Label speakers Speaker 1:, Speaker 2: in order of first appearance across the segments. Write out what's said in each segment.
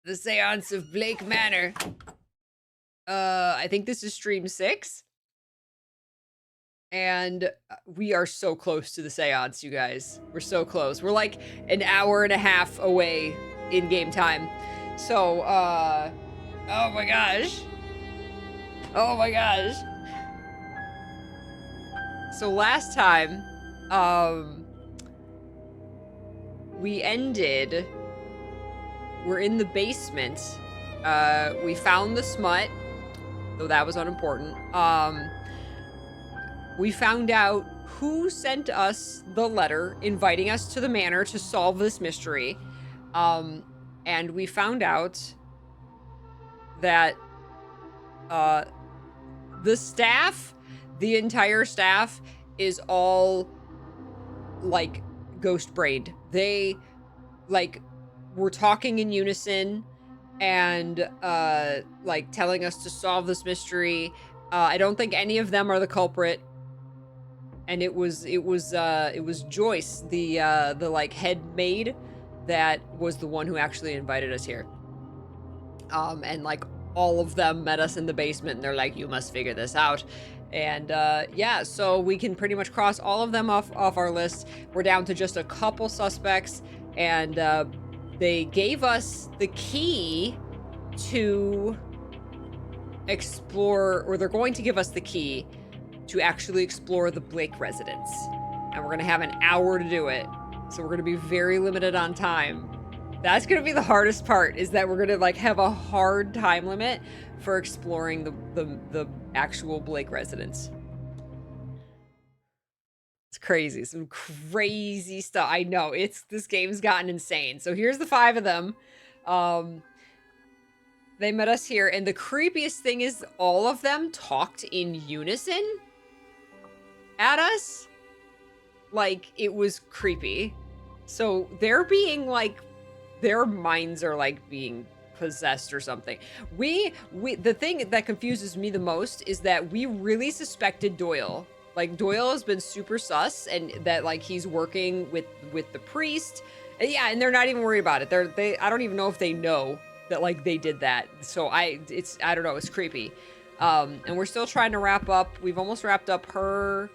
Speaker 1: The Séance of Blake Manor. I think this is stream 6. And we are so close to the seance, you guys. We're so close. We're like an hour and a half away in game time. So, oh my gosh. Oh my gosh. So last time, we ended, we're in the basement. We found the smut, though that was unimportant. We found out who sent us the letter inviting us to the manor to solve this mystery. And we found out that the staff, the entire staff, is all like ghost brained. They like were talking in unison and like telling us to solve this mystery. I don't think any of them are the culprit. And it was Joyce, the like head maid, that was the one who actually invited us here. And like all of them met us in the basement and they're like, you must figure this out. And yeah, so we can pretty much cross all of them off our list. We're down to just a couple suspects, and they gave us the key to explore, or they're going to give us the key to actually explore the Blake residence. And we're gonna have an hour to do it. So we're gonna be very limited on time. That's gonna be the hardest part, is that we're gonna like have a hard time limit for exploring the actual Blake residence. It's crazy, some crazy stuff. I know, this game's gotten insane. So here's the 5 of them. They met us here, and the creepiest thing is all of them talked in unison at us. Like, it was creepy. So they're being like, their minds are like being possessed or something. The thing that confuses me the most is that we really suspected Doyle. Like, Doyle has been super sus, and that like he's working with the priest. And yeah, and they're not even worried about it. I don't even know if they know that like they did that. So I don't know, it's creepy. And we're still trying to wrap up. We've almost wrapped up her.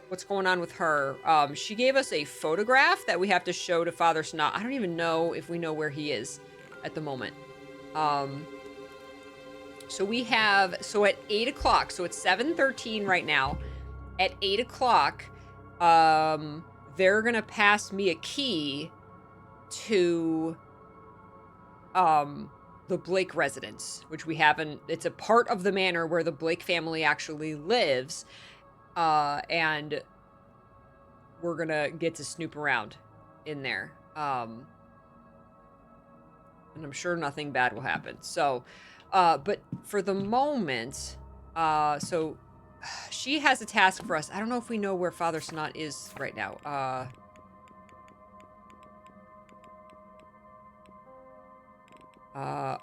Speaker 1: What's going on with her? She gave us a photograph that we have to show to Father Snot. I don't even know if we know where he is at the moment. So we have, so at 8 o'clock, so it's 7:13 right now. At 8 o'clock, they're gonna pass me a key to the Blake residence, which we haven't, it's a part of the manor where the Blake family actually lives. And we're gonna get to snoop around in there. And I'm sure nothing bad will happen. So, but for the moment, so she has a task for us. I don't know if we know where Father Snot is right now.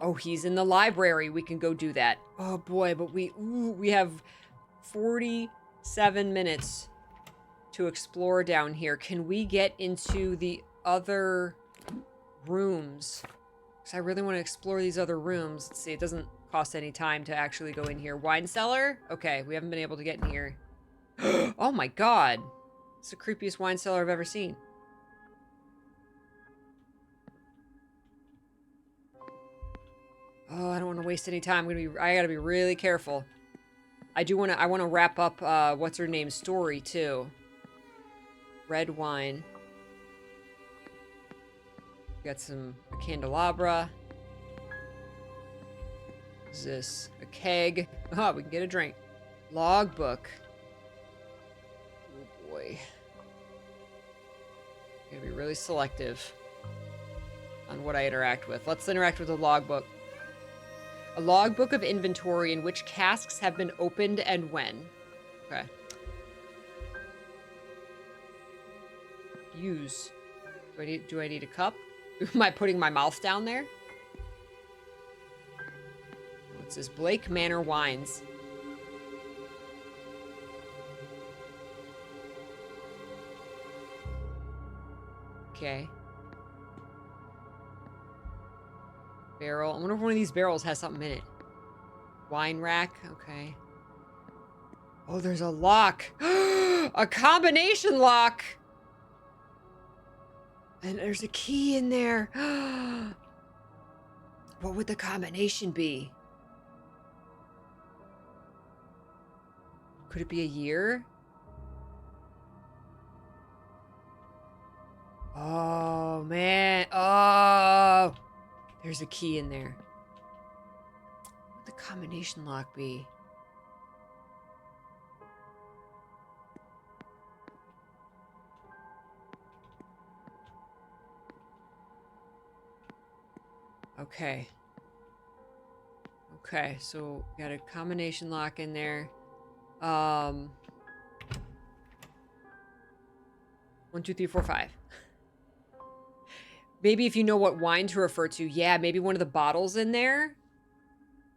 Speaker 1: Oh, he's in the library. We can go do that. Oh boy, but we have 47 minutes to explore down here. Can we get into the other rooms? Because I really want to explore these other rooms. Let's see, it doesn't cost any time to actually go in here. Wine cellar? Okay, we haven't been able to get in here. Oh my god. It's the creepiest wine cellar I've ever seen. Oh, I don't want to waste any time. I gotta be really careful. I want to wrap up, what's her name's story, too. Red wine. Got a candelabra. What is this? A keg. Oh, we can get a drink. Logbook. Oh, boy. Gotta be really selective on what I interact with. Let's interact with the logbook. A logbook of inventory in which casks have been opened and when. Okay. Use. Do I need a cup? Am I putting my mouth down there? What's this? Blake Manor wines. Okay. Barrel. I wonder if one of these barrels has something in it. Wine rack. Okay. Oh, there's a lock. A combination lock. And there's a key in there. What would the combination be? Could it be a year? Oh, man. Oh. There's a key in there. What would the combination lock be? Okay. Okay, so got a combination lock in there. 1, 2, 3, 4, 5. Maybe if you know what wine to refer to, yeah, maybe one of the bottles in there.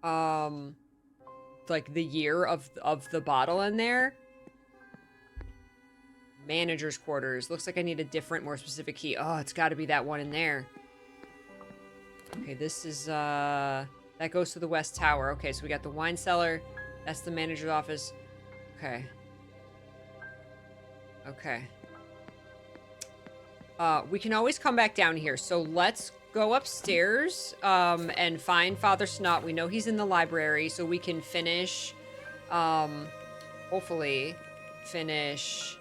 Speaker 1: Like the year of the bottle in there. Manager's quarters. Looks like I need a different, more specific key. Oh, it's got to be that one in there. Okay, this is that goes to the West Tower. Okay, so we got the wine cellar. That's the manager's office. Okay. Okay. We can always come back down here. So let's go upstairs and find Father Snot. We know he's in the library, so we can finish, hopefully, finish,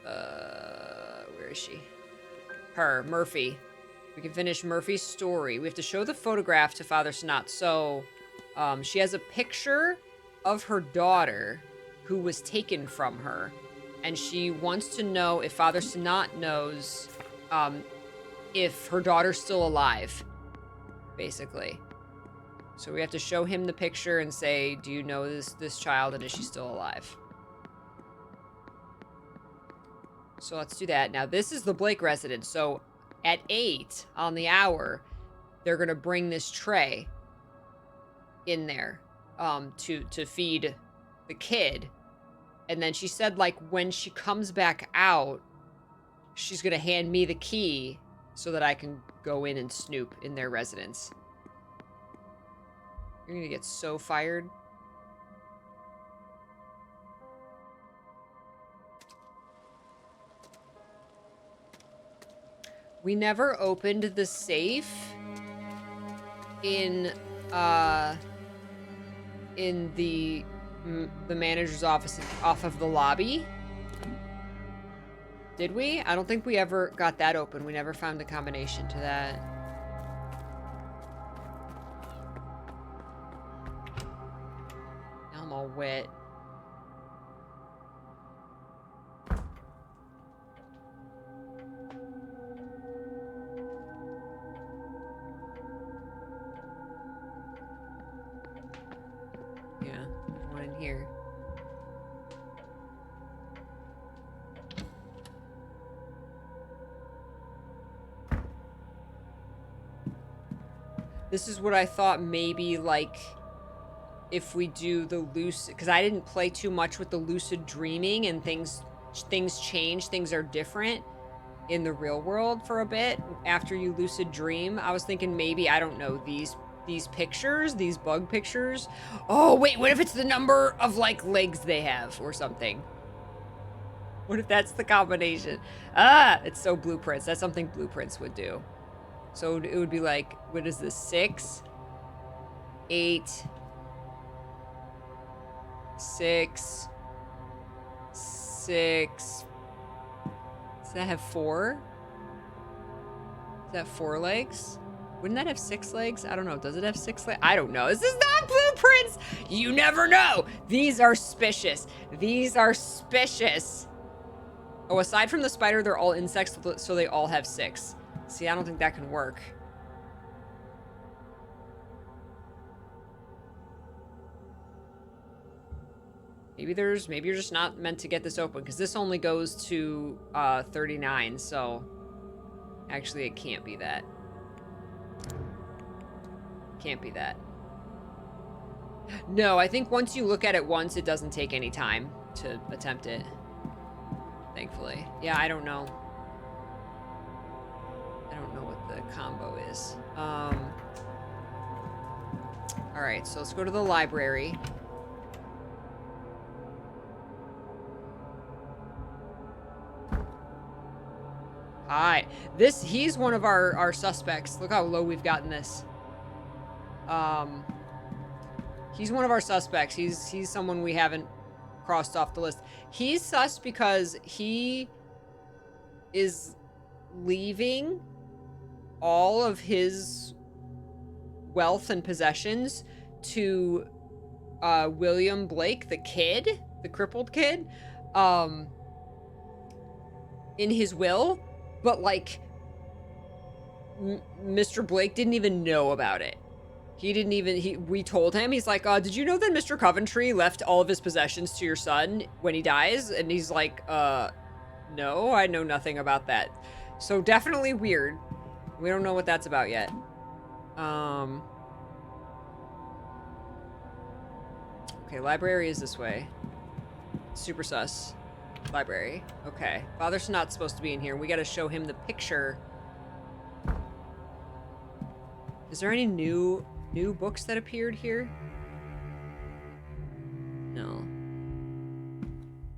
Speaker 1: where is she? Her, Murphy. We can finish Murphy's story. We have to show the photograph to Father Snot. So she has a picture of her daughter who was taken from her. And she wants to know if Father Snot knows if her daughter's still alive, basically. So we have to show him the picture and say, do you know this child and is she still alive? So let's do that. Now, this is the Blake residence. So at 8 on the hour, they're going to bring this tray in there to feed the kid. And then she said, like, when she comes back out, she's going to hand me the key so that I can go in and snoop in their residence. You're going to get so fired. We never opened the safe in the manager's office off of the lobby. Did we? I don't think we ever got that open. We never found the combination to that. Now I'm all wet. Yeah, there's one in here. This is what I thought maybe, like, if we do the lucid... Because I didn't play too much with the lucid dreaming, and things change, things are different in the real world for a bit after you lucid dream. I was thinking maybe, I don't know, these pictures, these bug pictures. Oh, wait, what if it's the number of, like, legs they have or something? What if that's the combination? Ah, it's so Blueprints. That's something Blueprints would do. So it would be like, what is this? 6, 8, 6, 6. Does that have 4? Is that 4 legs? Wouldn't that have 6 legs? I don't know. Does it have 6 legs? I don't know. This is not Blueprints. You never know. These are suspicious. These are suspicious. Oh, aside from the spider, they're all insects, so they all have 6. See, I don't think that can work. Maybe you're just not meant to get this open, because this only goes to 39, so actually it can't be that. Can't be that. No, I think once you look at it once, it doesn't take any time to attempt it. Thankfully. Yeah, I don't know. I don't know what the combo is. All right, so let's go to the library. Hi. He's one of our suspects. Look how low we've gotten this. He's one of our suspects. He's someone we haven't crossed off the list. He's sus because he is leaving all of his wealth and possessions to William Blake, the kid, the crippled kid, in his will, but like Mr. Blake didn't even know about it. He didn't even, we told him, he's like, did you know that Mr. Coventry left all of his possessions to your son when he dies? And he's like, no, I know nothing about that. So definitely weird. We don't know what that's about yet. Okay, library is this way. Super sus. Library. Okay. Father's not supposed to be in here. We gotta show him the picture. Is there any new books that appeared here? No.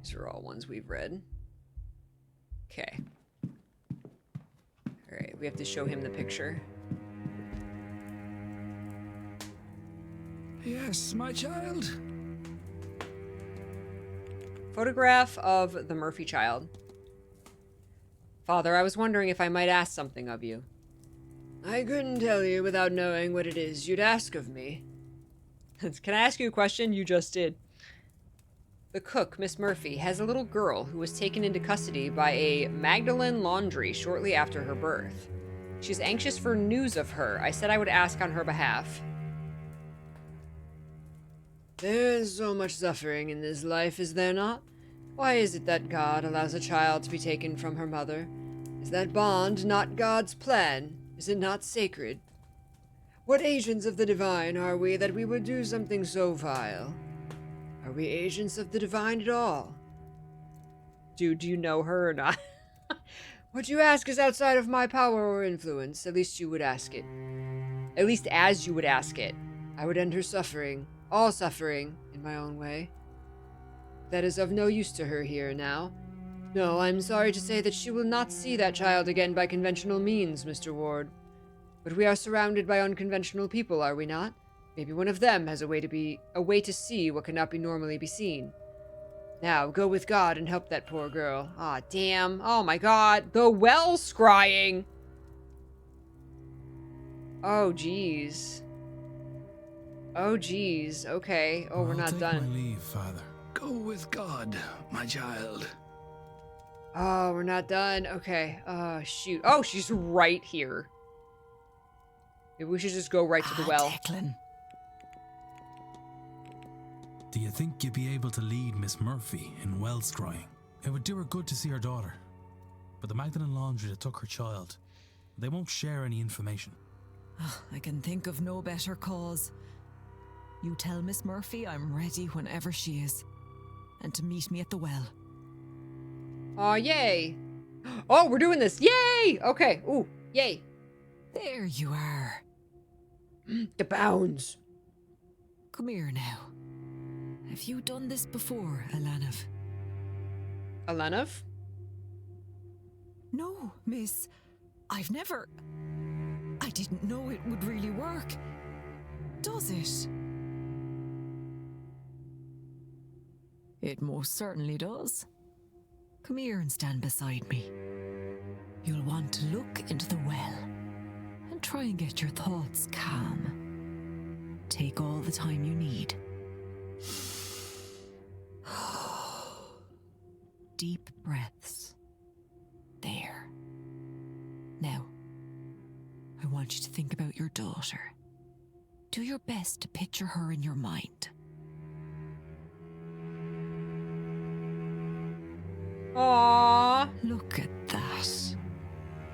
Speaker 1: These are all ones we've read. Okay. Alright, we have to show him the picture.
Speaker 2: Yes, my child.
Speaker 1: Photograph of the Murphy child. Father, I was wondering if I might ask something of you. I couldn't tell you without knowing what it is you'd ask of me. Can I ask you a question? You just did. The cook, Miss Murphy, has a little girl who was taken into custody by a Magdalene Laundry shortly after her birth. She's anxious for news of her. I said I would ask on her behalf. There's so much suffering in this life, is there not? Why is it that God allows a child to be taken from her mother? Is that bond not God's plan? Is it not sacred? What agents of the divine are we that we would do something so vile? Are we agents of the divine at all? Dude, do you know her or not? What you ask is outside of my power or influence. At least you would ask it. At least as you would ask it. I would end her suffering. All suffering, in my own way. That is of no use to her here now. No, I'm sorry to say that she will not see that child again by conventional means, Mr. Ward. But we are surrounded by unconventional people, are we not? Maybe one of them has a way to see what cannot be normally be seen. Now, go with God and help that poor girl. Ah, damn. Oh my god. The well scrying. Oh, jeez. Oh, jeez. Okay. Oh, we're not done.
Speaker 2: I'll take my leave, Father. Go with God, my child.
Speaker 1: Oh, we're not done. Okay. Shoot. Oh, she's right here. Maybe we should just go right to the well.
Speaker 3: Declan.
Speaker 2: Do you think you'd be able to lead Miss Murphy in well scrying? It would do her good to see her daughter. But the Magdalene Laundry that took her child, they won't share any information.
Speaker 3: I can think of no better cause. You tell Miss Murphy I'm ready whenever she is. And to meet me at the well.
Speaker 1: Aw, yay. Oh, we're doing this. Yay! Okay. Ooh, yay.
Speaker 3: There you are.
Speaker 1: The bounds.
Speaker 3: Come here now. Have you done this before, Alanov?
Speaker 1: Alanov?
Speaker 3: No, miss. I've never... I didn't know it would really work. Does it? It most certainly does. Come here and stand beside me. You'll want to look into the well and try and get your thoughts calm. Take all the time you need. Deep breaths. There. Now, I want you to think about your daughter. Do your best to picture her in your mind.
Speaker 1: Aww.
Speaker 3: Look at that.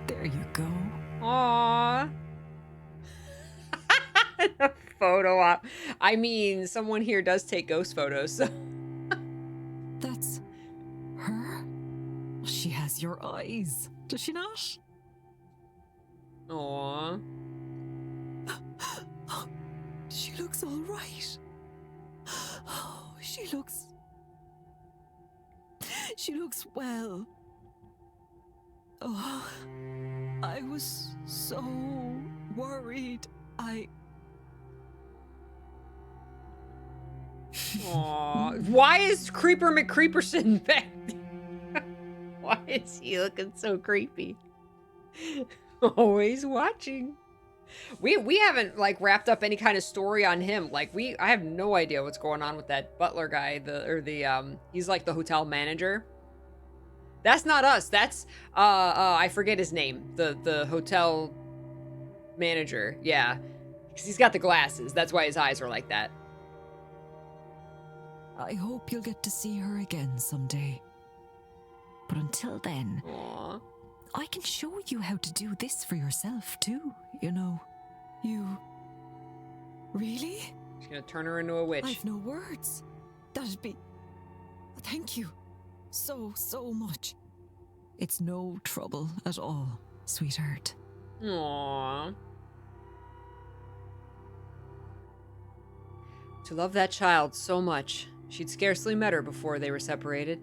Speaker 3: There you go.
Speaker 1: Aww. A photo op. I mean, someone here does take ghost photos, so.
Speaker 3: That's her? She has your eyes, does she not?
Speaker 1: Aww.
Speaker 3: She looks all right. Oh, she looks well. Oh, I was so worried.
Speaker 1: Aww. Why is Creeper McCreeperson back? Why is he looking so creepy? Always watching. We haven't like wrapped up any kind of story on him. Like I have no idea what's going on with that butler guy. He's like the hotel manager. That's not us. That's I forget his name. The hotel manager. Yeah, because he's got the glasses. That's why his eyes are like that.
Speaker 3: I hope you'll get to see her again someday. But until then,
Speaker 1: Aww.
Speaker 3: I can show you how to do this for yourself too, you know. You... Really?
Speaker 1: She's gonna turn her into a witch.
Speaker 3: I've no words. That'd be... Thank you. So much. It's no trouble at all, sweetheart.
Speaker 1: Aww. To love that child so much. She'd scarcely met her before they were separated.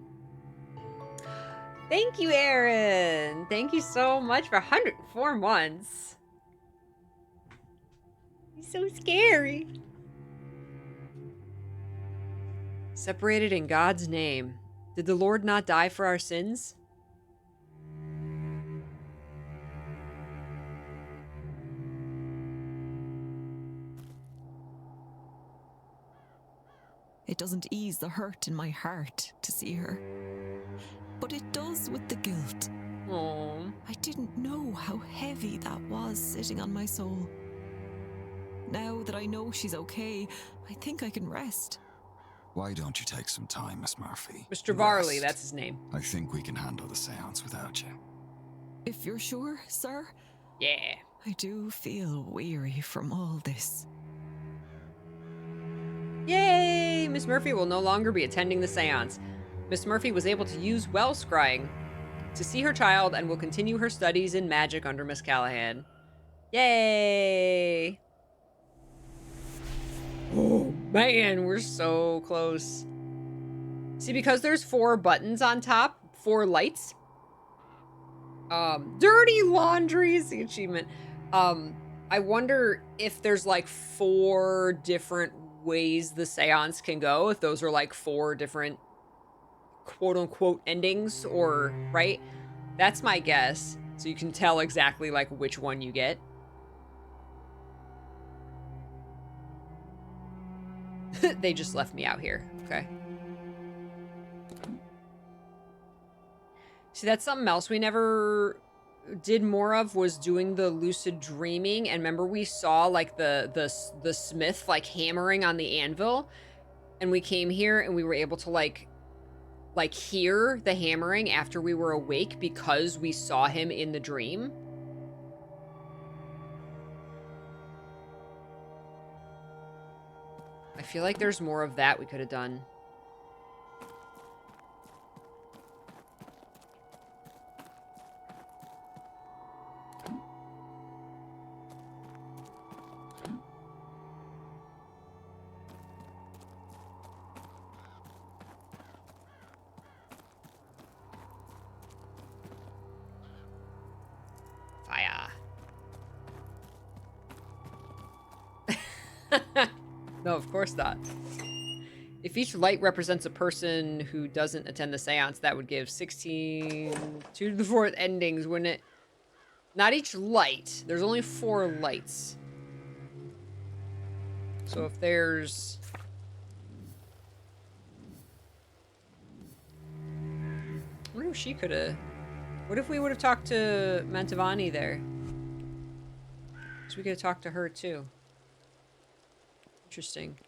Speaker 1: Thank you, Aaron. Thank you so much for 104 months. He's so scary. Separated in God's name. Did the Lord not die for our sins?
Speaker 3: It doesn't ease the hurt in my heart to see her. But it does with the guilt.
Speaker 1: Aww.
Speaker 3: I didn't know how heavy that was sitting on my soul. Now that I know she's okay, I think I can rest.
Speaker 4: Why don't you take some time, Miss Murphy?
Speaker 1: Mr. Varley, that's his name.
Speaker 4: I think we can handle the seance without you.
Speaker 3: If you're sure, sir.
Speaker 1: Yeah.
Speaker 3: I do feel weary from all this.
Speaker 1: Yay! Miss Murphy will no longer be attending the seance. Miss Murphy was able to use well scrying to see her child and will continue her studies in magic under Miss Callahan. Yay! Oh, man, we're so close. See, because there's 4 buttons on top, 4 lights. Dirty laundry is the achievement. I wonder if there's like 4 different ways the seance can go, if those are like 4 different quote-unquote endings, or right, that's my guess, so you can tell exactly like which one you get. They just left me out here. Okay, see, that's something else we never did more of, was doing the lucid dreaming. And remember, we saw like the smith like hammering on the anvil, and we came here and we were able to like hear the hammering after we were awake because we saw him in the dream. I feel like there's more of that we could have done. No, of course not. If each light represents a person who doesn't attend the seance, that would give 16 2 to the 4th endings, wouldn't it? Not each light. There's only 4 lights. So if there's... I wonder if she could have... What if we would have talked to Mantovani there? So we could have talked to her too. Interesting.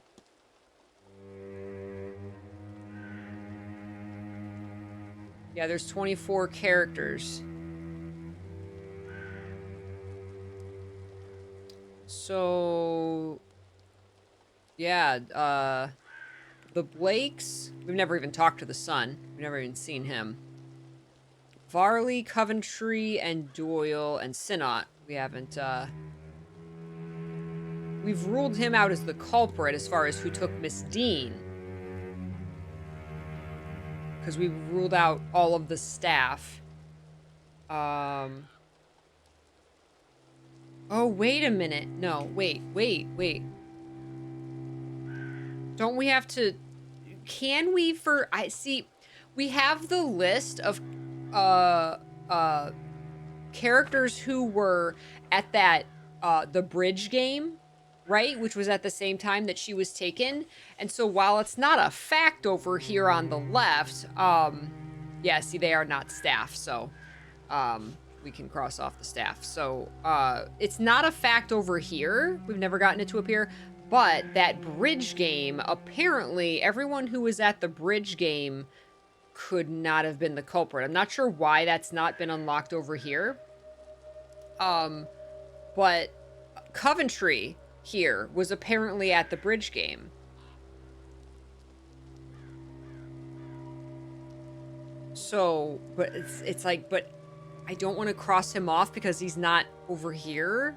Speaker 1: Yeah, there's 24 characters. So... yeah, the Blakes... We've never even talked to the son. We've never even seen him. Varley, Coventry, and Doyle, and Sinnott. We haven't we've ruled him out as the culprit as far as who took Miss Deane. Because we ruled out all of the staff. Oh, wait a minute. No, wait. Don't we have to... Can we we have the list of characters who were at that the bridge game, right? Which was at the same time that she was taken. And so while it's not a fact over here on the left, yeah, see, they are not staff, so we can cross off the staff. So it's not a fact over here. We've never gotten it to appear. But that bridge game, apparently everyone who was at the bridge game could not have been the culprit. I'm not sure why that's not been unlocked over here. But Coventry here was apparently at the bridge game. So, but it's like, but I don't want to cross him off because he's not over here.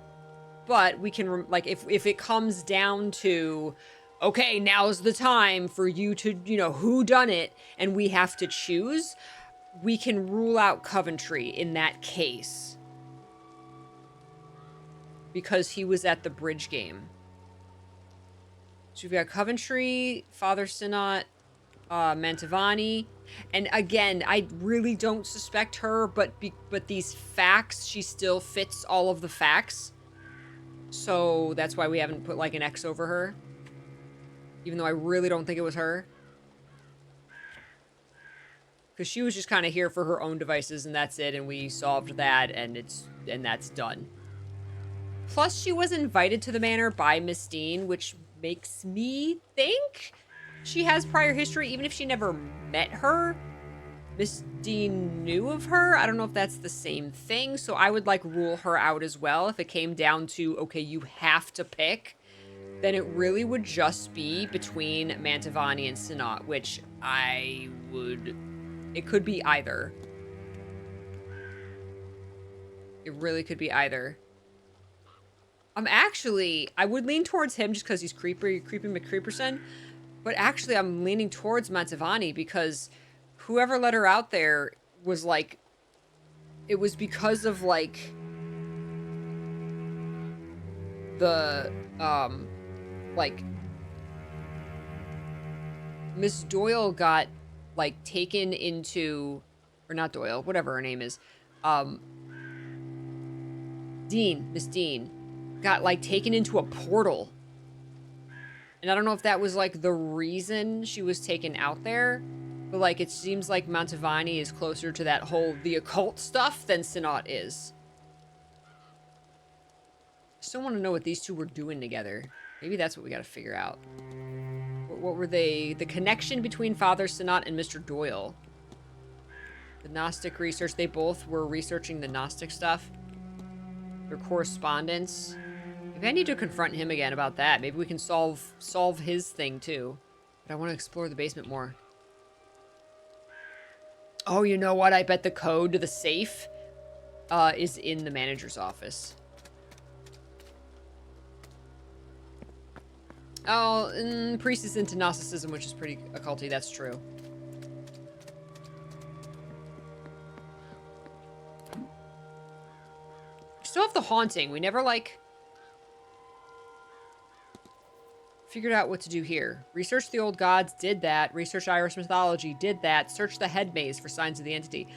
Speaker 1: But we can, like, if it comes down to, okay, now's the time for you to, you know, who done it, and we have to choose, we can rule out Coventry in that case. Because he was at the bridge game. So we've got Coventry, Father Sinat, Mantovani. And again, I really don't suspect her, but these facts, she still fits all of the facts. So that's why we haven't put like an X over her. Even though I really don't think it was her. Because she was just kind of here for her own devices and that's it. And we solved that and that's done. Plus she was invited to the manor by Miss Deane, which makes me think she has prior history, even if she never met her. Miss Deane knew of her. I don't know if that's the same thing. So I would like rule her out as well. If it came down to, okay, you have to pick, then it really would just be between Mantovani and Sinat, which it could be either. It really could be either. I would lean towards him just because he's creepy McCreeperson. But actually, I'm leaning towards Mantovani because whoever let her out there was like, it was because of like the, like Miss Doyle got like taken into, or not Doyle, whatever her name is, Miss Deane got like taken into a portal. And I don't know if that was like the reason she was taken out there, but like it seems like Mantovani is closer to that whole the occult stuff than Sinat is. I still want to know what these two were doing together. Maybe that's what we got to figure out. What were they? The connection between Father Sinat and Mr. Doyle. The Gnostic research. They both were researching the Gnostic stuff. Their correspondence. Maybe I need to confront him again about that. Maybe we can solve his thing too. But I want to explore the basement more. Oh, you know what? I bet the code to the safe is in the manager's office. Oh, priest is into Gnosticism, which is pretty occulty. That's true. We still have the haunting. We never, like, figured out what to do here. Research the old gods, did that. Research Irish mythology, did that. Search the head maze for signs of the entity.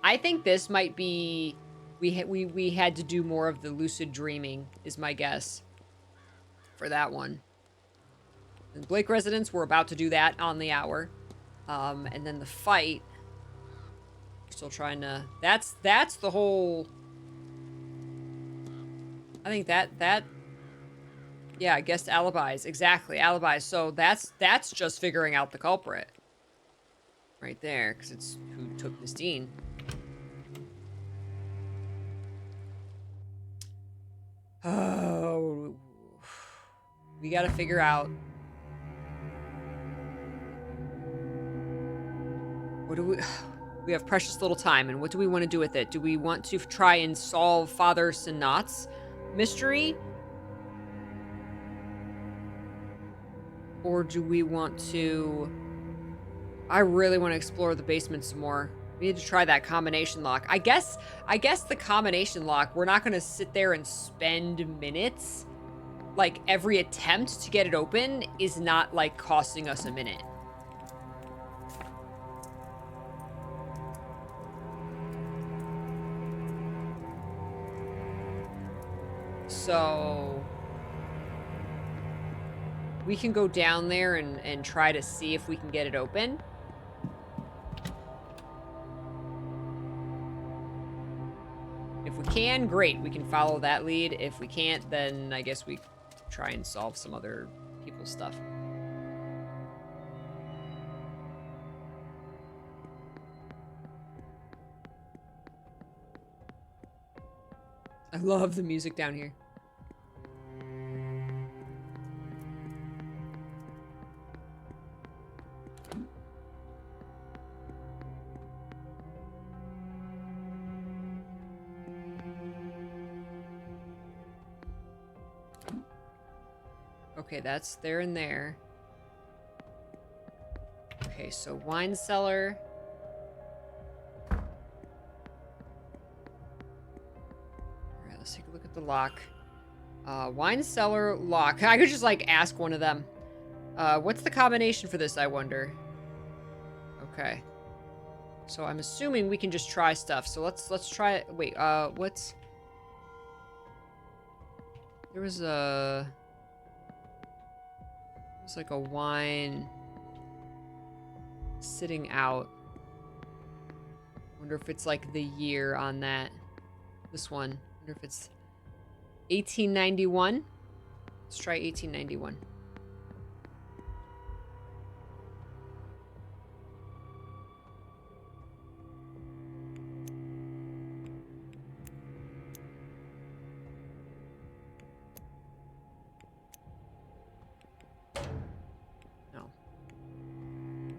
Speaker 1: I think this might be... We had to do more of the lucid dreaming, is my guess. For that one. And Blake residents were about to do that on the hour. And then the fight. Still trying to... That's the whole... I think that... Yeah, I guess alibis. Exactly, alibis. So that's just figuring out the culprit. Right there, because it's who took Miss Deane. Oh... We gotta figure out... What do we... We have precious little time, and what do we want to do with it? Do we want to try and solve Father Sinat's mystery? Or do we want to... I really want to explore the basement some more. We need to try that combination lock. I guess the combination lock, we're not going to sit there and spend minutes. Like, every attempt to get it open is not, like, costing us a minute. So... we can go down there and try to see if we can get it open. If we can, great. We can follow that lead. If we can't, then I guess we try and solve some other people's stuff. I love the music down here. Okay, that's there and there. Okay, so wine cellar. Alright, let's take a look at the lock. Wine cellar lock. I could just, like, ask one of them. What's the combination for this, I wonder? Okay. So I'm assuming we can just try stuff. So let's try it. Wait, what's... There was a... It's like a wine sitting out. Wonder if it's like the year on that. This one. Wonder if it's 1891. Let's try 1891.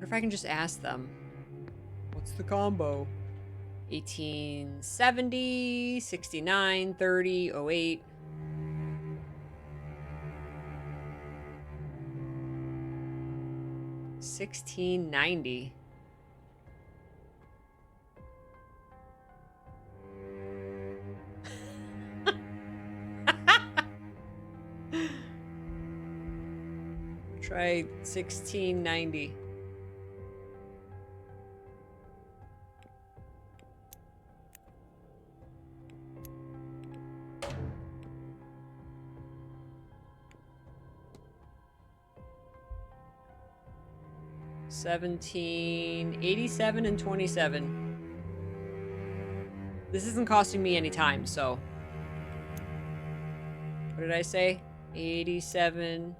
Speaker 1: If I can just ask them, what's the combo? 1870, 69, 30, 08. $16.90. Try 16.90. $17.87 and 27. This isn't costing me any time, so. What did I say? 87.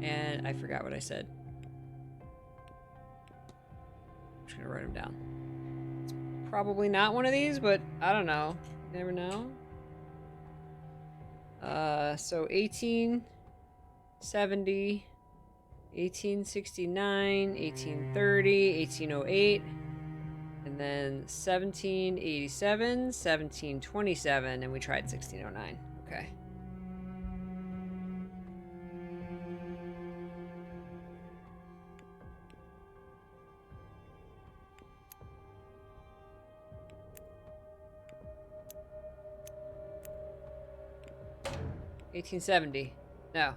Speaker 1: And I forgot what I said. I'm just gonna write them down. It's probably not one of these, but I don't know. You never know. So 1870, 1869, 1830, 1808, and then 1787, 1727, and we tried 1609. Okay. $18.70. No.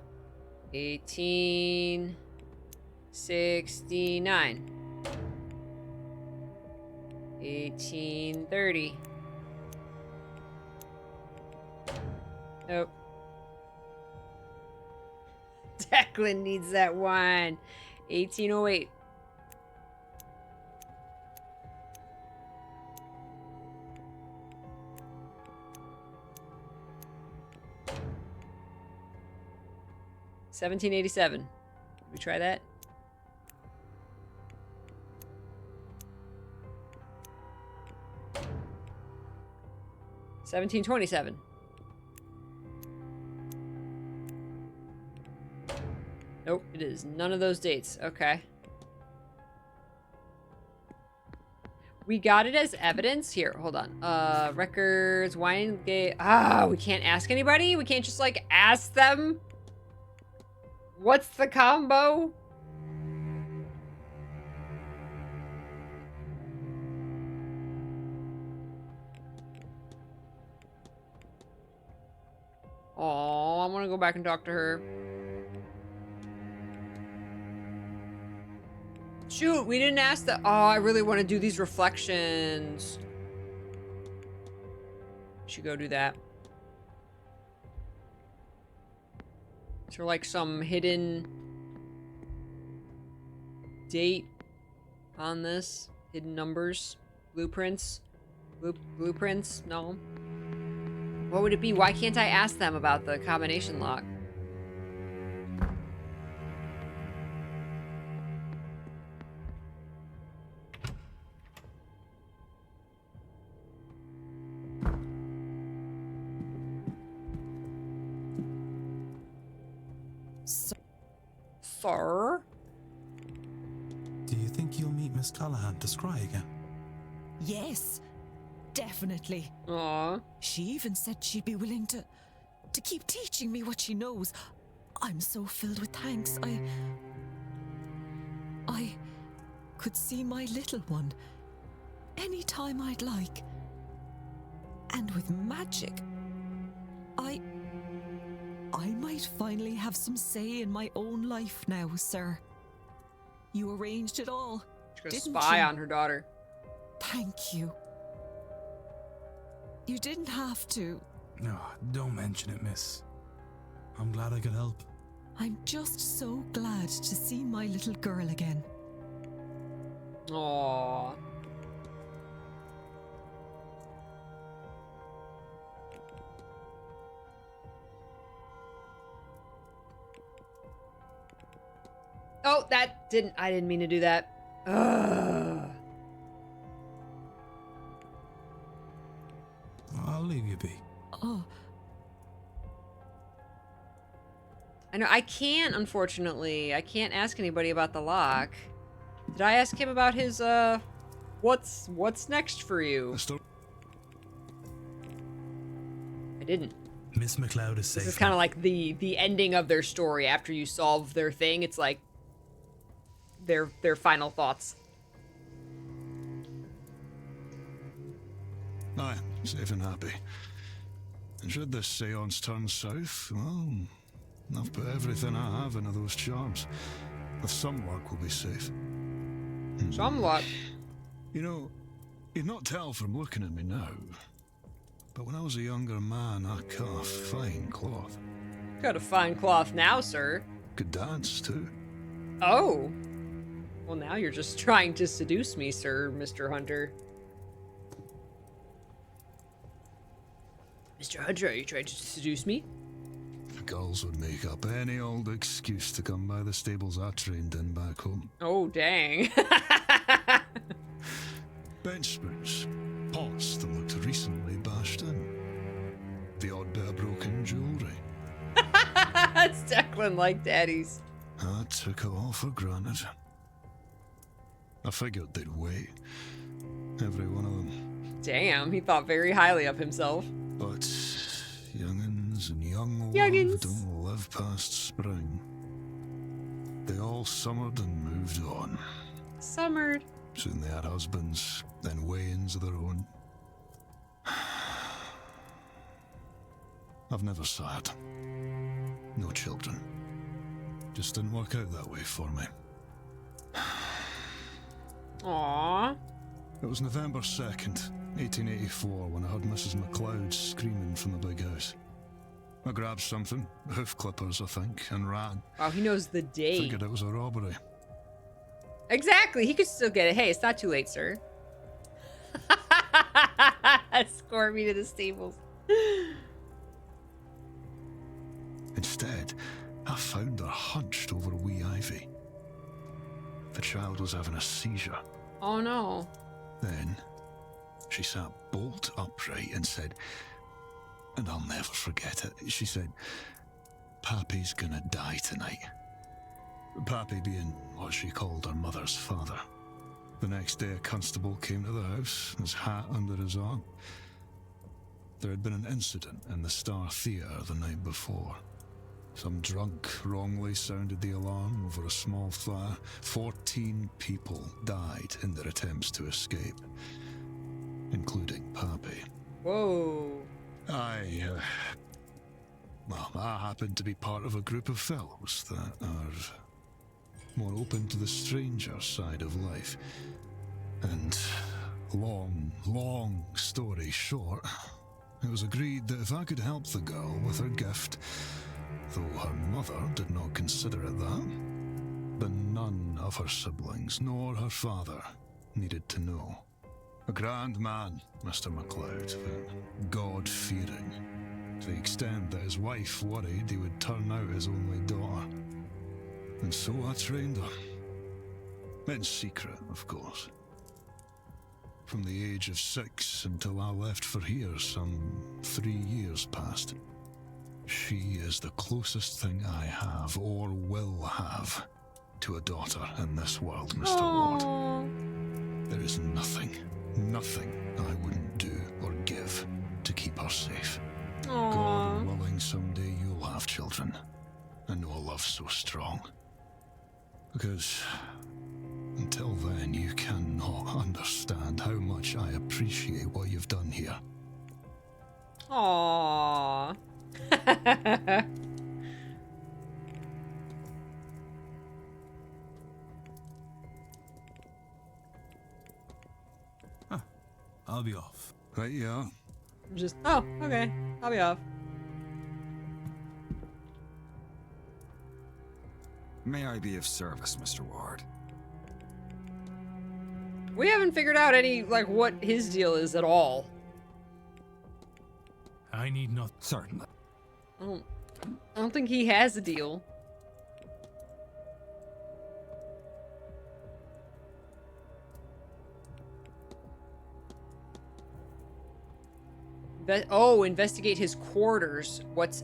Speaker 1: 1869. 1830. Nope. Declan needs that wine. 1808. $17.87. Did we try that? $17.27. Nope, it is none of those dates. Okay. We got it as evidence. Here, hold on. Records, wine gate. We can't ask anybody? We can't just, like, ask them? What's the combo? Oh, I want to go back and talk to her. Shoot, we didn't ask the... Oh, I really want to do these reflections. Should go do that. Is there like some hidden date on this? Hidden numbers? Blueprints? Blueprints? No. What would it be? Why can't I ask them about the combination lock? Sir?
Speaker 2: Do you think you'll meet Miss Callahan to scry again?
Speaker 3: Yes, definitely.
Speaker 1: Aw.
Speaker 3: She even said she'd be willing to keep teaching me what she knows. I'm so filled with thanks. I could see my little one anytime I'd like. And with magic, I might finally have some say in my own life now, sir. You arranged it all,
Speaker 1: She's
Speaker 3: didn't
Speaker 1: gonna spy
Speaker 3: you?
Speaker 1: on her daughter.
Speaker 3: Thank you. You didn't have to.
Speaker 2: No, don't mention it, miss. I'm glad I could help.
Speaker 3: I'm just so glad to see my little girl again.
Speaker 1: Aww. Oh, I didn't mean to do that. Ugh.
Speaker 2: I'll leave you be.
Speaker 3: Oh,
Speaker 1: I know, I can't, unfortunately. I can't ask anybody about the lock. Did I ask him about his, what's next for you? I didn't.
Speaker 2: Miss McLeod is safe.
Speaker 1: This is kind of like the ending of their story. After you solve their thing, it's like their final thoughts.
Speaker 5: Aye, safe and happy. And should this seance turn south, well, I've put everything I have into those charms. With some luck, we'll be safe.
Speaker 1: Some luck.
Speaker 5: You know, you'd not tell from looking at me now, but when I was a younger man, I cut a fine cloth.
Speaker 1: Got a fine cloth now, sir.
Speaker 5: Could dance, too.
Speaker 1: Oh. Well, now you're just trying to seduce me, sir, Mr. Hunter. Mr. Hunter, are you trying to seduce me?
Speaker 5: The girls would make up any old excuse to come by the stables I trained in back home.
Speaker 1: Oh, dang.
Speaker 5: Bench spoons, pots that looked recently bashed in. The odd bit of broken jewellery.
Speaker 1: That's Declan like daddies.
Speaker 5: I took it all for granted. I figured they'd wait. Every one of them.
Speaker 1: Damn, he thought very highly of himself.
Speaker 5: But young'uns and young
Speaker 1: Young'uns.
Speaker 5: love don't live past spring. They all summered and moved on.
Speaker 1: Summered.
Speaker 5: Soon they had husbands, then wains of their own. I've never sighed. No children. Just didn't work out that way for me.
Speaker 1: Aww.
Speaker 5: It was November 2nd, 1884, when I heard Mrs. McLeod screaming from the big house. I grabbed something, hoof clippers, I think, and ran.
Speaker 1: Wow, he knows the date.
Speaker 5: Figured it was a robbery.
Speaker 1: Exactly, he could still get it. Hey, it's not too late, sir. Escort me to the stables.
Speaker 5: Instead, I found her hunched over wee Ivy. The child was having a seizure.
Speaker 1: Oh no.
Speaker 5: Then, she sat bolt upright and said, and I'll never forget it, she said, "Pappy's gonna die tonight." Pappy being what she called her mother's father. The next day, a constable came to the house, his hat under his arm. There had been an incident in the Star Theatre the night before. Some drunk wrongly sounded the alarm over a small fire. 14 people died in their attempts to escape, including Pappy.
Speaker 1: Whoa.
Speaker 5: I happen to be part of a group of fellows that are more open to the stranger side of life. And long story short, it was agreed that if I could help the girl with her gift, though her mother did not consider it that, then none of her siblings nor her father needed to know. A grand man, Mr. MacLeod, but God-fearing, to the extent that his wife worried he would turn out his only daughter. And so I trained her. In secret, of course. From the age of 6 until I left for here some 3 years past. She is the closest thing I have, or will have, to a daughter in this world, Mr. Ward. There is nothing I wouldn't do or give to keep her safe. God willing, someday you'll have children. I know a love so strong. Because until then, you cannot understand how much I appreciate what you've done here.
Speaker 1: Aww.
Speaker 2: I'll be off.
Speaker 5: Right, yeah.
Speaker 1: Just, oh, okay. I'll be off.
Speaker 4: May I be of service, Mr. Ward?
Speaker 1: We haven't figured out any, like, what his deal is at all.
Speaker 2: I need not.
Speaker 4: Certainly.
Speaker 1: I don't think he has a deal. Investigate his quarters. What's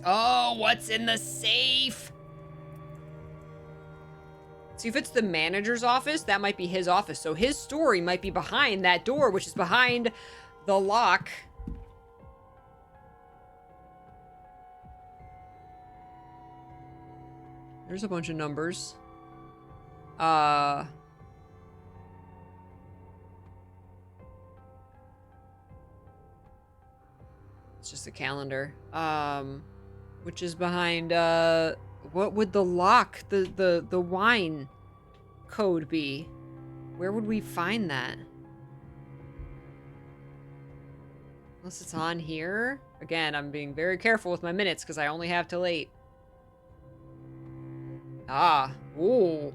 Speaker 1: in the safe? See, if it's the manager's office, that might be his office. So his story might be behind that door, which is behind the lock. There's a bunch of numbers. It's just a calendar. Which is behind, what would the lock, the wine code be? Where would we find that? Unless it's on here. Again, I'm being very careful with my minutes because I only have till 8. Ooh.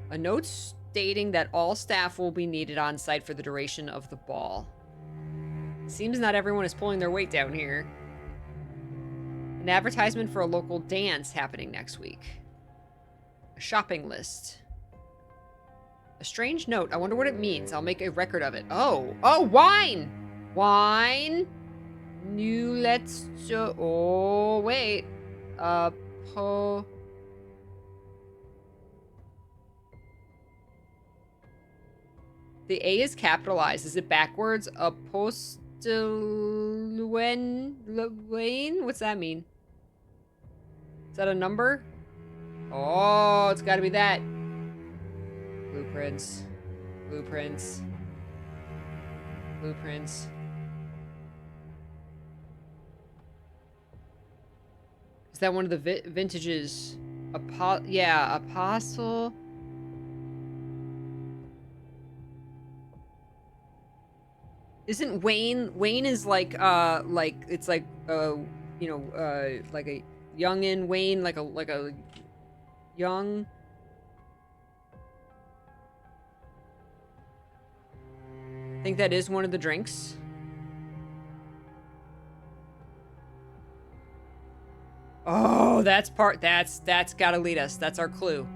Speaker 1: A note stating that all staff will be needed on site for the duration of the ball. Seems not everyone is pulling their weight down here. An advertisement for a local dance happening next week. A shopping list. A strange note. I wonder what it means. I'll make a record of it. Oh, wine! Wine! New let's... Oh, wait. The A is capitalized. Is it backwards? Wayne? What's that mean? Is that a number? Oh, it's gotta be that. Blueprints. Is that one of the vintages? Yeah, Apostle. Isn't Wayne is like it's like like a youngin' Wayne, like a young. I think that is one of the drinks. Oh, that's gotta lead us. That's our clue.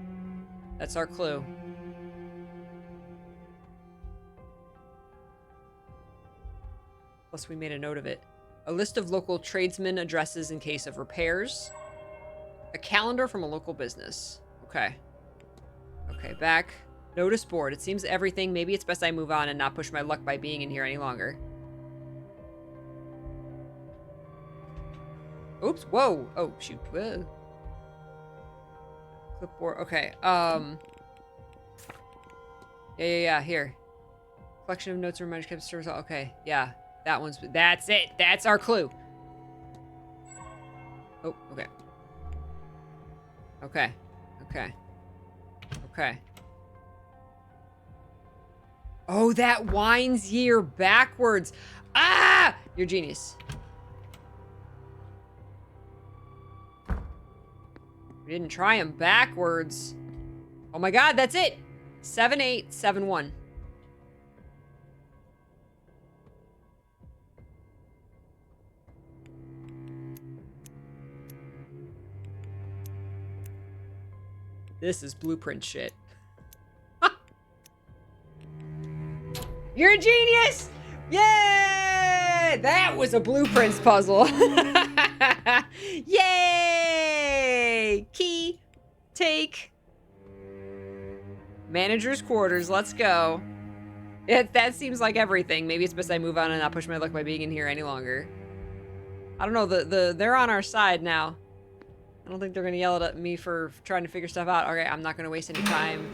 Speaker 1: Plus, we made a note of it. A list of local tradesmen addresses in case of repairs. A calendar from a local business. Okay, back Notice board. It seems everything. Maybe it's best I move on and not push my luck by being in here any longer. Oops. Whoa. Oh, shoot. Whoa. Clipboard. Okay. Yeah. Here. Collection of notes and reminders kept service. Okay. Yeah. That's it. That's our clue. Oh, okay. Okay. Oh, that winds year backwards. Ah! You're a genius. We didn't try them backwards. Oh my god, that's it. 7871. This is blueprint shit. You're a genius! Yay! That was a blueprints puzzle. Yay! Key. Take. Manager's quarters. Let's go. That seems like everything. Maybe it's best I move on and not push my luck by being in here any longer. I don't know. They're on our side now. I don't think they're gonna yell at me for trying to figure stuff out. Okay, I'm not gonna waste any time.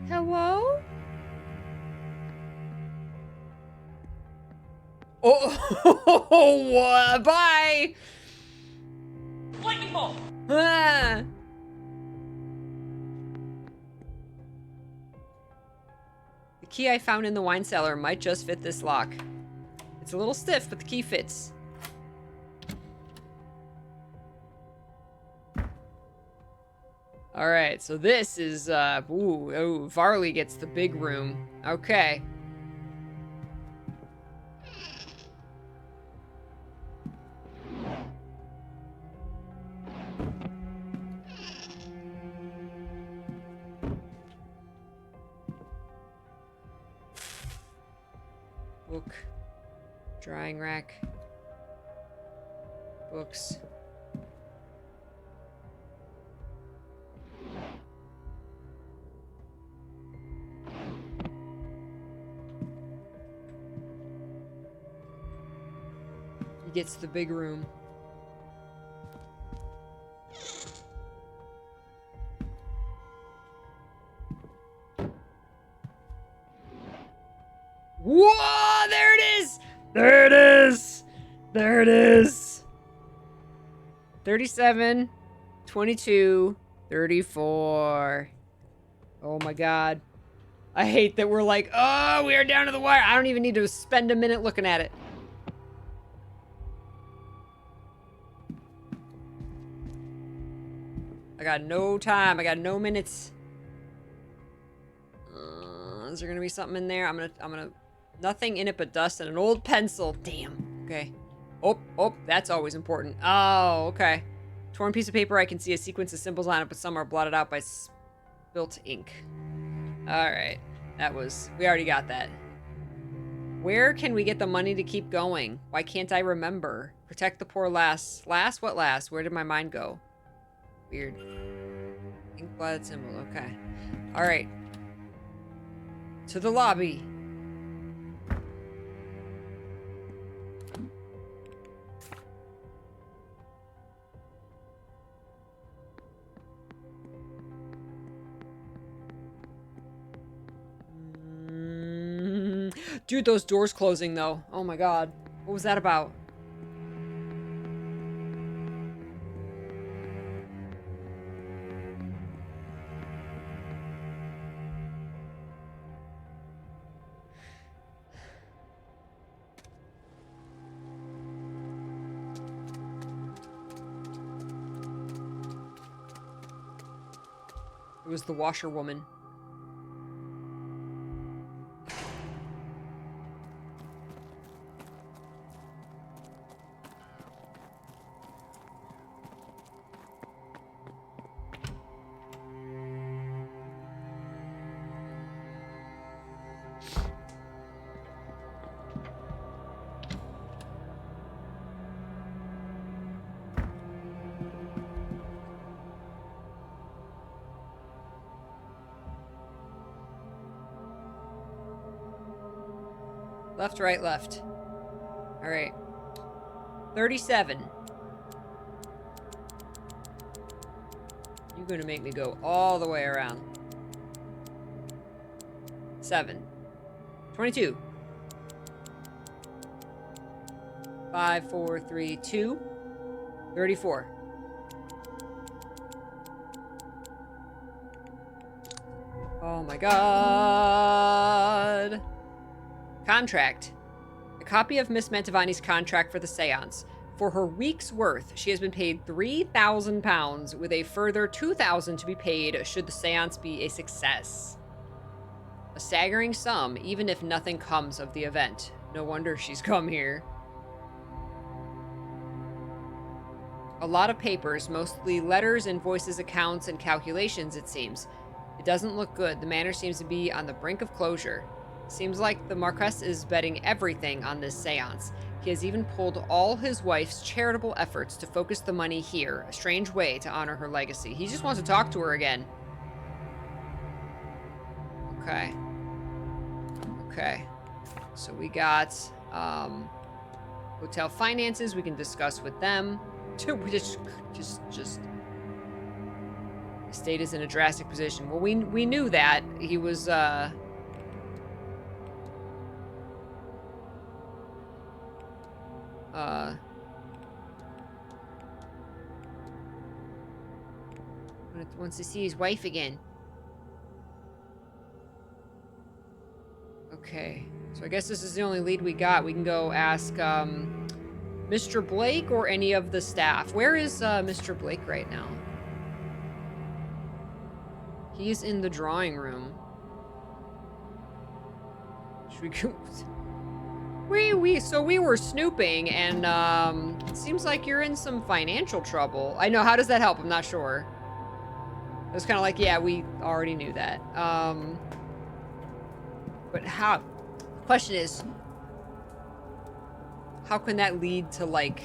Speaker 1: Hello? Oh, bye!
Speaker 6: Lightning bolt!
Speaker 1: Ah. The key I found in the wine cellar might just fit this lock. It's a little stiff, but the key fits. All right, so this is, Varley gets the big room. Okay. Book. Drying rack. Books. He gets the big room. Whoa! There it is! There it is! There it is! 37, 22, 34. Oh my god. I hate that we're like, oh, we are down to the wire. I don't even need to spend a minute looking at it. I got no time. I got no minutes. Is there gonna be something in there? I'm gonna, nothing in it but dust and an old pencil. Damn. Okay. Oh, that's always important. Oh, okay. Torn piece of paper. I can see a sequence of symbols on it, but some are blotted out by spilt ink. All right. We already got that. Where can we get the money to keep going? Why can't I remember? Protect the poor lass. Lass? What lass? Where did my mind go? Weird. Ink blotted symbol. Okay. All right. To the lobby. Dude, those doors closing though. Oh my god. What was that about? It was the washerwoman. Left, right, left. All right. 37. You're gonna make me go all the way around. 7. 22. 5, 4, 3, 2. 34. Oh my god. Contract. A copy of Miss Mantovani's contract for the seance. For her week's worth, she has been paid £3,000, with a further $2,000 to be paid should the seance be a success. A staggering sum, even if nothing comes of the event. No wonder she's come here. A lot of papers, mostly letters, invoices, accounts, and calculations, it seems. It doesn't look good. The manor seems to be on the brink of closure. Seems like the Marquess is betting everything on this seance. He has even pulled all his wife's charitable efforts to focus the money here, a strange way to honor her legacy. He just wants to talk to her again. Okay. Okay. So we got hotel finances we can discuss with them. We just the state is in a drastic position. Well, we knew that. He was wants to see his wife again. Okay. So I guess this is the only lead we got. We can go ask Mr. Blake or any of the staff. Where is Mr. Blake right now? He's in the drawing room. Should we go? So we were snooping, and it seems like you're in some financial trouble. I know. How does that help? I'm not sure. It was kind of like, yeah, we already knew that. But how? Question is, how can that lead to, like,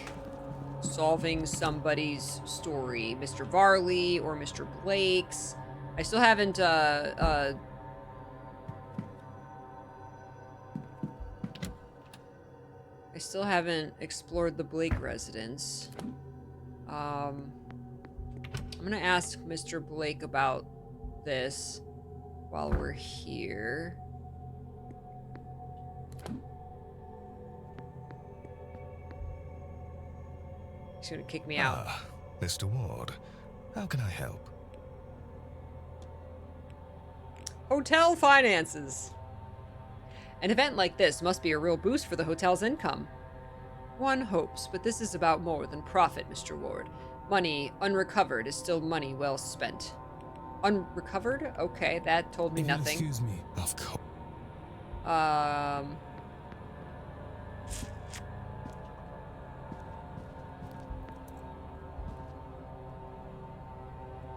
Speaker 1: solving somebody's story? Mr. Varley or Mr. Blake's? I still haven't, I still haven't explored the Blake residence. I'm gonna ask Mr. Blake about this while we're here. He's gonna kick me out.
Speaker 7: Mr. Ward, how can I help?
Speaker 1: Hotel finances. An event like this must be a real boost for the hotel's income. One hopes, but this is about more than profit, Mr. Ward. Money unrecovered is still money well spent. Unrecovered? Okay, that told me nothing.
Speaker 2: Excuse me.
Speaker 7: Of course.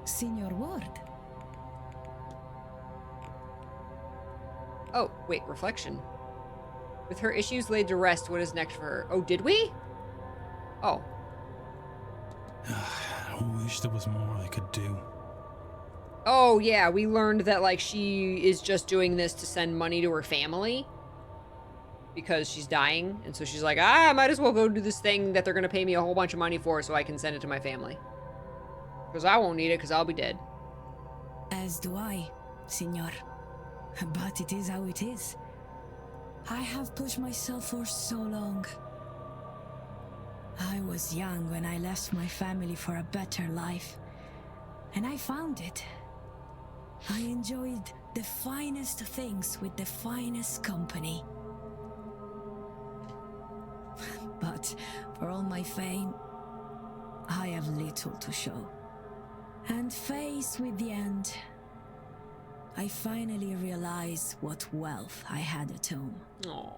Speaker 3: Signor Ward.
Speaker 1: Oh, wait, reflection. With her issues laid to rest, what is next for her? Oh, did we? Oh.
Speaker 2: I wish there was more I could do.
Speaker 1: Oh, yeah, we learned that, like, she is just doing this to send money to her family because she's dying. And so she's like, I might as well go do this thing that they're going to pay me a whole bunch of money for so I can send it to my family. Because I won't need it because I'll be dead.
Speaker 8: As do I, Signor. But it is how it is. I have pushed myself for so long. I was young when I left my family for a better life. And I found it. I enjoyed the finest things with the finest company. But for all my fame, I have little to show. And faced with the end, I finally realized what wealth I had at home.
Speaker 1: Aww.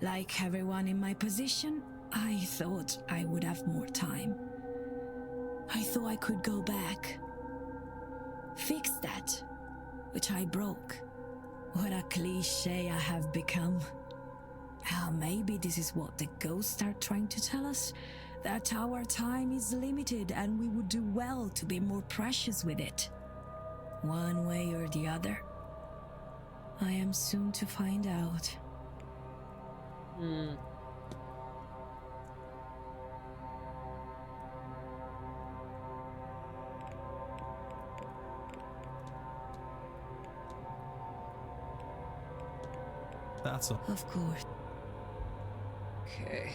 Speaker 8: Like everyone in my position, I thought I would have more time. I thought I could go back, fix that, which I broke. What a cliche I have become. Maybe this is what the ghosts are trying to tell us, that our time is limited and we would do well to be more precious with it. One way or the other. I am soon to find out.
Speaker 1: Hmm.
Speaker 2: That's all.
Speaker 8: Of course.
Speaker 1: Okay.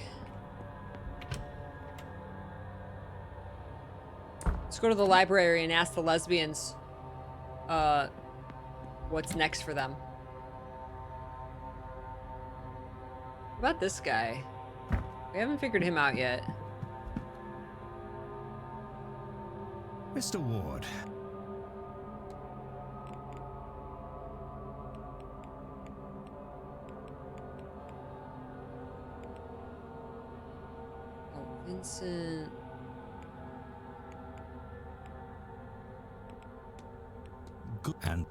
Speaker 1: Let's go to the library and ask the lesbians, what's next for them. What about this guy? We haven't figured him out yet.
Speaker 7: Mr. Ward,
Speaker 1: Oh, Vincent.
Speaker 2: Good.
Speaker 7: and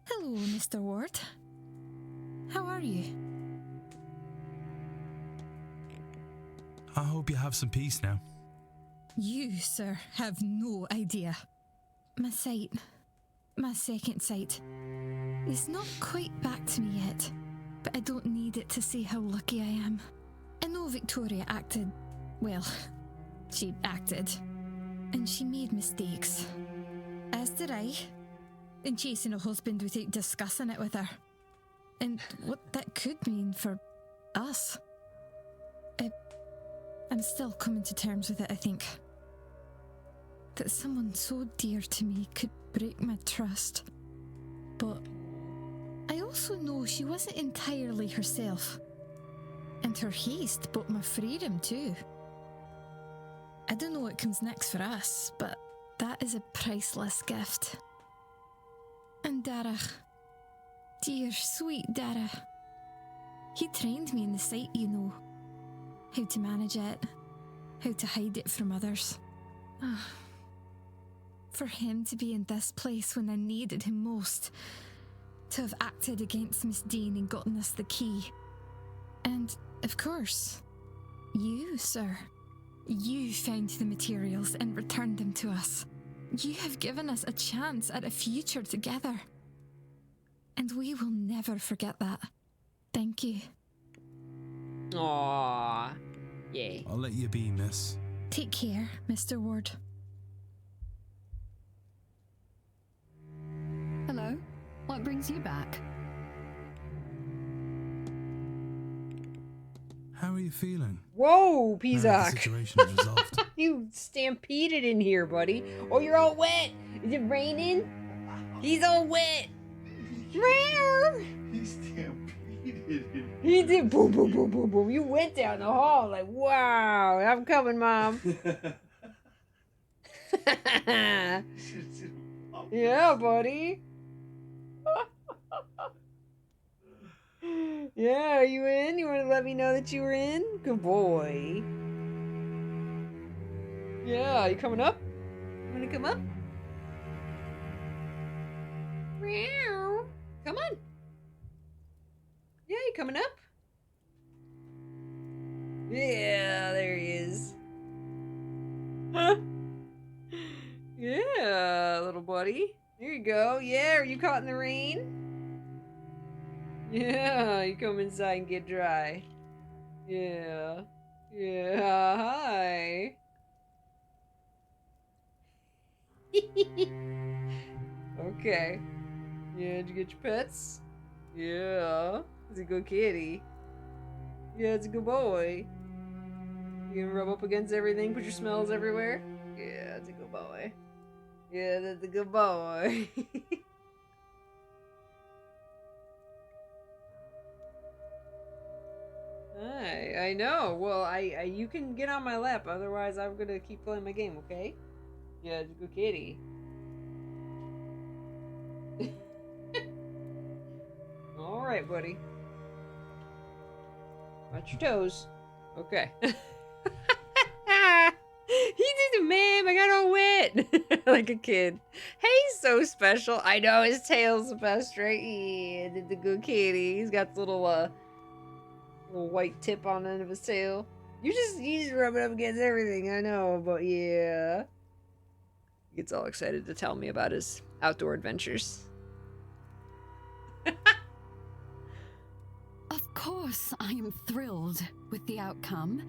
Speaker 8: Hello, Mr. Ward. How are you?
Speaker 2: I hope you have some peace now.
Speaker 8: You, sir, have no idea. My sight, my second sight, is not quite back to me yet, but I don't need it to say how lucky I am. I know Victoria acted, well, she acted, and she made mistakes. As did I, in chasing a husband without discussing it with her. And what that could mean for us. I'm still coming to terms with it, I think. That someone so dear to me could break my trust. But I also know she wasn't entirely herself. And her haste bought my freedom too. I don't know what comes next for us, but that is a priceless gift. And Dara, dear sweet Dara, he trained me in the sight, you know. How to manage it, how to hide it from others. For him to be in this place when I needed him most, to have acted against Miss Deane and gotten us the key. And, of course, you, sir. You found the materials and returned them to us. You have given us a chance at a future together. And we will never forget that. Thank you.
Speaker 1: Aww. Yay.
Speaker 2: I'll let you be, miss.
Speaker 8: Take care, Mr. Ward.
Speaker 3: Hello? What brings you back?
Speaker 2: How are you feeling?
Speaker 1: Whoa,
Speaker 2: Now that the
Speaker 1: Pizak.
Speaker 2: situation is resolved.
Speaker 1: You stampeded in here, buddy. Oh, you're all wet. Is it raining? He's all wet. Meow.
Speaker 9: He stampeded in
Speaker 1: He did boom, boom, boom, boom, boom. You went down the hall like, wow, I'm coming, Mom. Yeah, buddy. Yeah, are you in? You want to let me know that you were in? Good boy. Yeah, you coming up? You want to come up? Meow. Come on. Yeah, you coming up? Yeah, there he is. Yeah, little buddy. There you go. Yeah, are you caught in the rain? Yeah, you come inside and get dry. Yeah. Yeah, hi. Okay. Yeah, did you get your pets? Yeah. He's a good kitty. Yeah, it's a good boy. You gonna rub up against everything, put your smells everywhere? Yeah, it's a good boy. Yeah, that's a good boy. Hi, I know. Well, I you can get on my lap, otherwise I'm gonna keep playing my game, okay? Yeah, it's a good kitty. Alright, buddy. Watch your toes. Okay. He did it, ma'am. I got all wet. like a kid. Hey, he's so special. I know his tail's the best, right? Yeah, the good kitty. He's got the little white tip on the end of his tail. You just rub it up against everything. I know, but yeah. He gets all excited to tell me about his outdoor adventures.
Speaker 3: Of course, I am thrilled with the outcome,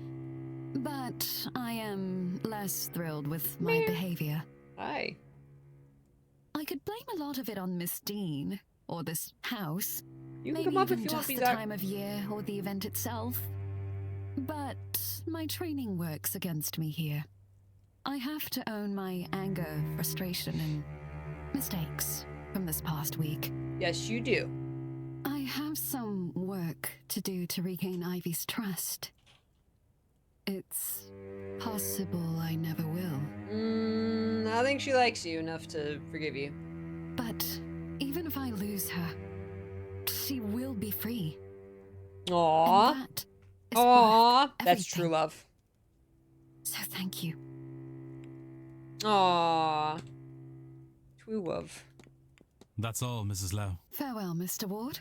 Speaker 3: but I am less thrilled with my behavior.
Speaker 1: Hi.
Speaker 3: I could blame a lot of it on Miss Deane, or this house.
Speaker 1: You can
Speaker 3: Maybe
Speaker 1: come up
Speaker 3: even
Speaker 1: if you want
Speaker 3: just
Speaker 1: to
Speaker 3: the
Speaker 1: be
Speaker 3: time of year or the event itself. But my training works against me here. I have to own my anger, frustration, and mistakes from this past week.
Speaker 1: Yes, you do.
Speaker 3: I have some work to do to regain Ivy's trust. It's possible I never will.
Speaker 1: I think she likes you enough to forgive you.
Speaker 3: But even if I lose her, she will be free.
Speaker 1: Aww.
Speaker 3: And that is
Speaker 1: Aww.
Speaker 3: worth
Speaker 1: That's true
Speaker 3: everything.
Speaker 1: love.
Speaker 3: So thank you.
Speaker 1: Aww. True love.
Speaker 2: That's all, Mrs. Lau.
Speaker 3: Farewell, Mr. Ward.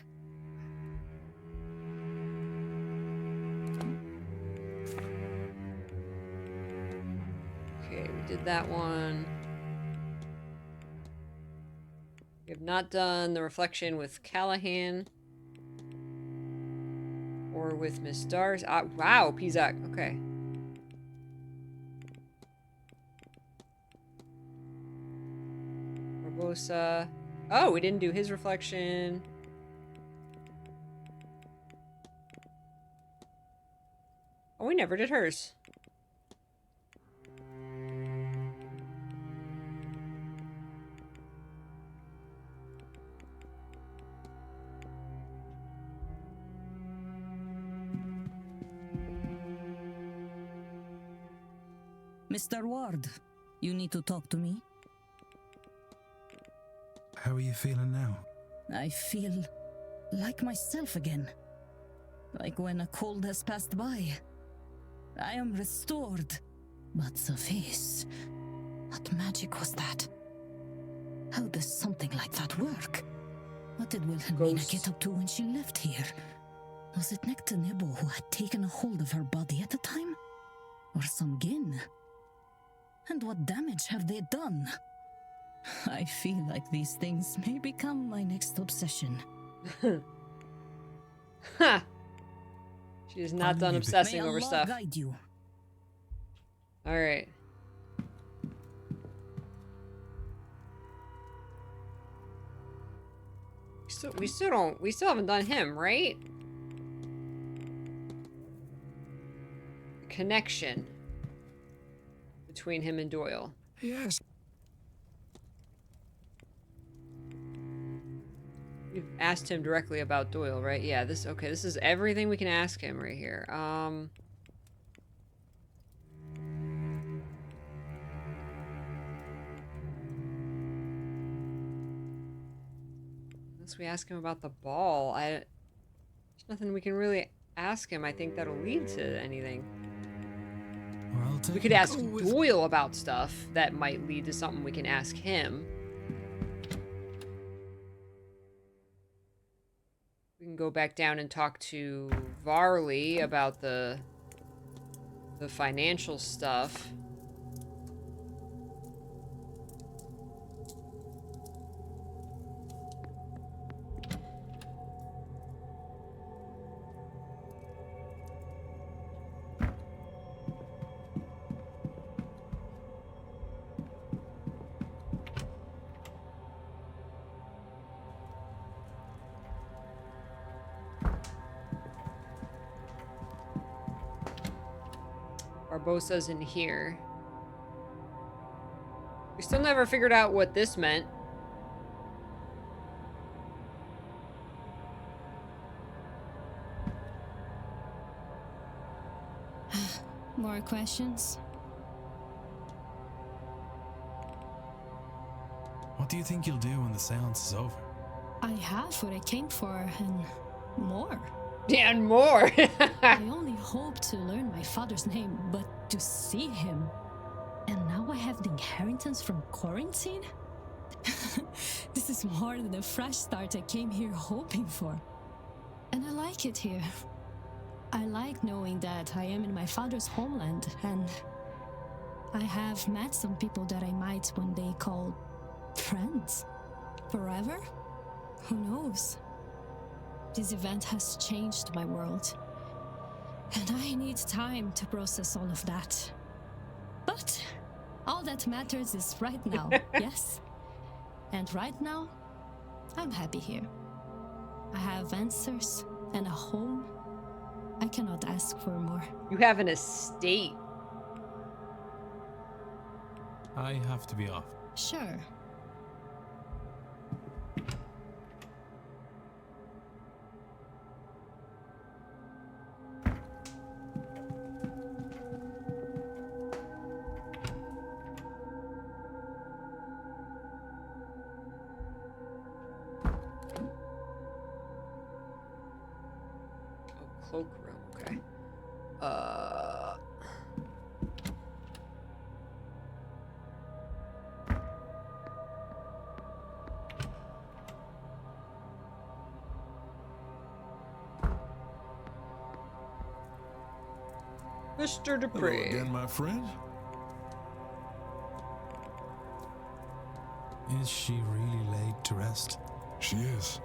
Speaker 1: Okay, we did that one. We have not done the reflection with Callahan. Or with Miss Darcy. Wow, Pizak. Okay. Barbosa. Oh, we didn't do his reflection. Oh, we never did hers.
Speaker 10: Mr. Ward, you need to talk to me.
Speaker 2: How are you feeling now?
Speaker 10: I feel like myself again. Like when a cold has passed by. I am restored. But the face... What magic was that? How does something like that work? What did Wilhelmina get up to when she left here? Was it Nectanebo who had taken a hold of her body at the time? Or some Gin? And what damage have they done? I feel like these things may become my next obsession.
Speaker 1: Ha! She is not done obsessing
Speaker 10: May
Speaker 1: over
Speaker 10: Allah
Speaker 1: stuff.
Speaker 10: guide you.
Speaker 1: Alright. We still haven't done him, right? Connection between him and Doyle.
Speaker 5: Yes.
Speaker 1: We've asked him directly about Doyle, right? Yeah, this is everything we can ask him right here. Unless we ask him about the ball, there's nothing we can really ask him, I think, that'll lead to anything. We could ask Doyle about stuff that might lead to something we can ask him. We can go back down and talk to Varley about the financial stuff. Barbosa's in here. We still never figured out what this meant.
Speaker 8: More questions?
Speaker 2: What do you think you'll do when the seance is over?
Speaker 8: I have what I came for, and more.
Speaker 1: Yeah, and more.
Speaker 8: I only hope to learn my father's name, but to see him, And now I have the inheritance from quarantine? This is more than the fresh start I came here hoping for. And I like it here. I like knowing that I am in my father's homeland, and I have met some people that I might one day call friends. Forever? Who knows? This event has changed my world, and I need time to process all of that. But all that matters is right now, yes? And right now, I'm happy here. I have answers and a home. I cannot ask for more.
Speaker 1: You have an estate.
Speaker 2: I have to be off.
Speaker 8: Sure.
Speaker 1: Cloakroom, okay. Mr.
Speaker 5: Hello
Speaker 1: Dupree.
Speaker 5: again, my friend.
Speaker 2: Is she really laid to rest?
Speaker 11: She is.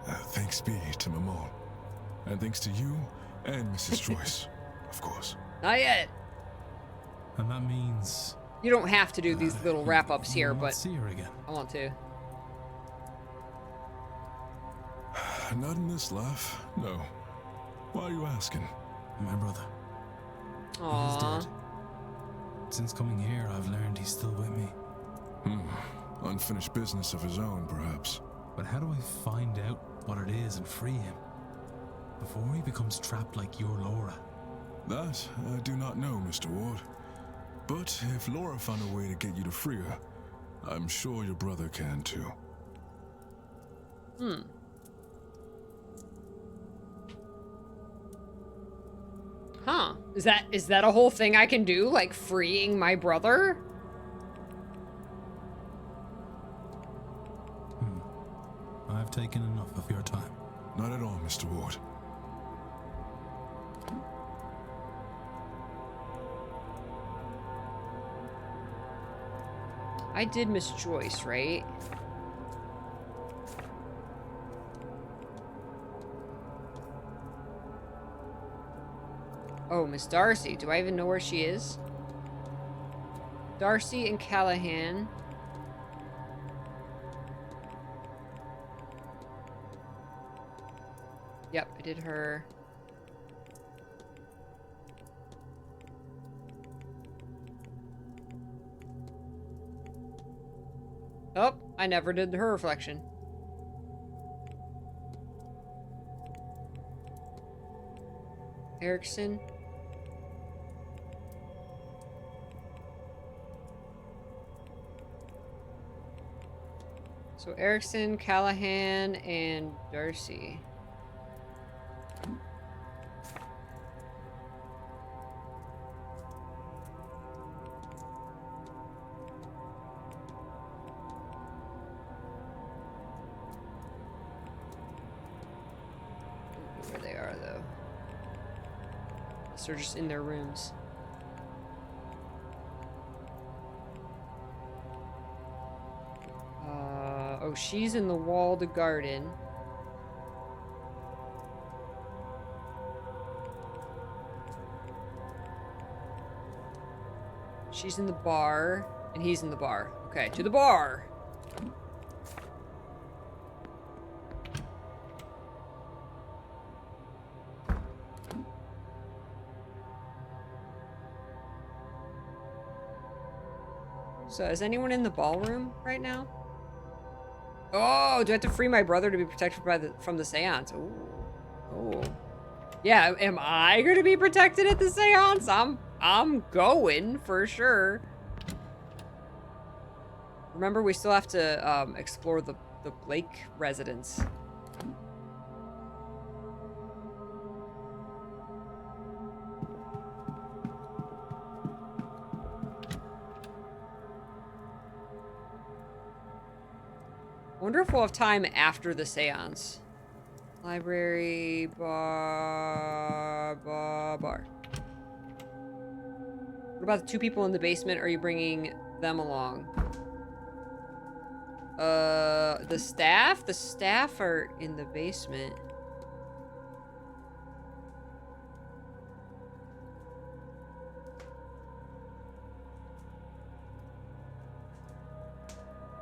Speaker 11: Thanks be to Mamon. And thanks to you and Mrs. Joyce, of course.
Speaker 1: Not yet.
Speaker 2: And that means
Speaker 1: You don't have to do these little wrap-ups
Speaker 2: you
Speaker 1: here,
Speaker 2: won't
Speaker 1: but
Speaker 2: see her again.
Speaker 1: I want to.
Speaker 11: Not in this life, no. Why are you asking?
Speaker 2: My brother.
Speaker 1: Aww.
Speaker 2: He's dead. Since coming here, I've learned he's still with me.
Speaker 11: Unfinished business of his own, perhaps.
Speaker 2: But how do I find out what it is and free him? Before he becomes trapped like your Laura.
Speaker 11: That I do not know, Mr. Ward. But if Laura found a way to get you to free her, I'm sure your brother can too.
Speaker 1: Huh. Is that a whole thing I can do? Like freeing my brother?
Speaker 2: I've taken enough of your time.
Speaker 11: Not at all, Mr. Ward.
Speaker 1: I did Miss Joyce, right? Oh, Miss Darcy. Do I even know where she is? Darcy and Callahan. Yep, I did her. Oh, I never did her reflection. Erickson. So Erickson, Callahan, and Darcy. Where they are, though. So they're just in their rooms. Oh, she's in the walled garden. She's in the bar, and he's in the bar. Okay, to the bar. So is anyone in the ballroom right now? Oh, do I have to free my brother to be protected from the seance? Ooh. Oh. Yeah, am I going to be protected at the seance? I'm going for sure. Remember, we still have to explore the Blake residence. wonder if we'll have time after the seance. Library, bar. What about the 2 people in the basement? Are you bringing them along? The staff? The staff are in the basement.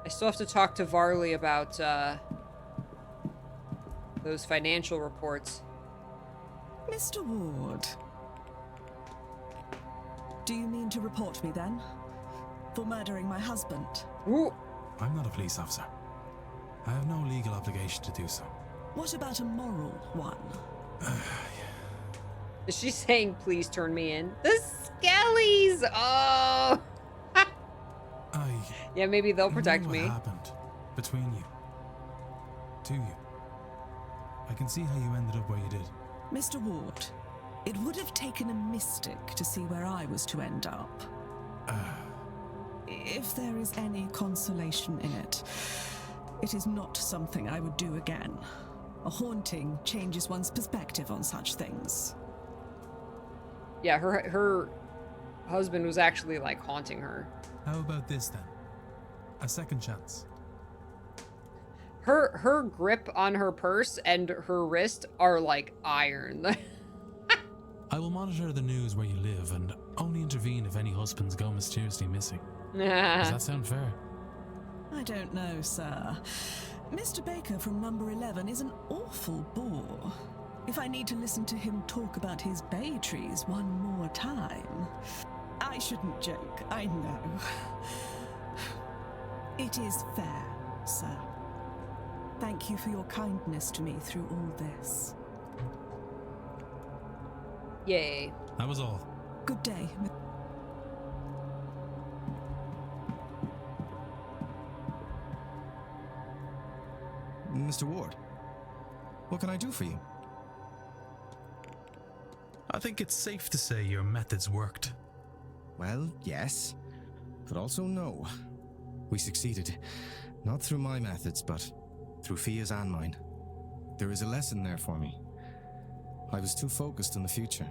Speaker 1: I still have to talk to Varley about, those financial reports.
Speaker 12: Mr. Ward. Do you mean to report me then? For murdering my husband?
Speaker 1: Ooh.
Speaker 2: I'm not a police officer. I have no legal obligation to do so.
Speaker 12: What about a moral one?
Speaker 1: Is she saying, please turn me in? The Skellies! Oh! Yeah, maybe they'll protect me.
Speaker 2: What happened between you? To you? I can see how you ended up where you did.
Speaker 12: Mr. Ward, it would have taken a mystic to see where I was to end up. If there is any consolation in it, it is not something I would do again. A haunting changes one's perspective on such things.
Speaker 1: Yeah, her husband was actually, like, haunting her.
Speaker 2: How about this, then? A second chance.
Speaker 1: Her grip on her purse and her wrist are, like, iron.
Speaker 2: I will monitor the news where you live and only intervene if any husbands go mysteriously missing. Does that sound fair?
Speaker 12: I don't know, sir. Mr. Baker from number 11 is an awful bore. If I need to listen to him talk about his bay trees one more time... I shouldn't joke, I know. It is fair, sir. Thank you for your kindness to me through all this.
Speaker 1: Yay.
Speaker 2: That was all.
Speaker 12: Good day.
Speaker 13: Mr. Ward, what can I do for you?
Speaker 2: I think it's safe to say your methods worked.
Speaker 13: Well, yes, but also no. We succeeded, not through my methods, but through Fia's and mine. There is a lesson there for me. I was too focused on the future.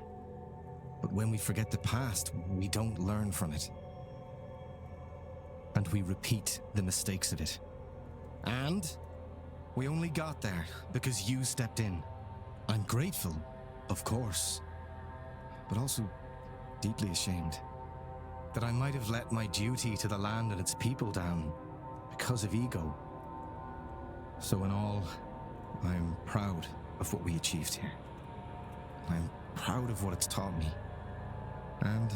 Speaker 13: But when we forget the past, we don't learn from it. And we repeat the mistakes of it. And we only got there because you stepped in. I'm grateful, of course, but also deeply ashamed that I might have let my duty to the land and its people down because of ego. So in all, I'm proud of what we achieved here. I'm proud of what it's taught me. And,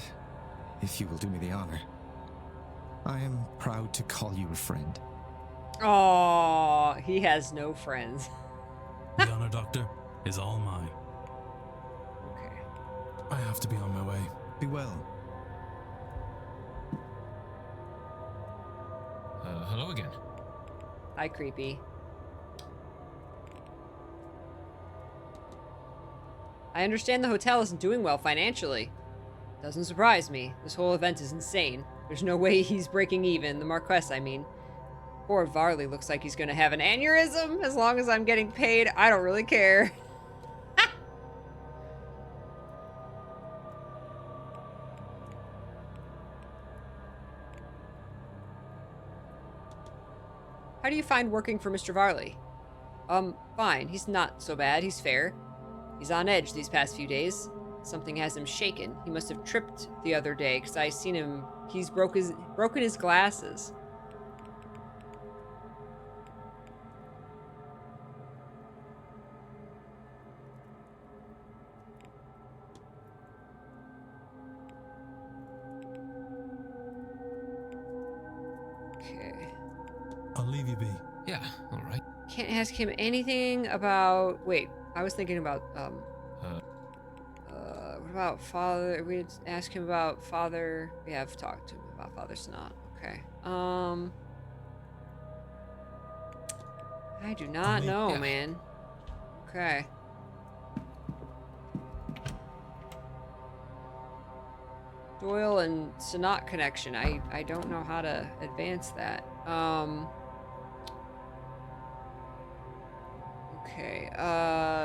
Speaker 13: if you will do me the honor, I am proud to call you a friend.
Speaker 1: Oh, he has no friends.
Speaker 2: The honor, Doctor, is all mine.
Speaker 1: Okay.
Speaker 2: I have to be on my way.
Speaker 13: Be well.
Speaker 14: Hello again.
Speaker 1: Hi, creepy. I understand the hotel isn't doing well financially. Doesn't surprise me. This whole event is insane. There's no way he's breaking even, the Marquess, I mean. Poor Varley looks like he's gonna have an aneurysm. As long as I'm getting paid, I don't really care. How do you find working for Mr. Varley? Fine. He's not so bad. He's fair. He's on edge these past few days. Something has him shaken. He must have tripped the other day, because I seen him. He's broken his glasses. Okay.
Speaker 2: I'll leave you be.
Speaker 14: Yeah, all right.
Speaker 1: Can't ask him anything about... Wait, I was thinking about, what about Father? We ask him about Father... We have talked to him about Father Snot. Okay. I do not know, man. Okay. Doyle and Snot connection. I don't know how to advance that.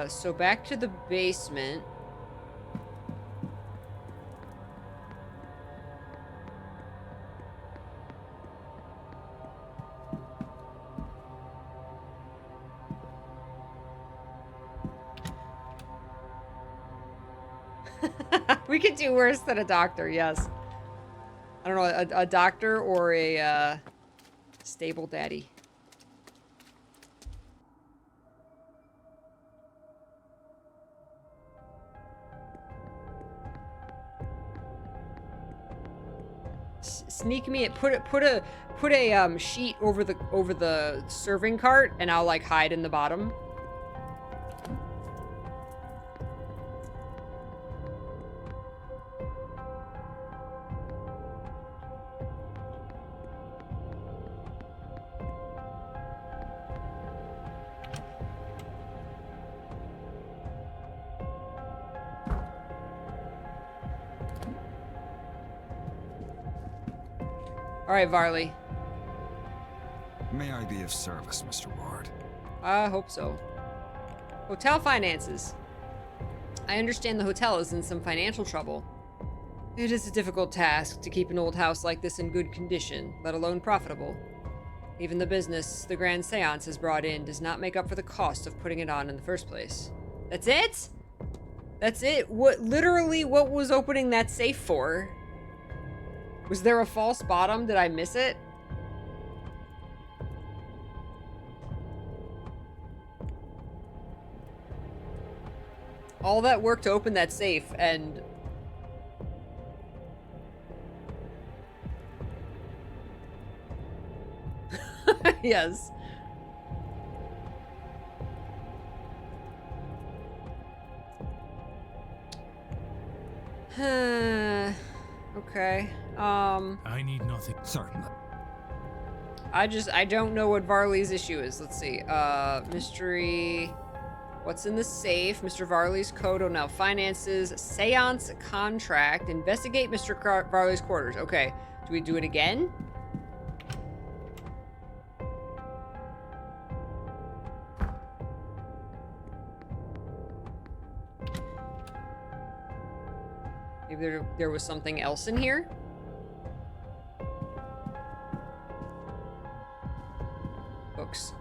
Speaker 1: so back to the basement. We could do worse than a doctor, yes. I don't know, a doctor or a stable daddy. Sneak me, put a sheet over the serving cart, and I'll like hide in the bottom. All right, Varley.
Speaker 4: May I be of service, Mr. Ward?
Speaker 1: I hope so. Hotel finances. I understand the hotel is in some financial trouble. It is a difficult task to keep an old house like this in good condition, let alone profitable. Even the business the Grand Séance has brought in does not make up for the cost of putting it on in the first place. That's it? That's it? Literally, what was opening that safe for? Was there a false bottom? Did I miss it? All that work to open that safe, and... yes. Okay.
Speaker 2: I need nothing.
Speaker 4: Certainly.
Speaker 1: I don't know what Varley's issue is. Let's see. Mystery. What's in the safe? Mr. Varley's code. Oh no. Finances. Seance contract. Investigate Mr. Varley's quarters. Okay. Do we do it again? Maybe there was something else in here? Books.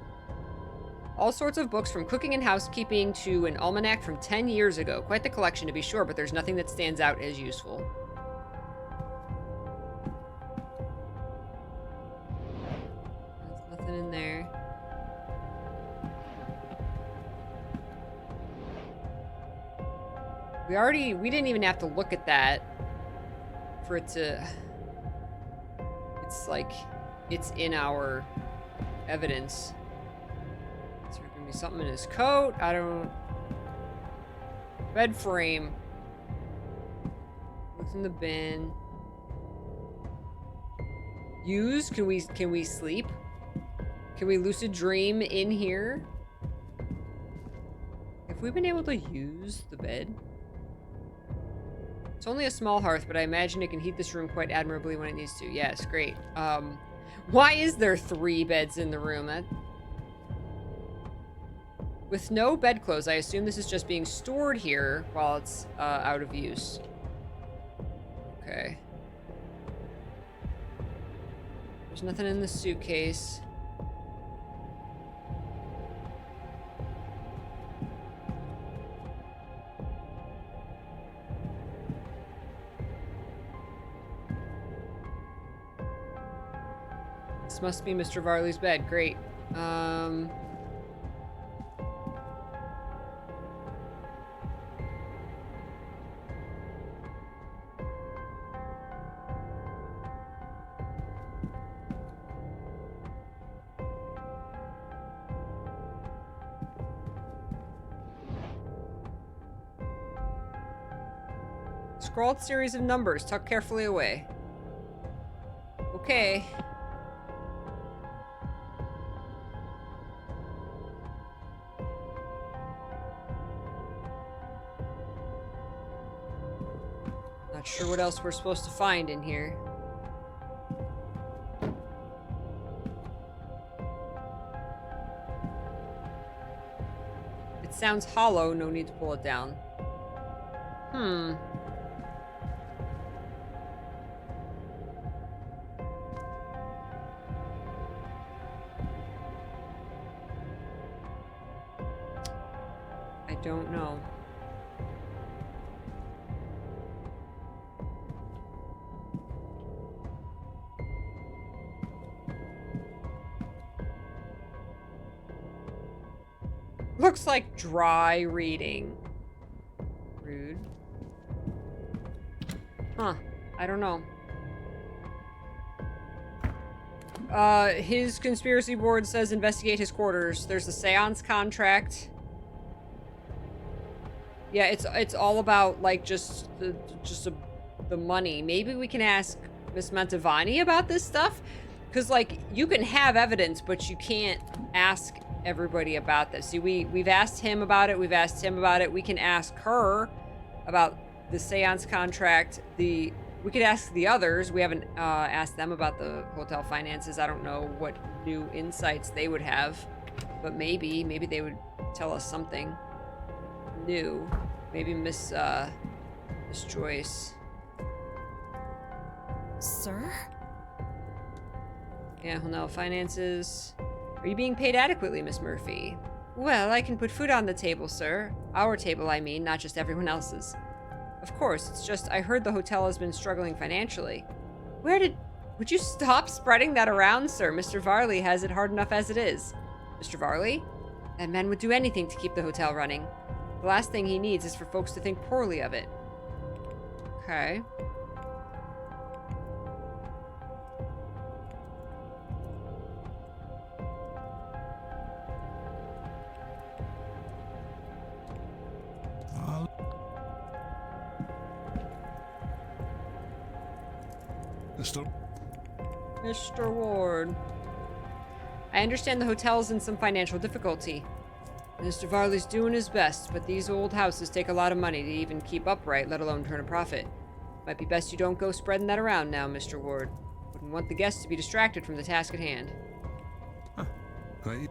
Speaker 1: All sorts of books, from cooking and housekeeping to an almanac from 10 years ago. Quite the collection, to be sure, but there's nothing that stands out as useful. There's nothing in there. We didn't even have to look at that for it to... It's like, it's in our evidence. Is there gonna be something in his coat? I don't... Bed frame. What's in the bin? Use? Can we sleep? Can we lucid dream in here? Have we been able to use the bed? It's only a small hearth, but I imagine it can heat this room quite admirably when it needs to. Yes, great. Why is there 3 beds in the room? With no bedclothes, I assume this is just being stored here while it's out of use. Okay. There's nothing in the suitcase. This must be Mr. Varley's bed. Great. Scrawled series of numbers tucked carefully away. Okay. Not sure what else we're supposed to find in here. sounds hollow. No need to pull it down. I don't know. Looks like dry reading. Rude. Huh. I don't know. His conspiracy board says investigate his quarters. There's a seance contract. Yeah, it's all about, like, just the money. Maybe we can ask Miss Mantovani about this stuff? Because, like, you can have evidence, but you can't ask everybody about this. See, we've asked him about it. We've asked him about it. We can ask her about the seance contract. We could ask the others. We haven't asked them about the hotel finances. I don't know what new insights they would have, but maybe they would tell us something new. Maybe Miss Joyce.
Speaker 3: Sir?
Speaker 1: Yeah, hotel finances. Are you being paid adequately, Miss Murphy? Well, I can put food on the table, sir. Our table, I mean, not just everyone else's. Of course, it's just I heard the hotel has been struggling financially. Would you stop spreading that around, sir? Mr. Varley has it hard enough as it is. Mr. Varley? That man would do anything to keep the hotel running. The last thing he needs is for folks to think poorly of it. Okay. Mr. Ward. I understand the hotel's in some financial difficulty. Mr. Varley's doing his best, but these old houses take a lot of money to even keep upright, let alone turn a profit. Might be best you don't go spreading that around now, Mr. Ward. Wouldn't want the guests to be distracted from the task at hand.
Speaker 5: Huh. Right.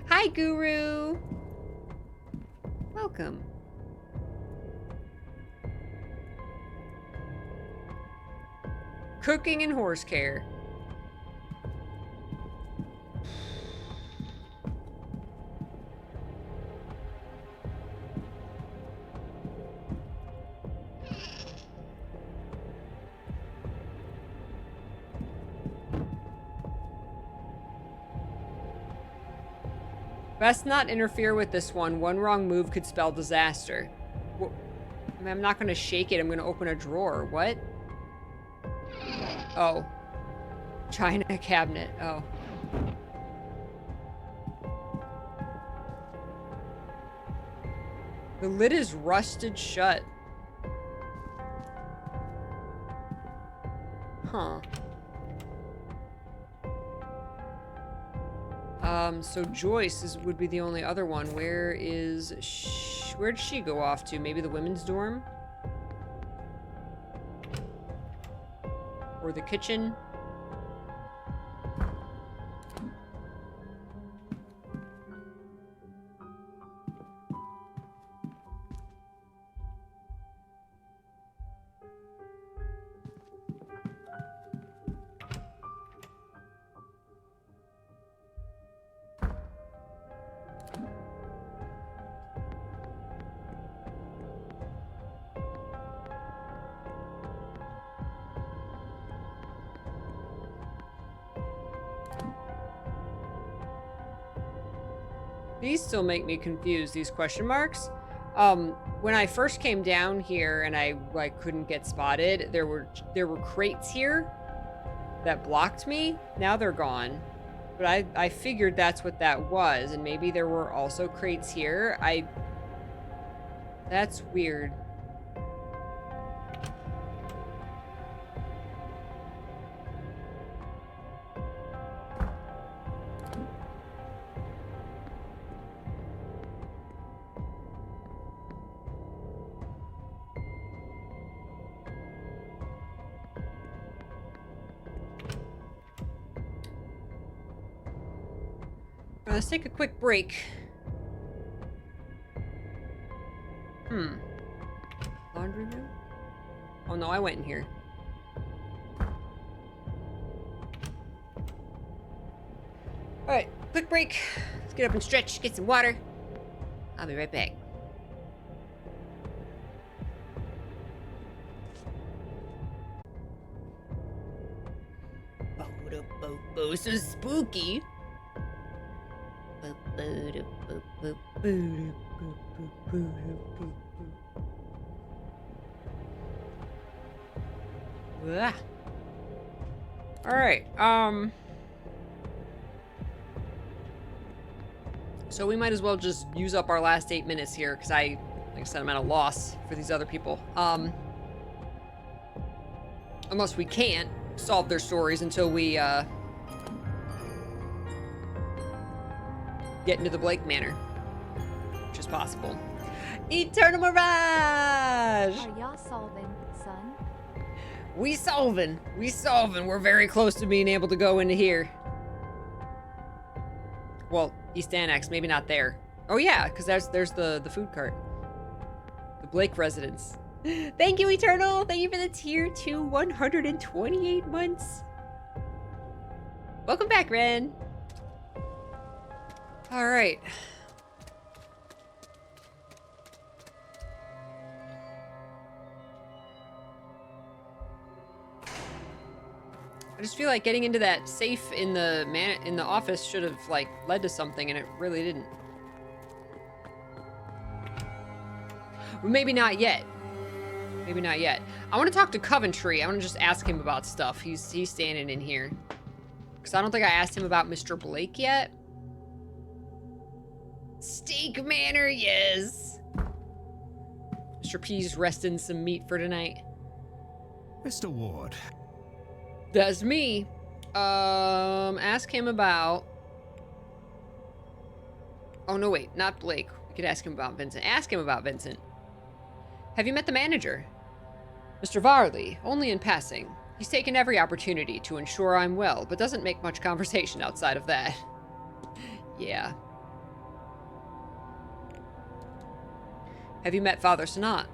Speaker 1: Hi, Guru! Welcome. Cooking and horse care. Best not interfere with this one. One wrong move could spell disaster. I mean, I'm not going to shake it. I'm going to open a drawer. What? Oh. China cabinet. Oh. The lid is rusted shut. Huh. So Joyce would be the only other one. Where'd she go off to? Maybe the women's dorm? Or the kitchen? These still make me confused, these question marks. When I first came down here and I couldn't get spotted, there were crates here that blocked me. Now they're gone. But I figured that's what that was, and maybe there were also crates here. That's weird. Let's take a quick break. Laundry room? Oh no, I went in here. Alright, quick break. Let's get up and stretch, get some water. I'll be right back. So spooky. Alright, so we might as well just use up our last 8 minutes here, because like I said, I'm at a loss for these other people. Unless we can't solve their stories until we, get into the Blake Manor, which is possible. Eternal Mirage!
Speaker 15: Are y'all solving, son?
Speaker 1: We solving. We're very close to being able to go into here. Well, East Annex, maybe not there. Oh yeah, because there's the food cart. The Blake residence. Thank you, Eternal! Thank you for the tier 2 128 months. Welcome back, Ren. Alright. I just feel like getting into that safe in the office should have like led to something, and it really didn't. Well, maybe not yet. Maybe not yet. I want to talk to Coventry. I want to just ask him about stuff. He's standing in here. Because I don't think I asked him about Mr. Blake yet. Steak Manor, yes. Mr. P's resting some meat for tonight.
Speaker 7: Mr. Ward.
Speaker 1: That's me. Ask him about... Oh, no, wait. Not Blake. We could ask him about Vincent. Ask him about Vincent. Have you met the manager? Mr. Varley, only in passing. He's taken every opportunity to ensure I'm well, but doesn't make much conversation outside of that. Yeah. Have you met Father Sanat?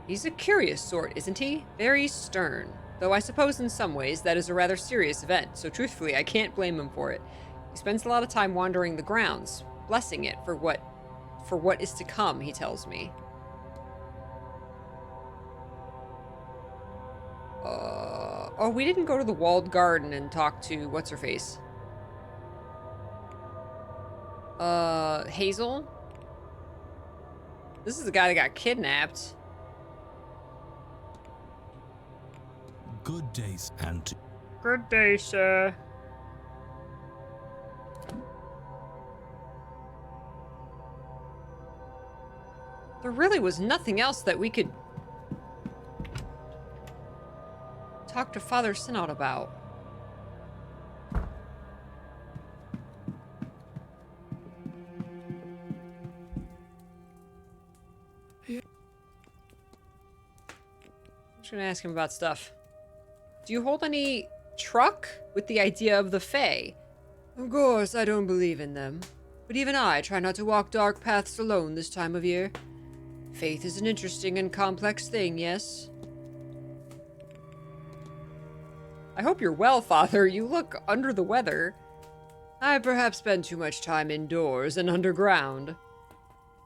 Speaker 1: He's a curious sort, isn't he? Very stern. Though I suppose in some ways that is a rather serious event, so truthfully I can't blame him for it. He spends a lot of time wandering the grounds, blessing it for what is to come, he tells me. Oh, we didn't go to the walled garden and talk to what's-her-face. Hazel? This is the guy that got kidnapped.
Speaker 2: Good days, and
Speaker 1: Good day, sir. There really was nothing else that we could talk to Father Synod about. I'm just gonna ask him about stuff. Do you hold any truck with the idea of the Fae? Of course, I don't believe in them. But even I try not to walk dark paths alone this time of year. Faith is an interesting and complex thing, yes? I hope you're well, Father. You look under the weather. I perhaps spend too much time indoors and underground.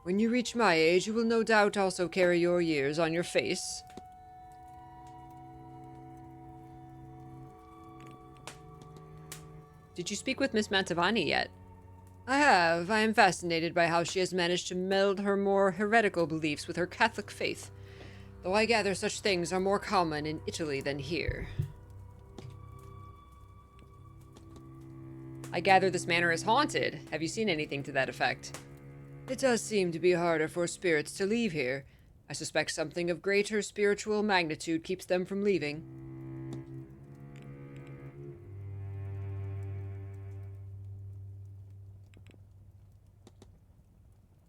Speaker 1: When you reach my age, you will no doubt also carry your years on your face. Did you speak with Miss Mantovani yet? I have. I am fascinated by how she has managed to meld her more heretical beliefs with her Catholic faith, though I gather such things are more common in Italy than here. I gather this manor is haunted. Have you seen anything to that effect? It does seem to be harder for spirits to leave here. I suspect something of greater spiritual magnitude keeps them from leaving.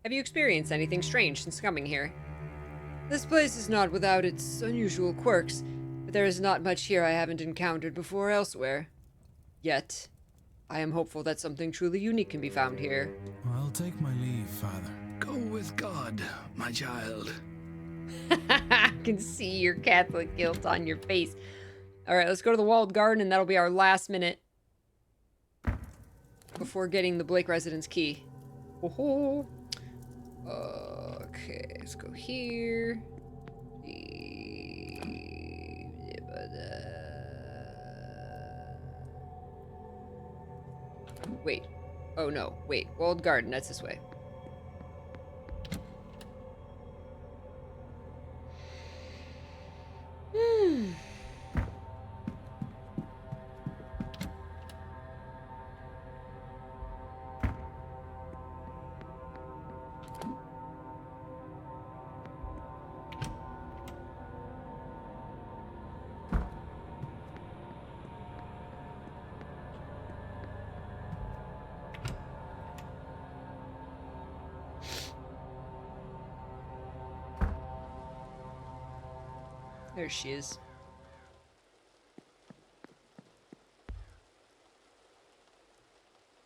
Speaker 1: Have you experienced anything strange since coming here? This place is not without its unusual quirks, but there is not much here I haven't encountered before elsewhere. Yet, I am hopeful that something truly unique can be found here.
Speaker 2: I'll take my leave, Father.
Speaker 7: Go with God, my child.
Speaker 1: I can see your Catholic guilt on your face. All right, let's go to the walled garden, and that'll be our last minute before getting the Blake residence key. Oh, okay, let's go here. Wait. Oh no, wait. Walled garden, that's this way. There she is.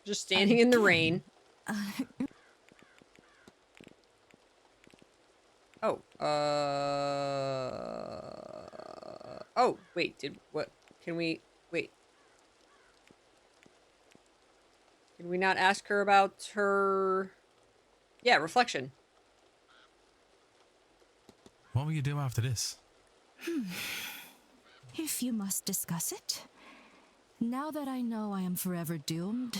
Speaker 1: Just standing in the rain. Oh, oh, wait, what? Can we, wait. Can we not ask her about her, yeah, reflection.
Speaker 2: What will you do after this?
Speaker 3: If you must discuss it. Now that I know I am forever doomed,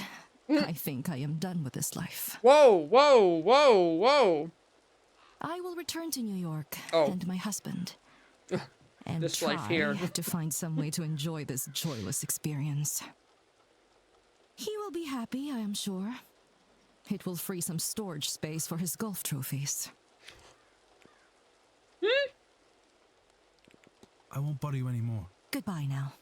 Speaker 3: I think I am done with this life.
Speaker 1: Whoa, whoa, whoa, whoa.
Speaker 3: I will return to New York and my husband. And
Speaker 1: this
Speaker 3: try
Speaker 1: life here.
Speaker 3: to find some way to enjoy this joyless experience. He will be happy, I am sure. It will free some storage space for his golf trophies.
Speaker 2: I won't bother you anymore.
Speaker 3: Goodbye now.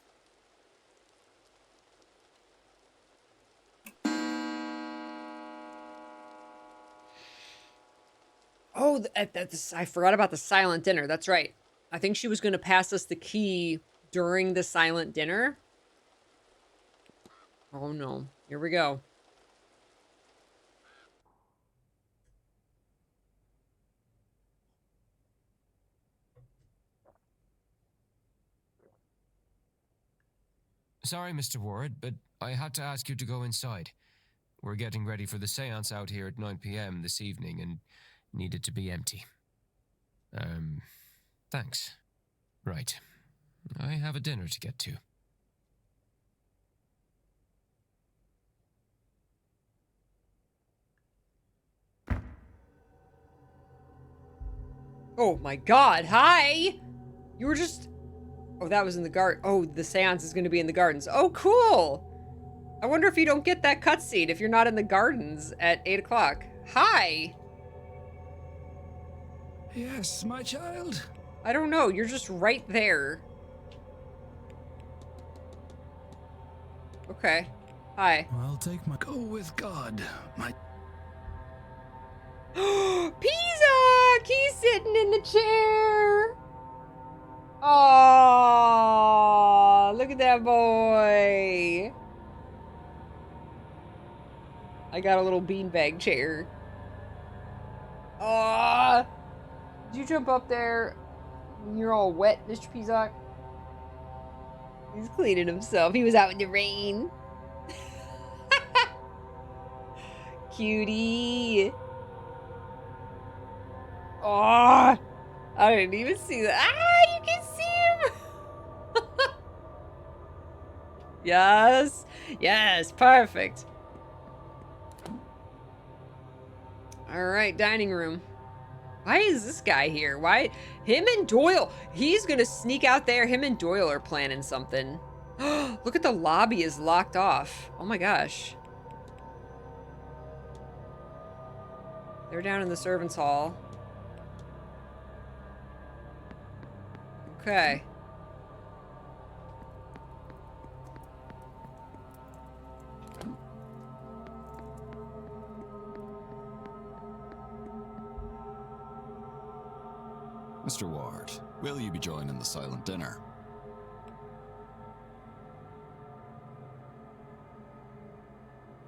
Speaker 1: Oh, I forgot about the silent dinner. That's right. I think she was going to pass us the key during the silent dinner. Oh no. Here we go.
Speaker 14: Sorry, Mr. Ward, but I had to ask you to go inside. We're getting ready for the seance out here at 9 p.m. this evening and needed to be empty. Thanks. Right. I have a dinner to get to.
Speaker 1: Oh my god, hi! You were just... Oh, that was in the garden. Oh, the seance is going to be in the gardens. Oh, cool! I wonder if you don't get that cutscene if you're not in the gardens at 8 o'clock. Hi!
Speaker 7: Yes, my child?
Speaker 1: I don't know, you're just right there. Okay. Hi.
Speaker 2: I'll take my...
Speaker 7: Go with God, my...
Speaker 1: Pizza! He's sitting in the chair! Oh, look at that boy! I got a little beanbag chair. Oh, did you jump up there when you're all wet, Mr. Pizzock? He's cleaning himself. He was out in the rain. Cutie. Oh, I didn't even see that. Ah, you can see him. Yes. Yes, perfect. All right, dining room. Why is this guy here? Why? Him and Doyle. He's going to sneak out there. Him and Doyle are planning something. Look at the lobby is locked off. Oh my gosh. They're down in the servants' hall. Okay.
Speaker 4: Mr. Ward, will you be joining the silent dinner?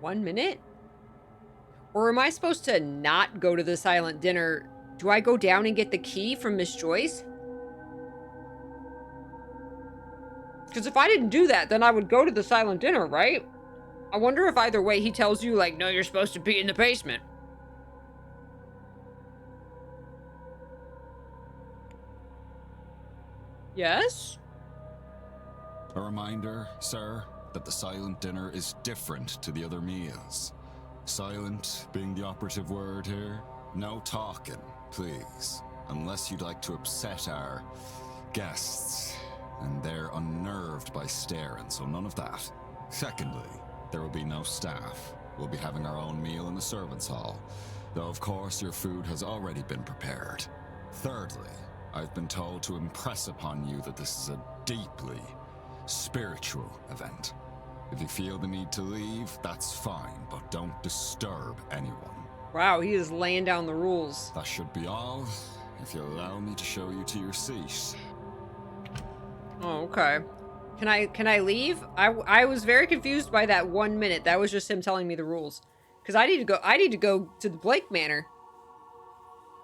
Speaker 1: 1 minute? Or am I supposed to not go to the silent dinner? Do I go down and get the key from Miss Joyce? Because if I didn't do that, then I would go to the silent dinner, right? I wonder if either way he tells you, like, no, you're supposed to be in the basement. Yes?
Speaker 4: A reminder, sir, that the silent dinner is different to the other meals. Silent being the operative word here. No talking, please. Unless you'd like to upset our guests. And they're unnerved by staring, so none of that. Secondly, there will be no staff. We'll be having our own meal in the servants' hall. Though, of course, your food has already been prepared. Thirdly, I've been told to impress upon you that this is a deeply spiritual event. If you feel the need to leave, that's fine, but don't disturb anyone.
Speaker 1: Wow, he is laying down the rules.
Speaker 4: That should be all, if you'll allow me to show you to your seat.
Speaker 1: Oh, okay. Can I leave? I was very confused by that 1 minute. That was just him telling me the rules. Because I need to go to the Blake Manor.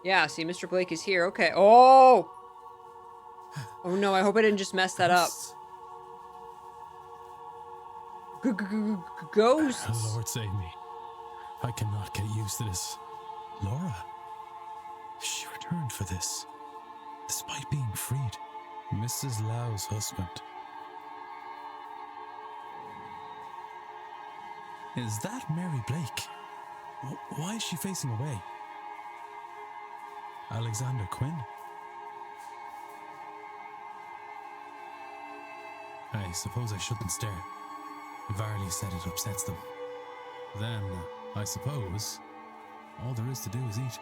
Speaker 1: Yeah, see, Mr. Blake is here. Okay. Oh! Oh no, I hope I didn't just mess that up. Ghosts.
Speaker 2: Lord save me. I cannot get used to this. Laura. She returned for this. Despite being freed. Mrs. Lau's husband. Is that Mary Blake? Why is she facing away? Alexander Quinn? I suppose I shouldn't stare. Varley said it upsets them. Then, I suppose, all there is to do is eat.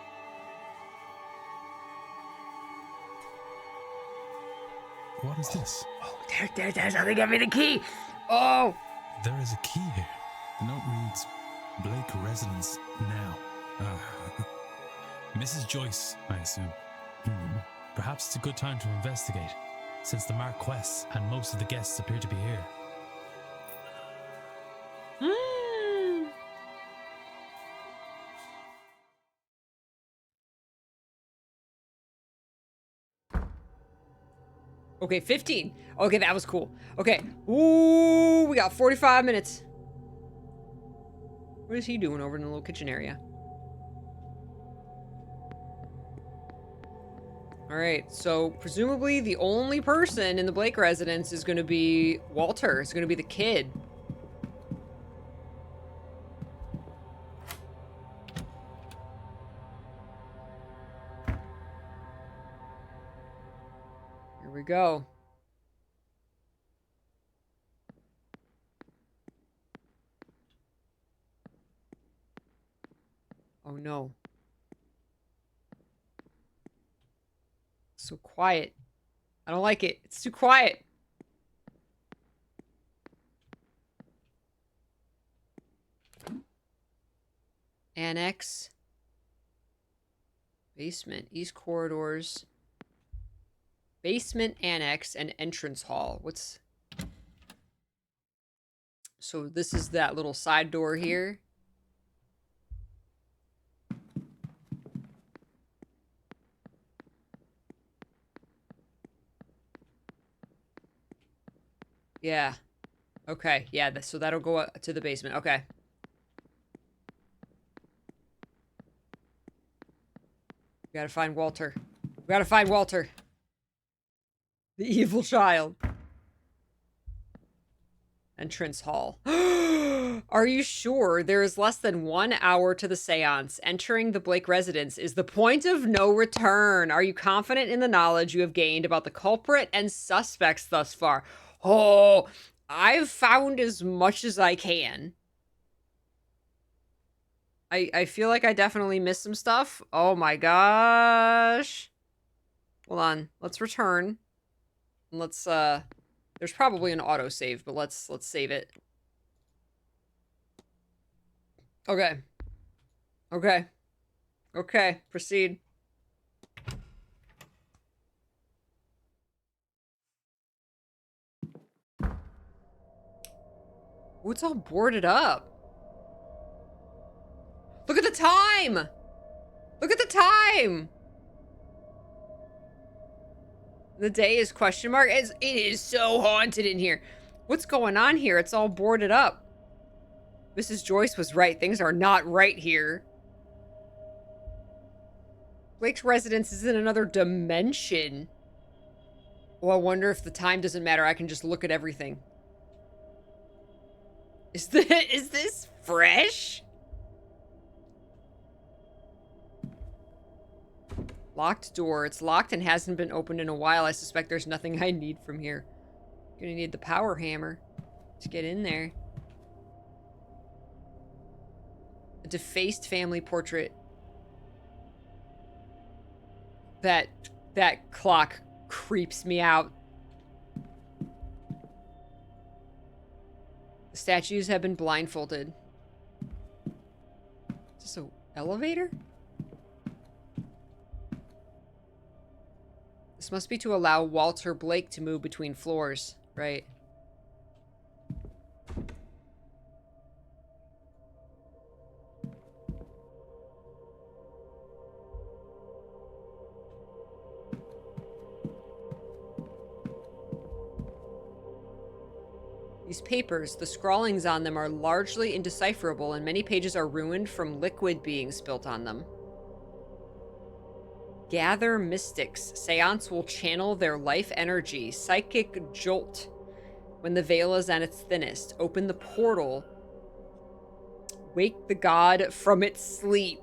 Speaker 2: What is this?
Speaker 1: Oh, there's how they give me the key. Oh!
Speaker 2: There is a key here. The note reads, Blake residence now. Mrs. Joyce, I assume. Perhaps it's a good time to investigate, since the Marquess and most of the guests appear to be here.
Speaker 1: Okay, 15. Okay, that was cool. Okay. Ooh, we got 45 minutes. What is he doing over in the little kitchen area? All right, so presumably the only person in the Blake residence is going to be Walter. It's going to be the kid. Here we go. Oh no. So quiet. I don't like it. It's too quiet. Annex. Basement. East corridors. Basement, annex, and entrance hall. What's... So this is that little side door here. Yeah. Okay. Yeah, so that'll go up to the basement. Okay. We gotta find Walter. We gotta find Walter. The evil child. Entrance hall. Are you sure there is less than 1 hour to the seance? Entering the Blake residence is the point of no return. Are you confident in the knowledge you have gained about the culprit and suspects thus far? Oh, I've found as much as I can. I feel like I definitely missed some stuff. Oh my gosh. Hold on. Let's return. Let's, there's probably an autosave, but let's save it. Okay. Okay. Okay, proceed. Ooh, it's all boarded up. Look at the time! Look at the time! The day is question mark. It is so haunted in here. What's going on here? It's all boarded up. Mrs. Joyce was right. Things are not right here. Blake's residence is in another dimension. Oh, I wonder if the time doesn't matter. I can just look at everything. Is this fresh? Locked door. It's locked and hasn't been opened in a while. I suspect there's nothing I need from here. Gonna need the power hammer to get in there. A defaced family portrait. That clock creeps me out. The statues have been blindfolded. Is this an elevator? This must be to allow Walter Blake to move between floors, right? These papers, the scrawlings on them are largely indecipherable, and many pages are ruined from liquid being spilt on them. Gather mystics. Seance will channel their life energy. Psychic jolt. When the veil is at its thinnest. Open the portal. Wake the god from its sleep.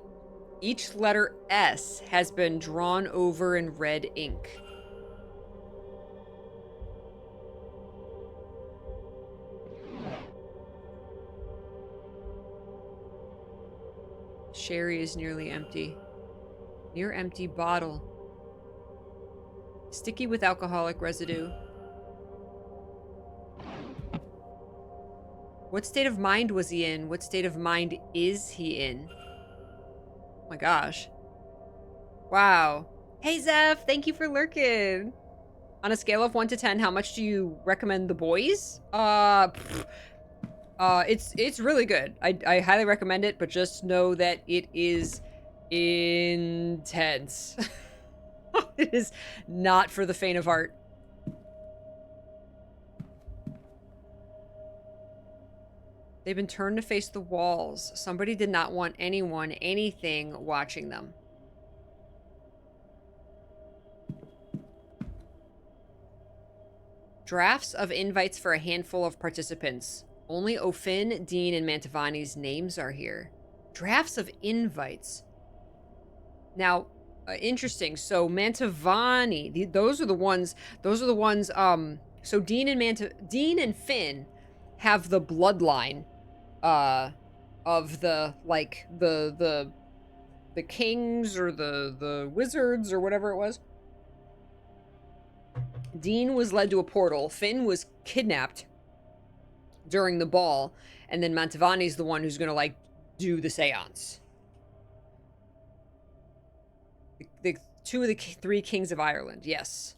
Speaker 1: Each letter S has been drawn over in red ink. Sherry is nearly empty. Near empty bottle. Sticky with alcoholic residue. What state of mind was he in? What state of mind is he in? Oh my gosh. Wow. Hey Zeph, thank you for lurking. On a scale of 1 to 10, how much do you recommend The Boys? It's really good. I highly recommend it, but just know that it is intense. It is not for the faint of heart. They've been turned to face the walls. Somebody did not want anyone, anything watching them. Drafts of invites for a handful of participants. Only O'Finn, Deane, and Mantovani's names are here. Drafts of invites. Now, interesting. So Mantovani, those are the ones, so Deane and Finn have the bloodline, of the, like, the kings or the wizards or whatever it was. Deane was led to a portal. Finn was kidnapped during the ball. And then Mantovani's the one who's gonna, like, do the seance. The two of the three kings of Ireland, yes.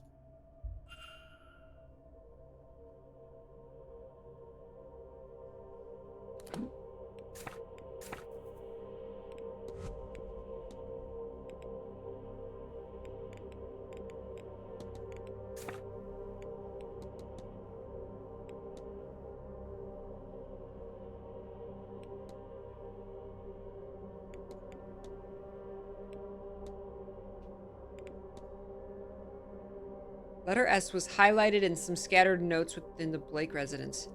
Speaker 1: Letter S was highlighted in some scattered notes within the Blake residence.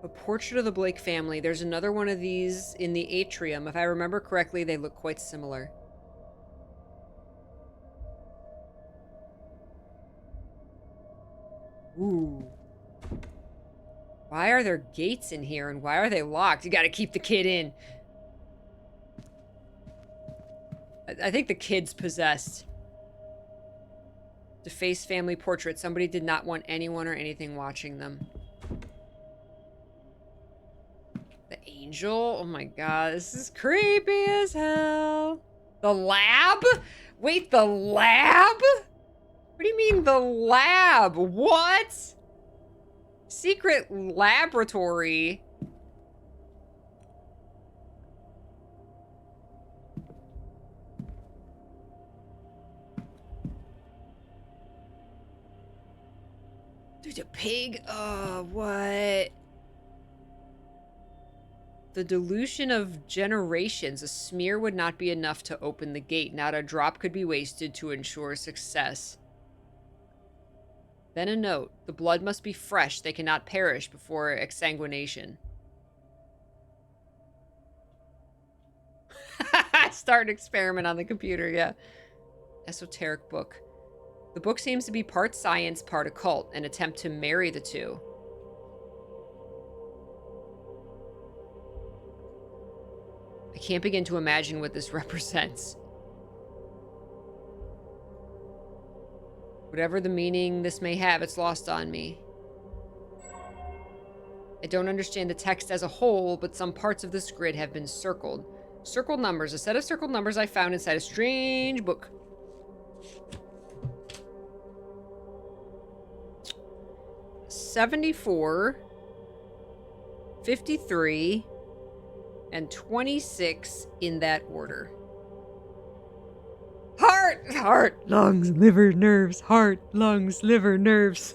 Speaker 1: A portrait of the Blake family. There's another one of these in the atrium. If I remember correctly, they look quite similar. Ooh. Why are there gates in here and why are they locked? You gotta keep the kid in. I think the kid's possessed. Deface family portrait. Somebody did not want anyone or anything watching them. The angel? Oh my god, this is creepy as hell. The lab? Wait, the lab? What do you mean the lab? What? Secret laboratory? Dude, a pig? Oh, what? The dilution of generations. A smear would not be enough to open the gate. Not a drop could be wasted to ensure success. Then a note. The blood must be fresh. They cannot perish before exsanguination. Start an experiment on the computer, yeah. Esoteric book. The book seems to be part science, part occult, an attempt to marry the two. I can't begin to imagine what this represents. Whatever the meaning this may have, it's lost on me. I don't understand the text as a whole, but some parts of this grid have been circled. Circled numbers. A set of circled numbers I found inside a strange book. $74, $53, and 26 in that order. Heart, lungs, liver, nerves, heart, lungs, liver, nerves.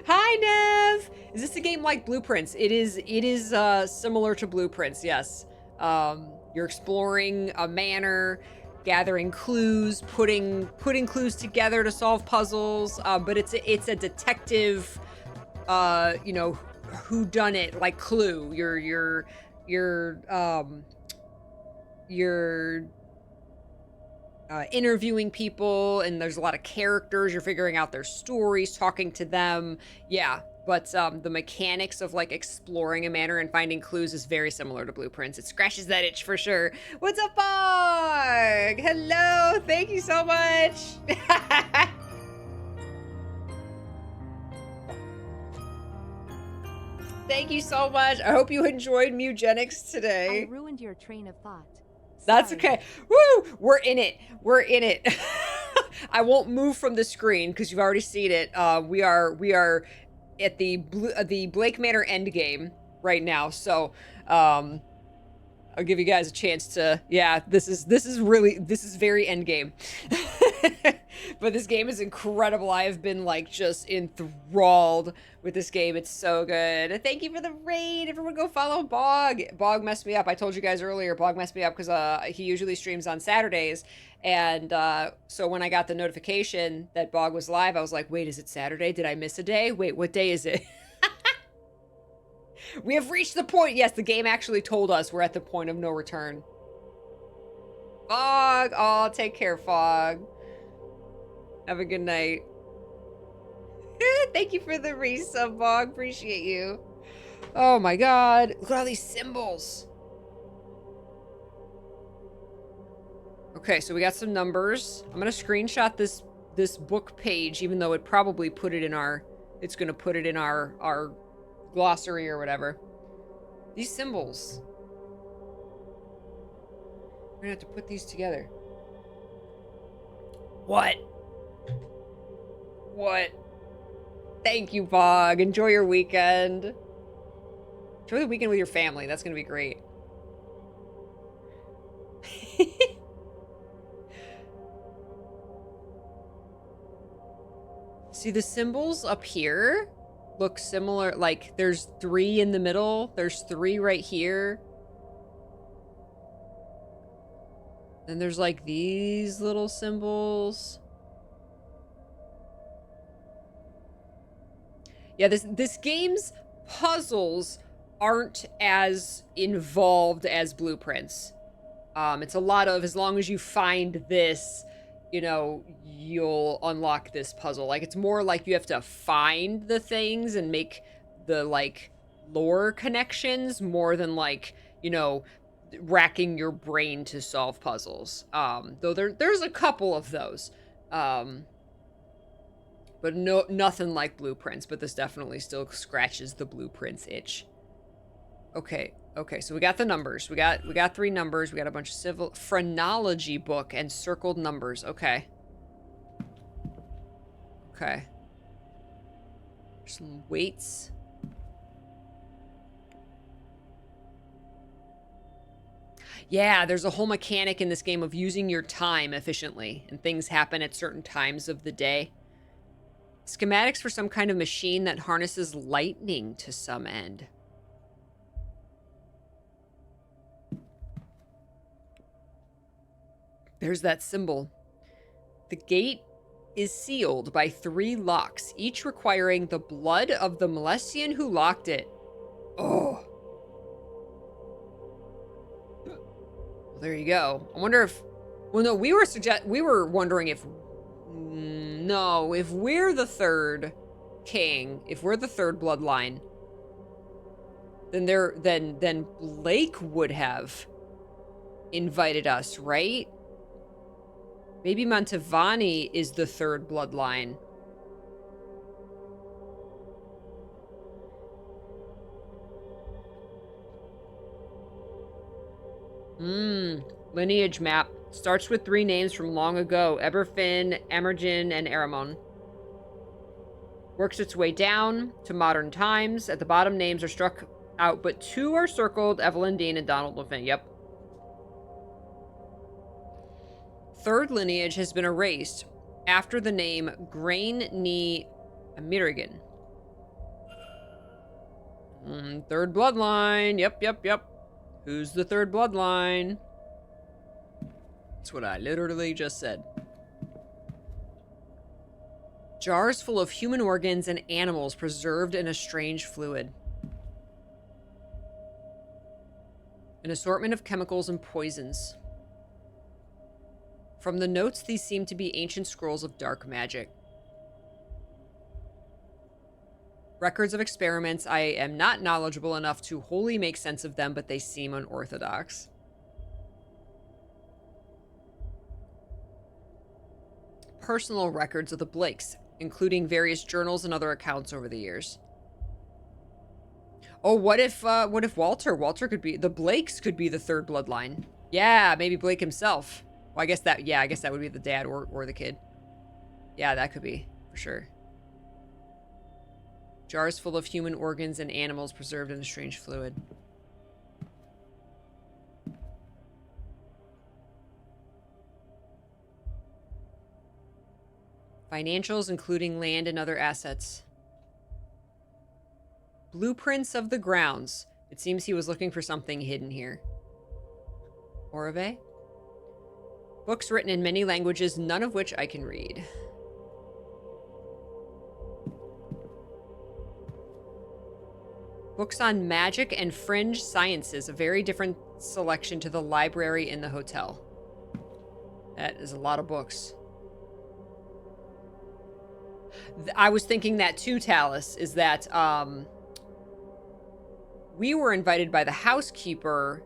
Speaker 1: Hi, Nev. Is this a game like Blueprints? It is similar to Blueprints, yes. You're exploring a manor, gathering clues, putting clues together to solve puzzles, but it's a detective, you know, whodunit, like Clue. You're interviewing people, and there's a lot of characters. You're figuring out their stories, talking to them. Yeah, but the mechanics of like exploring a manor and finding clues is very similar to Blueprints. It scratches that itch for sure. What's up, Bog? Hello, thank you so much. Thank you so much. I hope you enjoyed Mugenics today.
Speaker 15: I ruined your train of thought.
Speaker 1: That's okay. Woo! We're in it. We're in it. I won't move from the screen because you've already seen it. We are at the Blake Manor endgame right now. So I'll give you guys a chance to. Yeah, this is very endgame. But this game is incredible. I have been like just enthralled with this game. It's so good. Thank you for the raid. Everyone go follow Bog. Bog messed me up. I told you guys earlier, Bog messed me up because he usually streams on Saturdays. And so when I got the notification that Bog was live, I was like, wait, is it Saturday? Did I miss a day? Wait, what day is it? We have reached the point. Yes, the game actually told us we're at the point of no return. Fog. Oh, take care, Fog. Have a good night. Thank you for the resub, Bog. Appreciate you. Oh my god. Look at all these symbols. Okay, so we got some numbers. I'm gonna screenshot this book page, even though it probably put it in our... It's gonna put it in our glossary or whatever. These symbols. We're gonna have to put these together. What? What? Thank you, Bog. Enjoy your weekend. Enjoy the weekend with your family. That's gonna be great. See, the symbols up here look similar. Like, there's 3 in the middle. There's 3 right here. Then there's, like, these little symbols. Yeah, this game's puzzles aren't as involved as Blueprints. It's a lot of, as long as you find this, you know, you'll unlock this puzzle. Like, it's more like you have to find the things and make the, like, lore connections more than, like, you know, racking your brain to solve puzzles. Though there's a couple of those. But nothing like blueprints, but this definitely still scratches the blueprints itch. Okay, so we got the numbers. We got 3 numbers. We got a bunch of civil phrenology book and circled numbers. Okay. Some weights. Yeah, there's a whole mechanic in this game of using your time efficiently, and things happen at certain times of the day. Schematics for some kind of machine that harnesses lightning to some end. There's that symbol. The gate is sealed by 3 locks, each requiring the blood of the Molestian who locked it. Oh. Well, there you go. I wonder if... Well, no, we were wondering if... No, if we're the 3rd king, if we're the 3rd bloodline, then Blake would have invited us, right? Maybe Mantovani is the 3rd bloodline. Lineage map. Starts with 3 names from long ago. Eberfin, Emergin, and Aramon. Works its way down to modern times. At the bottom, names are struck out, but 2 are circled. Evelyn Deane and Donald Levin. Yep. 3rd lineage has been erased after the name Grain Ni Amerigan. 3rd bloodline. Yep. Who's the 3rd bloodline? That's what I literally just said. Jars full of human organs and animals preserved in a strange fluid. An assortment of chemicals and poisons. From the notes, these seem to be ancient scrolls of dark magic. Records of experiments. I am not knowledgeable enough to wholly make sense of them, but they seem unorthodox. Personal records of the Blakes, including various journals and other accounts over the years. Oh, what if Walter could be, the Blakes could be the 3rd bloodline? Yeah, maybe Blake himself. Well, I guess that would be the dad or the kid. Yeah, that could be, for sure. Jars full of human organs and animals preserved in a strange fluid. Financials, including land and other assets. Blueprints of the grounds. It seems he was looking for something hidden here. Orave? Books written in many languages, none of which I can read. Books on magic and fringe sciences, a very different selection to the library in the hotel. That is a lot of books. I was thinking that too, Talus, is that we were invited by the housekeeper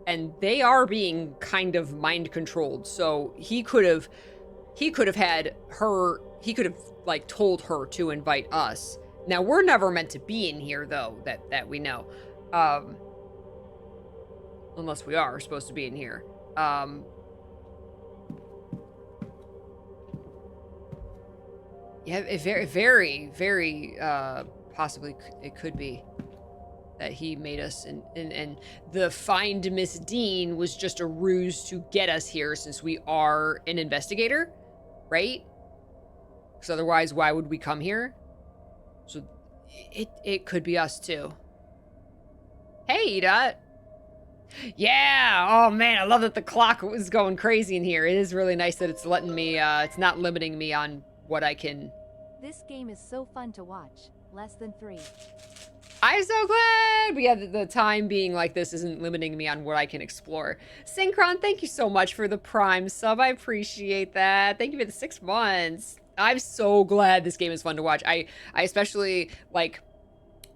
Speaker 1: and they are being kind of mind controlled. So he could have like told her to invite us. Now we're never meant to be in here though, that we know. Unless we are supposed to be in here. Yeah, it very possibly it could be that he made us, and the find Miss Deane was just a ruse to get us here since we are an investigator, right? Because otherwise, why would we come here? So it could be us too. Hey, Edot. Yeah, oh man, I love that the clock was going crazy in here. It is really nice that it's letting me, it's not limiting me on what I can.
Speaker 15: This game is so fun to watch. Less than 3.
Speaker 1: I'm so glad! But yeah, the time being like this isn't limiting me on what I can explore. Synchron, thank you so much for the Prime sub. I appreciate that. Thank you for the 6 months. I'm so glad this game is fun to watch. I especially, like,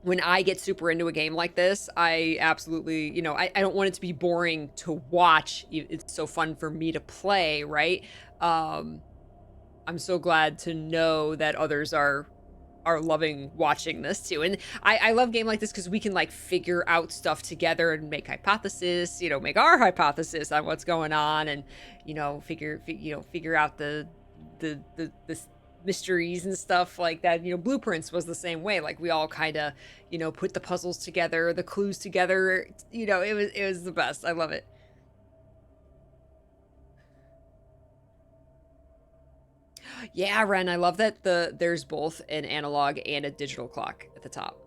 Speaker 1: when I get super into a game like this, I absolutely, you know, I don't want it to be boring to watch. It's so fun for me to play, right? I'm so glad to know that others are loving watching this too. And I love game like this because we can like figure out stuff together and make hypothesis, you know, make our hypothesis on what's going on, and you know, figure out the mysteries and stuff like that. You know, Blueprints was the same way. Like we all kind of, you know, put the puzzles together, the clues together. You know, it was the best. I love it. Yeah, Ren, I love that there's both an analog and a digital clock at the top.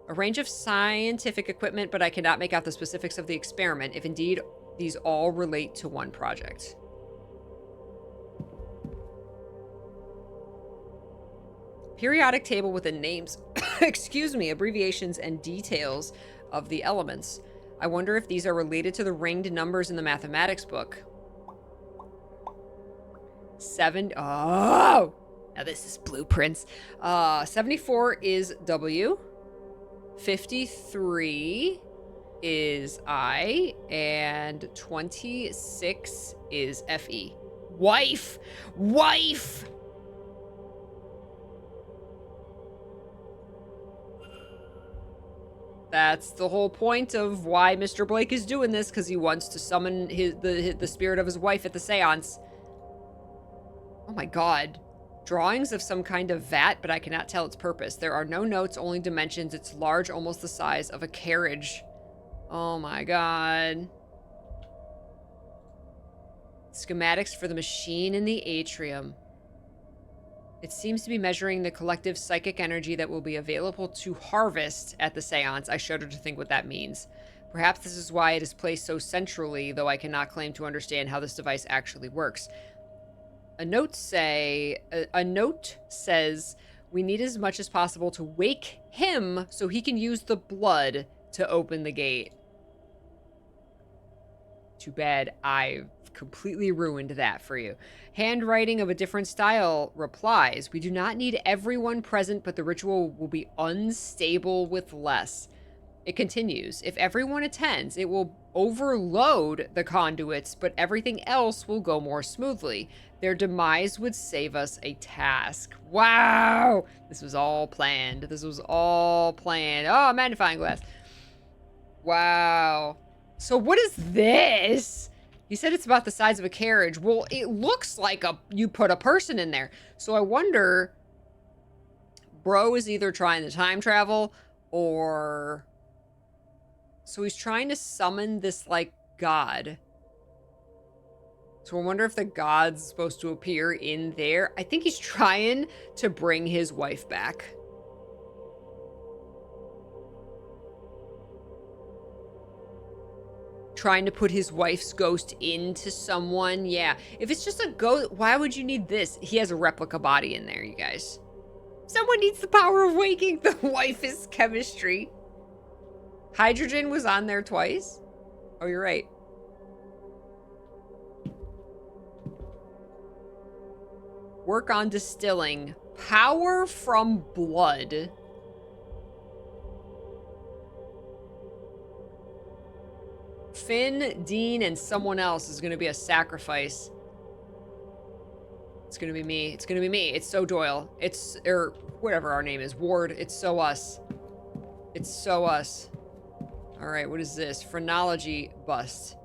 Speaker 1: A range of scientific equipment, but I cannot make out the specifics of the experiment, if indeed these all relate to one project. Periodic table with the names, excuse me, abbreviations and details of the elements. I wonder if these are related to the ringed numbers in the mathematics book. 7, oh, now this is Blueprints. 74 is W, 53 is I, and 26 is FE. Wife! Wife! That's the whole point of why Mr. Blake is doing this, because he wants to summon the spirit of his wife at the seance. Oh my god. Drawings of some kind of vat, but I cannot tell its purpose. There are no notes, only dimensions. It's large, almost the size of a carriage. Oh my god. Schematics for the machine in the atrium. It seems to be measuring the collective psychic energy that will be available to harvest at the seance. I shudder to think what that means. Perhaps this is why it is placed so centrally, though I cannot claim to understand how this device actually works. A note says we need as much as possible to wake him so he can use the blood to open the gate. Too bad I've completely ruined that for you. Handwriting of a different style replies, we do not need everyone present, but the ritual will be unstable with less. It continues, if everyone attends, it will overload the conduits, but everything else will go more smoothly. Their demise would save us a task. Wow! This was all planned. This was all planned. Oh, magnifying glass. Wow. So what is this? He said it's about the size of a carriage. Well, it looks like you put a person in there. So I wonder, bro is either trying to time travel or... So he's trying to summon this, like, god. So I wonder if the god's supposed to appear in there. I think he's trying to bring his wife back. Trying to put his wife's ghost into someone. Yeah. If it's just a ghost, why would you need this? He has a replica body in there, you guys. Someone needs the power of waking. The wife is chemistry. Hydrogen was on there twice? Oh, you're right. Work on distilling. Power from blood. Finn, Dean, and someone else is going to be a sacrifice. It's going to be me. It's going to be me. It's so Doyle. It's, or whatever our name is. Ward. It's so us. It's so us. All right, what is this? Phrenology bust.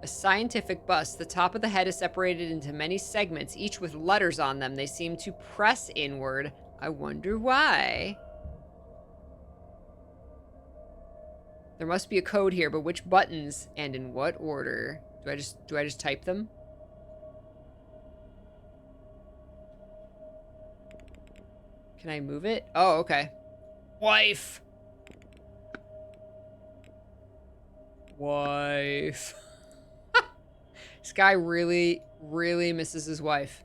Speaker 1: A scientific bust. The top of the head is separated into many segments, each with letters on them. They seem to press inward. I wonder why. There must be a code here, but which buttons and in what order? Do I just type them? Can I move it? Oh, okay. Wife. Wife. This guy really, really misses his wife.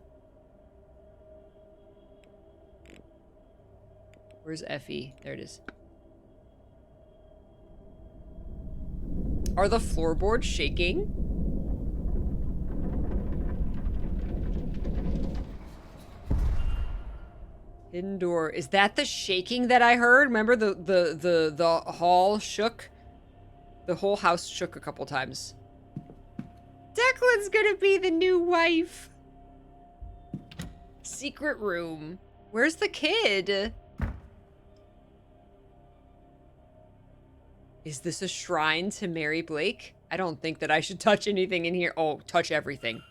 Speaker 1: Where's Effie? There it is. Are the floorboards shaking? Hidden door. Is that the shaking that I heard? Remember the hall shook? The whole house shook a couple times. Declan's gonna be the new wife. Secret room. Where's the kid? Is this a shrine to Mary Blake? I don't think that I should touch anything in here. Oh, touch everything.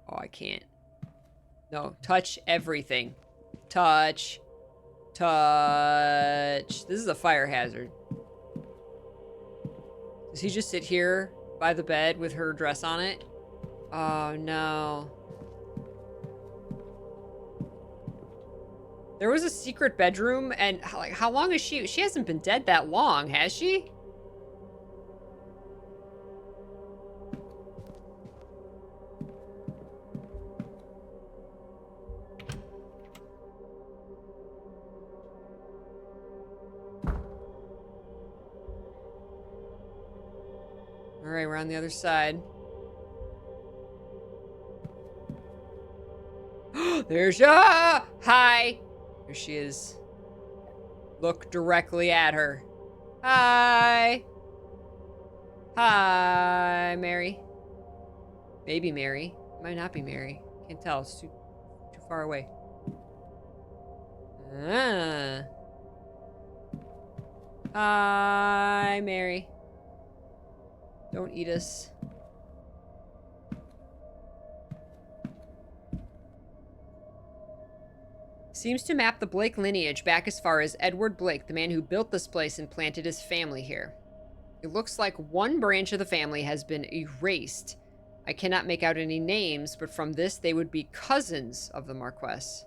Speaker 1: Oh, I can't. No, touch everything. Touch. Touch. This is a fire hazard. Does he just sit here by the bed with her dress on it? Oh, no. There was a secret bedroom, and like, how long is she? She hasn't been dead that long, has she? All right, we're on the other side. There's hi. There she is. Look directly at her. Hi. Hi, Mary. Maybe Mary. Might not be Mary. Can't tell. It's too far away. Ah. Hi, Mary. Don't eat us. Seems to map the Blake lineage back as far as Edward Blake, the man who built this place and planted his family here. It looks like one branch of the family has been erased. I cannot make out any names, but from this they would be cousins of the Marquess.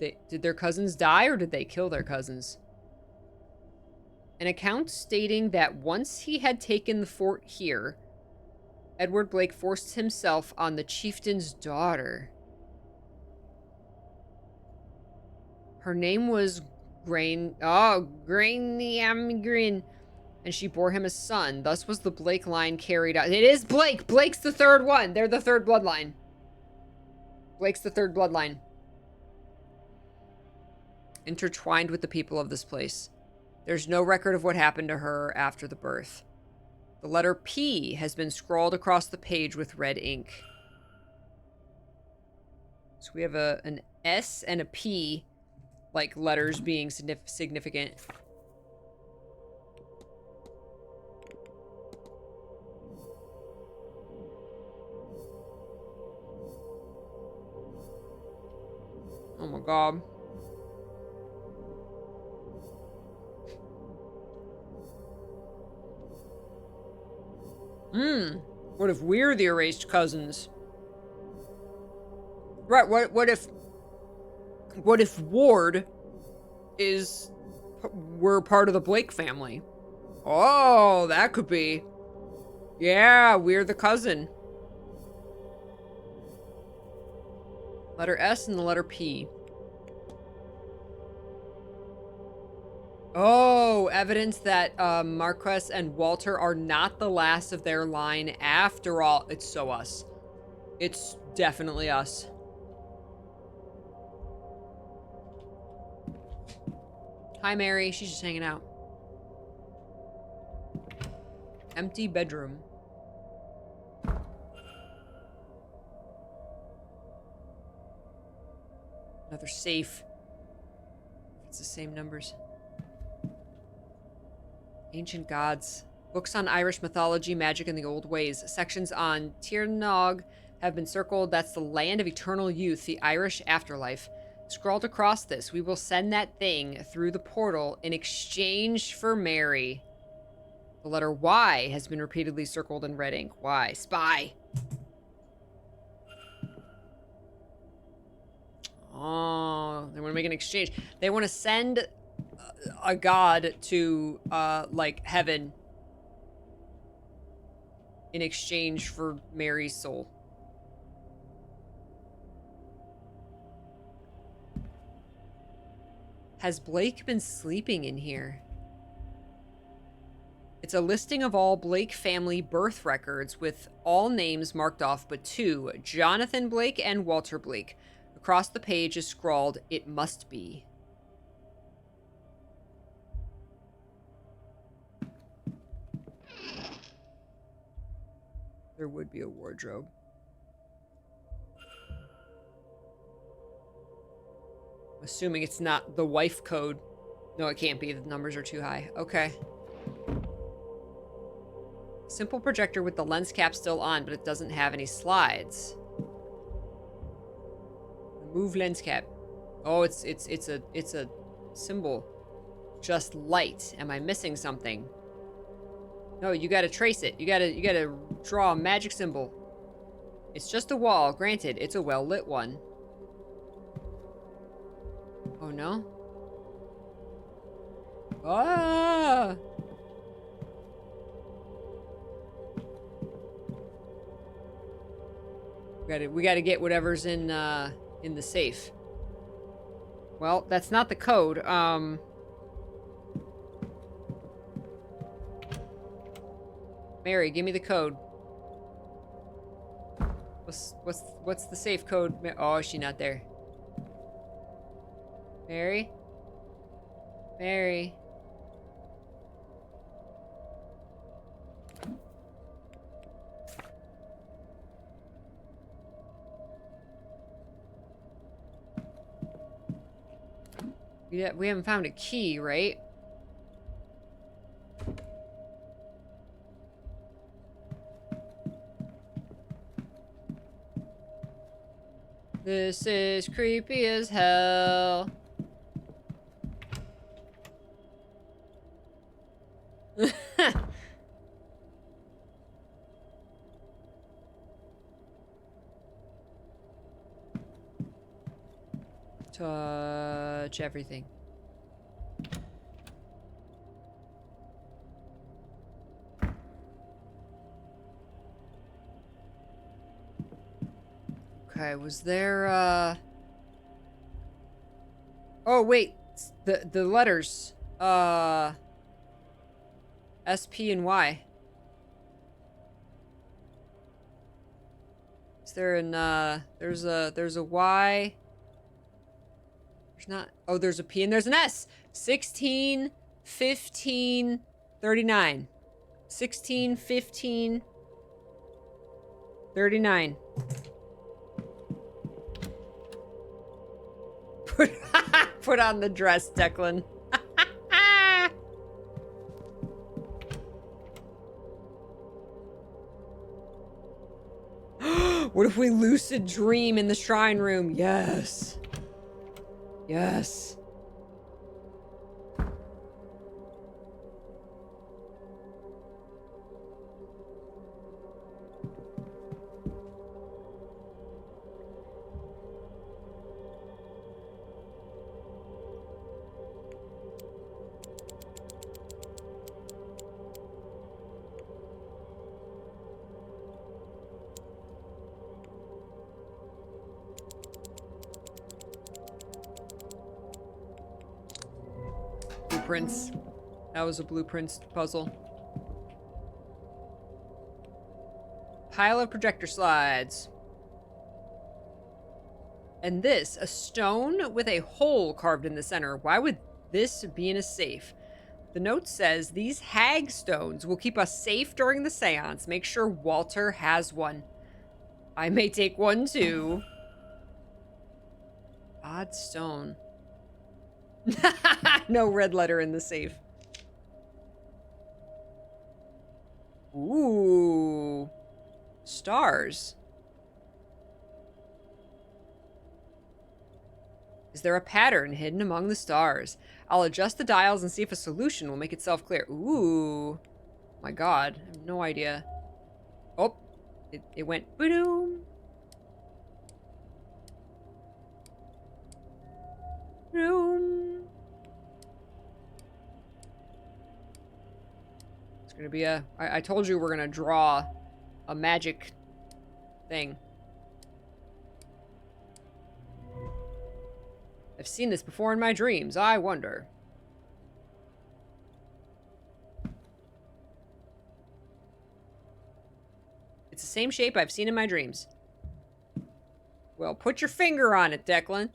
Speaker 1: Did their cousins die, or did they kill their cousins? An account stating that once he had taken the fort here, Edward Blake forced himself on the chieftain's daughter. Her name was Grin, and she bore him a son. Thus was the Blake line carried out. It is Blake! Blake's the third one! They're the third bloodline. Blake's the third bloodline. Intertwined with the people of this place. There's no record of what happened to her after the birth. The letter P has been scrawled across the page with red ink. So we have an S and a P, like letters being significant. Oh my god. What if we're the erased cousins? Right, what if Ward we're part of the Blake family? Oh, that could be. Yeah, we're the cousin. Letter S and the letter P. Oh, evidence that Marquess and Walter are not the last of their line after all. It's so us. It's definitely us. Hi, Mary. She's just hanging out. Empty bedroom. Another safe. It's the same numbers. Ancient gods. Books on Irish mythology, magic, and the old ways. Sections on Tirnog have been circled. That's the land of eternal youth, the Irish afterlife. Scrawled across this, we will send that thing through the portal in exchange for Mary. The letter Y has been repeatedly circled in red ink. Y. Spy. Oh, they want to make an exchange. They want to send a god to, like, heaven in exchange for Mary's soul. Has Blake been sleeping in here? It's a listing of all Blake family birth records with all names marked off but 2, Jonathan Blake and Walter Blake. Across the page is scrawled, "It must be." There would be a wardrobe. Assuming it's not the wife code. No, it can't be. The numbers are too high. Okay. Simple projector with the lens cap still on, but it doesn't have any slides. Remove lens cap. Oh, it's a symbol. Just light. Am I missing something? No, you gotta trace it. You gotta draw a magic symbol. It's just a wall. Granted, it's a well-lit one. Oh no? Ah! We gotta get whatever's in the safe. Well, that's not the code. Mary, give me the code. What's the safe code? Oh, is she not there? Mary? Mary? We haven't found a key, right? This is creepy as hell. Touch everything. Okay, was there oh wait, the letters. S, P, and Y. Is there an there's a Y. There's not. Oh, there's a P and there's an S. 16, 15, 39. 16, 15, 39. Put on the dress, Declan. What if we lucid dream in the shrine room? Yes. Yes. Blueprints. That was a blueprints puzzle. Pile of projector slides. And this, a stone with a hole carved in the center. Why would this be in a safe? The note says, these hag stones will keep us safe during the seance. Make sure Walter has one. I may take one too. Odd stone. No red letter in the safe. Ooh. Stars. Is there a pattern hidden among the stars? I'll adjust the dials and see if a solution will make itself clear. Ooh. My God. I have no idea. Oh. It went boom. Boom. It's gonna be a... I told you we're gonna draw a magic thing. I've seen this before in my dreams. I wonder. the same shape I've seen in my dreams. Well, put your finger on it, Declan.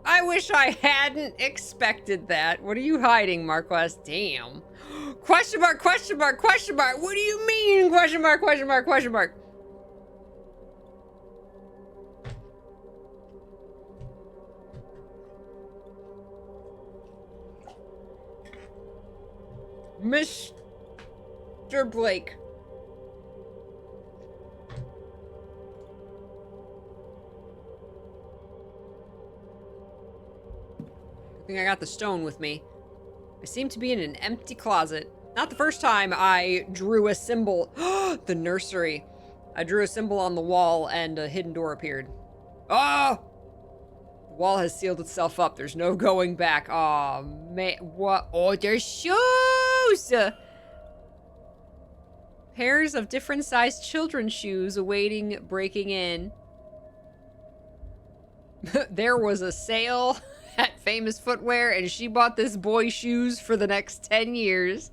Speaker 1: I wish I hadn't expected that. What are you hiding, Marquez? Damn. Question mark, question mark, question mark. What do you mean? Question mark, question mark, question mark. Mr. Blake. I think I got the stone with me. I seem to be in an empty closet. Not the first time I drew a symbol. The nursery. I drew a symbol on the wall and a hidden door appeared. Oh! The wall has sealed itself up. There's no going back. Oh, man. What? Oh, there's shoes! Pairs of different sized children's shoes awaiting breaking in. There was a sale at Famous Footwear, and she bought this boy shoes for the next 10 years.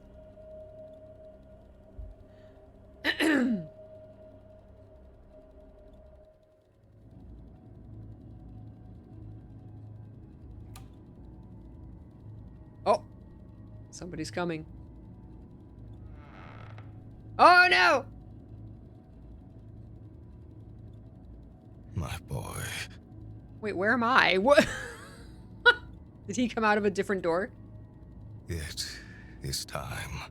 Speaker 1: Oh, somebody's coming. Oh no!
Speaker 4: My boy.
Speaker 1: Wait, where am I? What? Did he come out of a different door?
Speaker 4: It is time.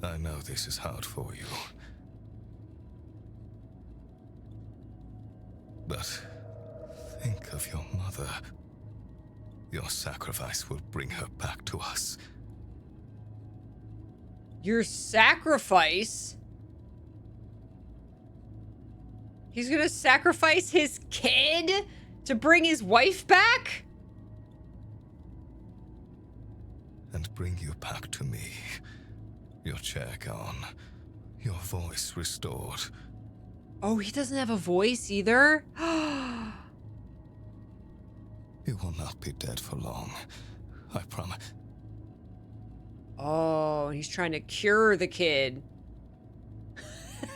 Speaker 4: I know this is hard for you. But think of your mother. Your sacrifice will bring her back to us.
Speaker 1: Your sacrifice? He's gonna sacrifice his kid to bring his wife back?
Speaker 4: And bring you back to me. Your chair gone. Your voice restored.
Speaker 1: Oh, he doesn't have a voice either?
Speaker 4: You will not be dead for long. I promise.
Speaker 1: Oh, he's trying to cure the kid.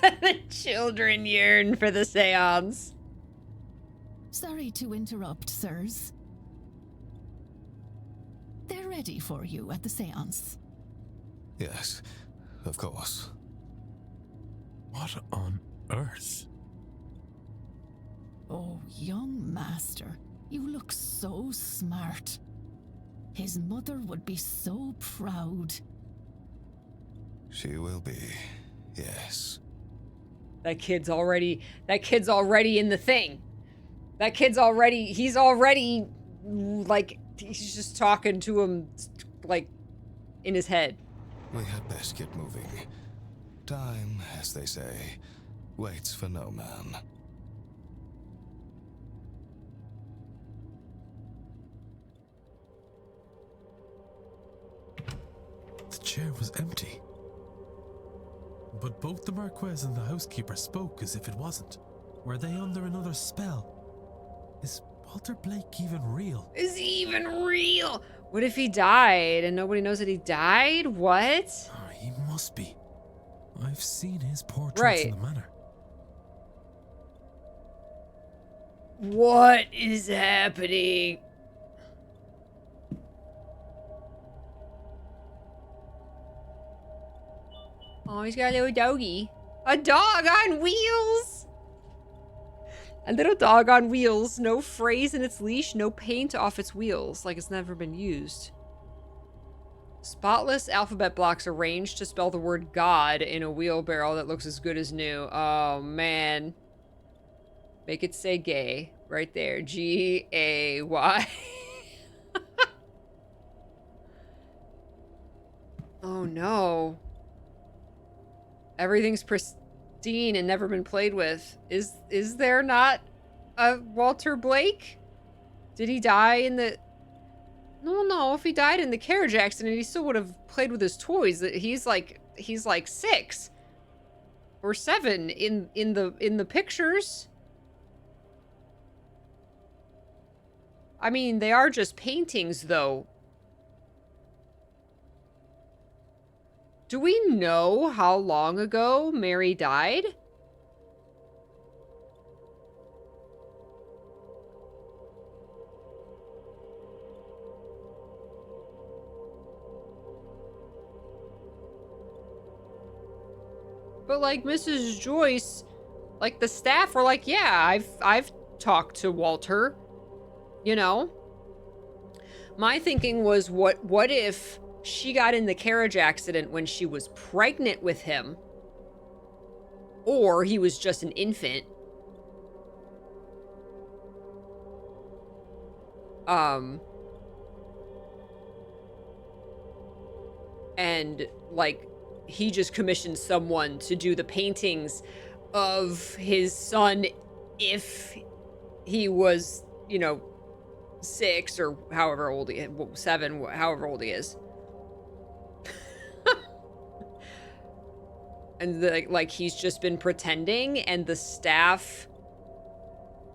Speaker 1: The children yearn for the seance.
Speaker 16: Sorry to interrupt, sirs. They're ready for you at the seance.
Speaker 4: Yes, of course.
Speaker 2: What on earth?
Speaker 16: Oh, young master, you look so smart. His mother would be so proud.
Speaker 4: She will be, yes.
Speaker 1: That kid's already in the thing. He's already, like, he's just talking to him, like, in his head.
Speaker 4: We had best get moving. Time, as they say, waits for no man.
Speaker 2: The chair was empty. But both the Marquez and the housekeeper spoke as if it wasn't. Were they under another spell? Is Walter Blake even real?
Speaker 1: Is he even real? What if he died and nobody knows that he died? What?
Speaker 2: Oh, he must be. I've seen his portraits in the manor.
Speaker 1: What is happening? Oh, he's got a little doggy. A dog on wheels! A little dog on wheels. No phrase in its leash, no paint off its wheels, like it's never been used. Spotless alphabet blocks arranged to spell the word God in a wheelbarrow that looks as good as new. Oh, man. Make it say gay. Right there. G-A-Y. Oh, no. Everything's pristine and never been played with. Is there not a Walter Blake? Did he die in the... No, if he died in the carriage accident, he still would have played with his toys. He's like 6 or 7 in the pictures. I mean, they are just paintings though. Do we know how long ago Mary died? But like Mrs. Joyce, like the staff were like, yeah, I've talked to Walter, you know? My thinking was what if she got in the carriage accident when she was pregnant with him? Or he was just an infant. And like he just commissioned someone to do the paintings of his son if he was, you know, 6 or however old he is, 7, however old he is. And like he's just been pretending, and the staff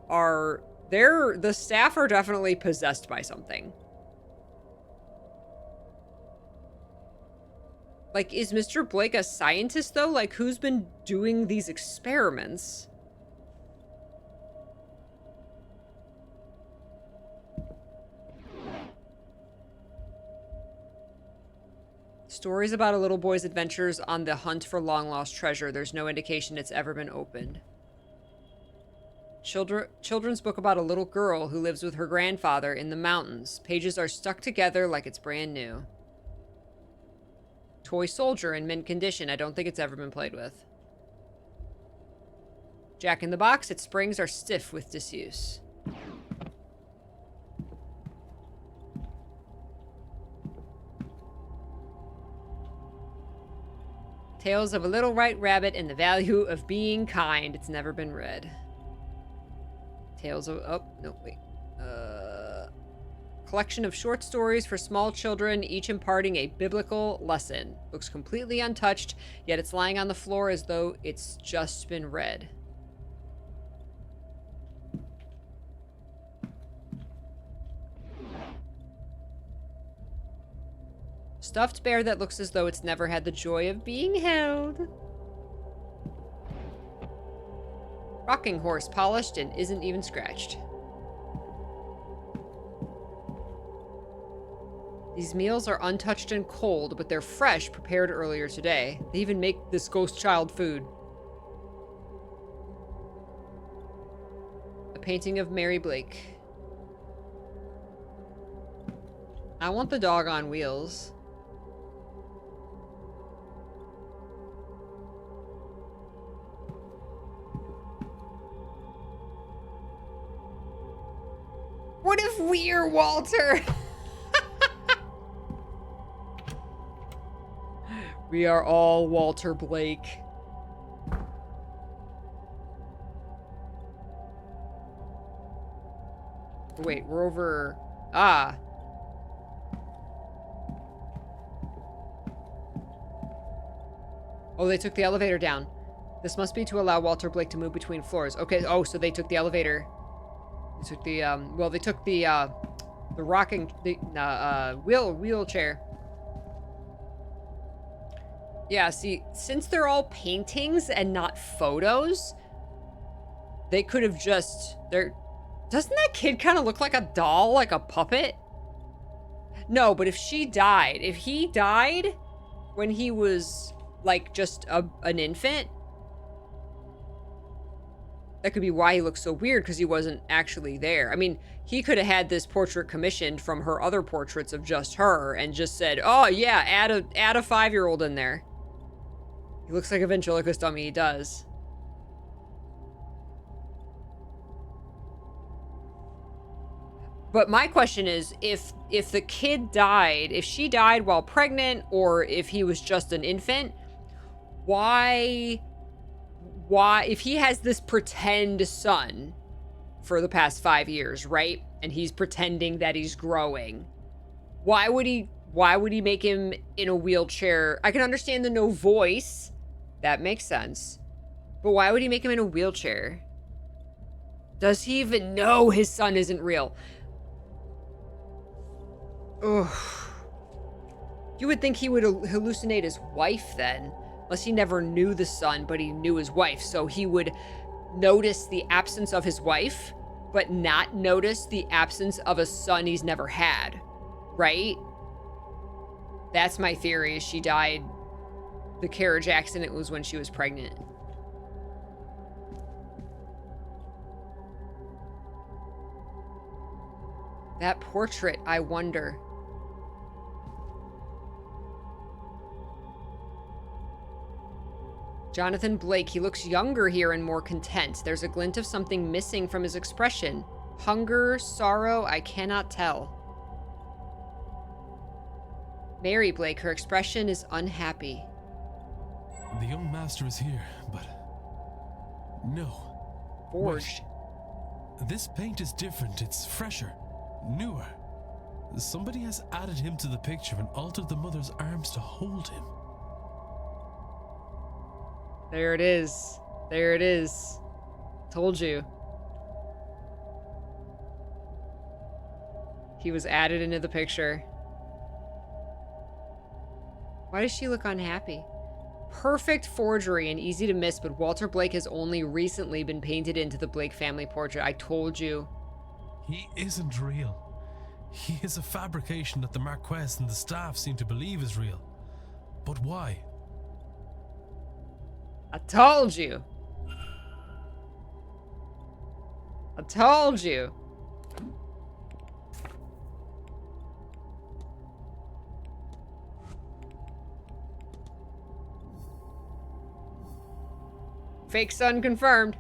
Speaker 1: are definitely possessed by something. Like, is Mr. Blake a scientist, though? Like, who's been doing these experiments? Stories about a little boy's adventures on the hunt for long-lost treasure. There's no indication it's ever been opened. Children's book about a little girl who lives with her grandfather in the mountains. Pages are stuck together like it's brand new. Toy soldier in mint condition. I don't think it's ever been played with. Jack in the Box. Its springs are stiff with disuse. Tales of a Little White Rabbit and the Value of Being Kind. It's never been read. Tales of... Oh, no, wait. Collection of short stories for small children, each imparting a biblical lesson. Looks completely untouched, yet it's lying on the floor as though it's just been read. Stuffed bear that looks as though it's never had the joy of being held. Rocking horse, polished and isn't even scratched. These meals are untouched and cold, but they're fresh, prepared earlier today. They even make this ghost child food. A painting of Mary Blake. I want the dog on wheels. What if we're Walter? We are all Walter Blake. Wait, we're over... Ah. Oh, they took the elevator down. This must be to allow Walter Blake to move between floors. Okay, oh, so they took the elevator. They took the, well, they took the rocking, wheelchair. Yeah, see, since they're all paintings and not photos, they could have just, doesn't that kid kind of look like a doll, like a puppet? No, but if he died when he was, like, just an infant, that could be why he looks so weird, because he wasn't actually there. I mean, he could have had this portrait commissioned from her other portraits of just her and just said, oh, yeah, add a 5-year-old in there. He looks like a ventriloquist dummy, he does. But my question is, if the kid died, if she died while pregnant, or if he was just an infant, why, if he has this pretend son for the past 5 years, right? And he's pretending that he's growing, Why would he make him in a wheelchair? I can understand the no voice. That makes sense. But why would he make him in a wheelchair? Does he even know his son isn't real? Ugh. You would think he would hallucinate his wife then. Unless he never knew the son, but he knew his wife. So he would notice the absence of his wife, but not notice the absence of a son he's never had. Right? That's my theory. She died. The carriage accident was when she was pregnant. That portrait, I wonder. Jonathan Blake, he looks younger here and more content. There's a glint of something missing from his expression. Hunger, sorrow, I cannot tell. Mary Blake, her expression is unhappy.
Speaker 2: The young master is here, but... No.
Speaker 1: Forged.
Speaker 2: Wait. This paint is different. It's fresher. Newer. Somebody has added him to the picture and altered the mother's arms to hold him.
Speaker 1: There it is. There it is. Told you. He was added into the picture. Why does she look unhappy? Perfect forgery and easy to miss, but Walter Blake has only recently been painted into the Blake family portrait. I told you.
Speaker 2: He isn't real. He is a fabrication that the Marquess and the staff seem to believe is real. But why?
Speaker 1: I told you. I told you. Fake son confirmed.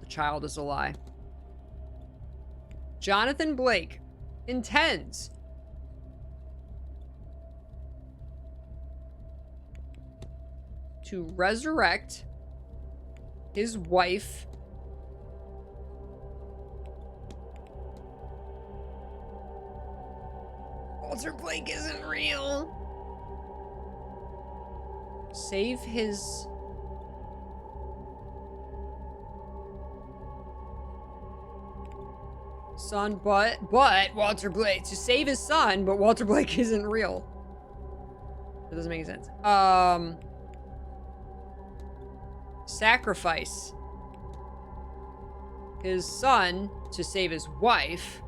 Speaker 1: The child is a lie. Jonathan Blake intends to resurrect his wife Walter Blake isn't real. Save his son, but Walter Blake to save his son, but Walter Blake isn't real. That doesn't make any sense. Sacrifice his son to save his wife.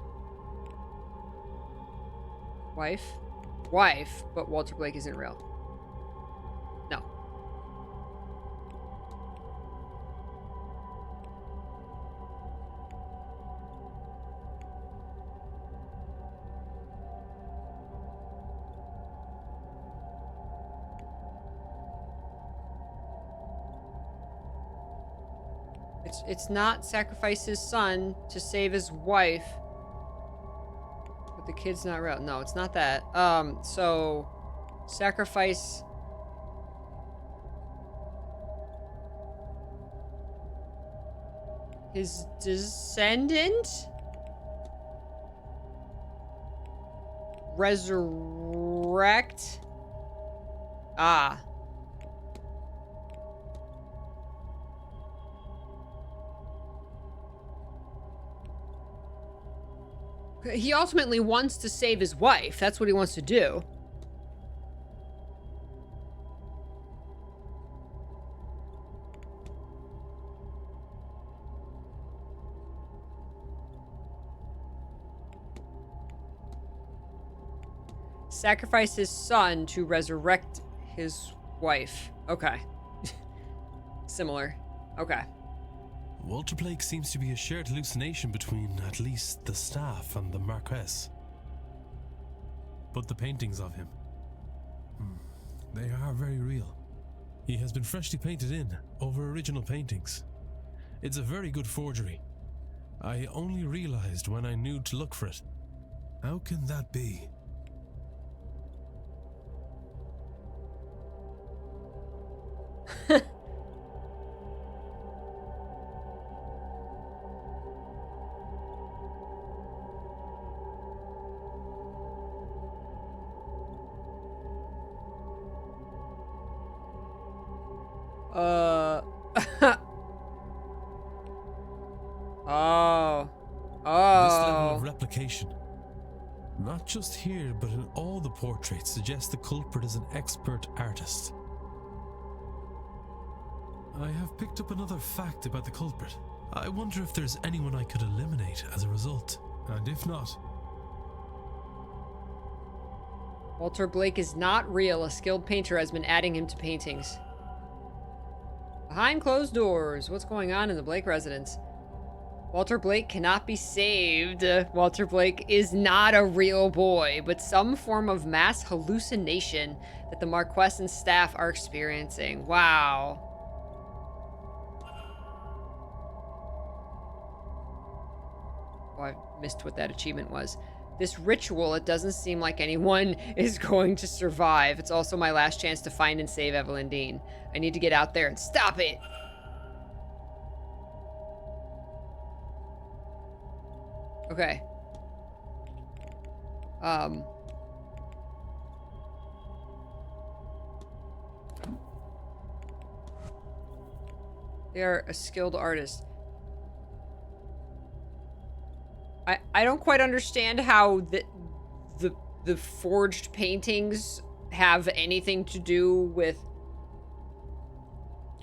Speaker 1: Wife, but Walter Blake isn't real. No. It's not sacrifice his son to save his wife. But the kid's not real. No, it's not that. So sacrifice his descendant? Resurrect? Ah. He ultimately wants to save his wife. That's what he wants to do. Sacrifice his son to resurrect his wife. Okay. Similar. Okay.
Speaker 2: Walter Blake seems to be a shared hallucination between at least the staff and the Marquess. But the paintings of him, they are very real. He has been freshly painted in over original paintings. It's a very good forgery. I only realized when I knew to look for it. How can that be?
Speaker 1: Oh.
Speaker 2: This level
Speaker 1: Oh.
Speaker 2: of replication, not just here but in all the portraits, suggests the culprit is an expert artist. I have picked up another fact about the culprit. I wonder if there's anyone I could eliminate as a result. And if not...
Speaker 1: Walter Blake is not real. A skilled painter has been adding him to paintings. Behind closed doors. What's going on in the Blake residence? Walter Blake cannot be saved. Walter Blake is not a real boy, but some form of mass hallucination that the Marquess and staff are experiencing. Wow. Oh, I missed what that achievement was. This ritual, it doesn't seem like anyone is going to survive. It's also my last chance to find and save Evelyn Deane. I need to get out there and stop it. Okay. They are a skilled artist. I don't quite understand how the forged paintings have anything to do with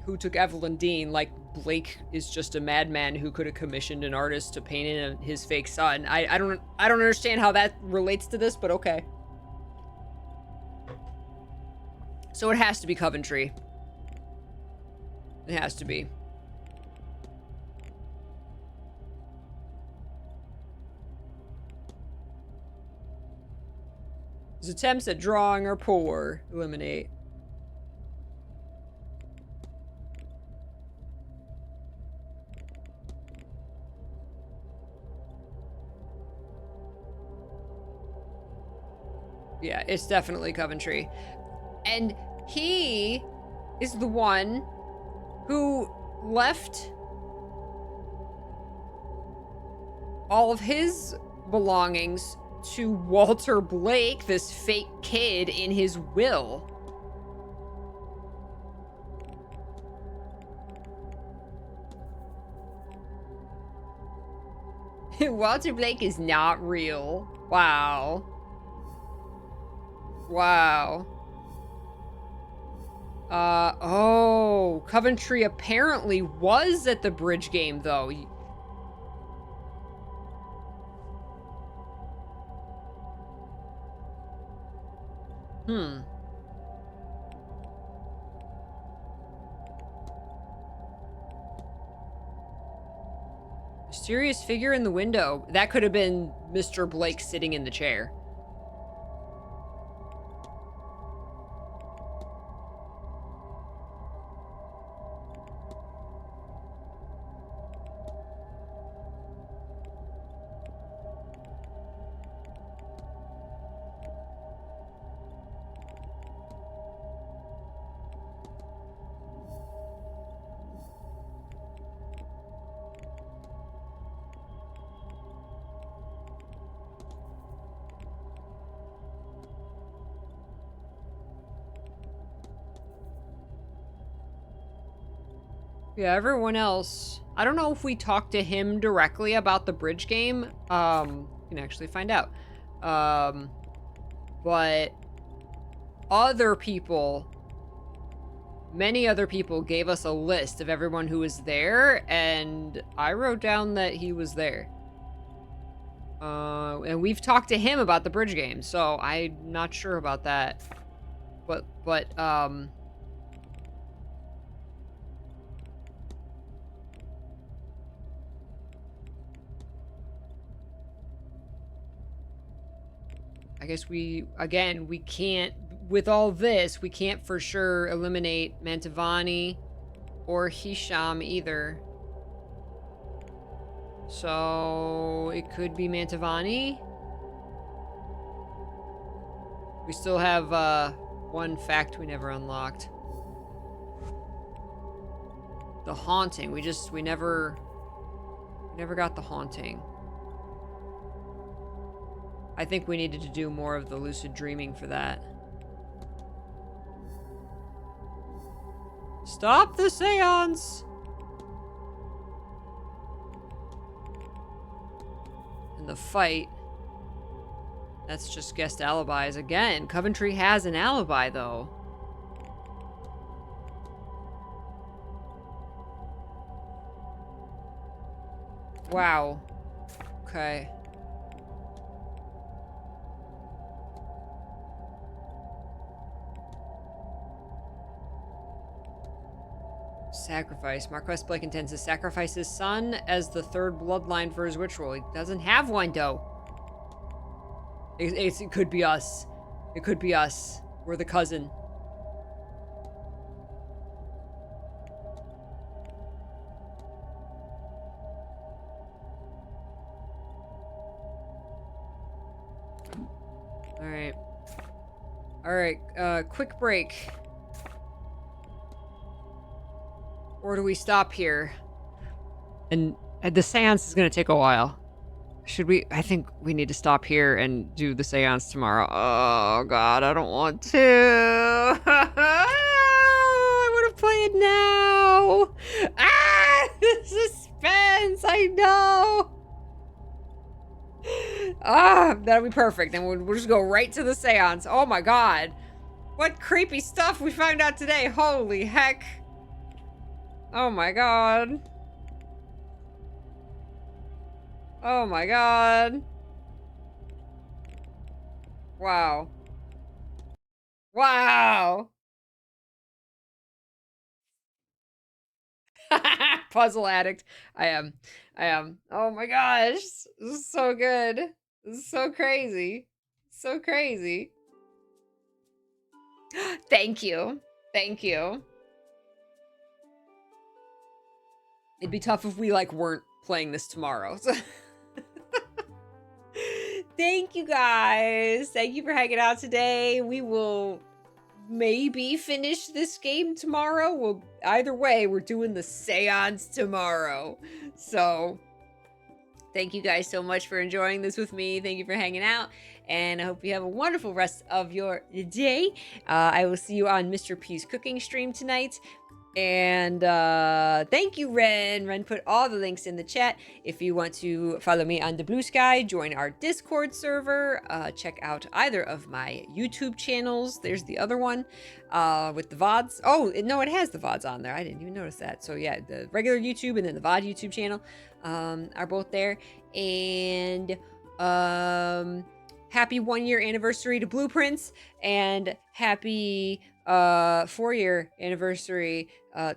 Speaker 1: who took Evelyn Deane. Like, Blake is just a madman who could have commissioned an artist to paint in his fake son. I don't understand how that relates to this, but okay. So it has to be Coventry. It has to be. His attempts at drawing are poor. Eliminate. Yeah, it's definitely Coventry. And he is the one who left all of his belongings to Walter Blake, this fake kid, in his will. Walter Blake is not real. Wow. Wow. Oh, Coventry apparently was at the bridge game, though. Mysterious figure in the window. That could have been Mr. Blake sitting in the chair. Yeah, everyone else. I don't know if we talked to him directly about the bridge game. We can actually find out. But other people, many other people gave us a list of everyone who was there, and I wrote down that he was there. And we've talked to him about the bridge game, so I'm not sure about that. But I guess we can't, with all this, we can't for sure eliminate Mantovani or Hisham either. So it could be Mantovani. We still have one fact we never unlocked. The haunting. We never got the haunting. I think we needed to do more of the lucid dreaming for that. Stop the seance! And the fight. That's just guessed alibis again. Coventry has an alibi, though. Wow. Okay. Sacrifice. Marquess Blake intends to sacrifice his son as the third bloodline for his ritual. He doesn't have one, though. It could be us. It could be us. We're the cousin. Alright. Alright, quick break. Or do we stop here? And the seance is gonna take a while. Should we? I think we need to stop here and do the seance tomorrow. Oh god, I don't want to. I want to play it now. Ah, the suspense. I know. Ah, that'll be perfect. Then we'll just go right to the seance. Oh my god, what creepy stuff we found out today. Holy heck. Oh my god. Oh my god. Wow. Wow. Puzzle addict. I am. Oh my gosh. This is so good. This is so crazy. So crazy. Thank you. Thank you. It'd be tough if we like weren't playing this tomorrow. So thank you guys. Thank you for hanging out today. We will maybe finish this game tomorrow. Well, either way, we're doing the seance tomorrow. So thank you guys so much for enjoying this with me. Thank you for hanging out. And I hope you have a wonderful rest of your day. I will see you on Mr. P's cooking stream tonight. And thank you, Ren. Ren put all the links in the chat. If you want to follow me on the Blue Sky, join our Discord server, check out either of my YouTube channels. There's the other one with the VODs. Oh, no, it has the VODs on there. I didn't even notice that. So yeah, the regular YouTube and then the VOD YouTube channel are both there. And happy 1-year anniversary to Blueprints, and happy 4-year anniversary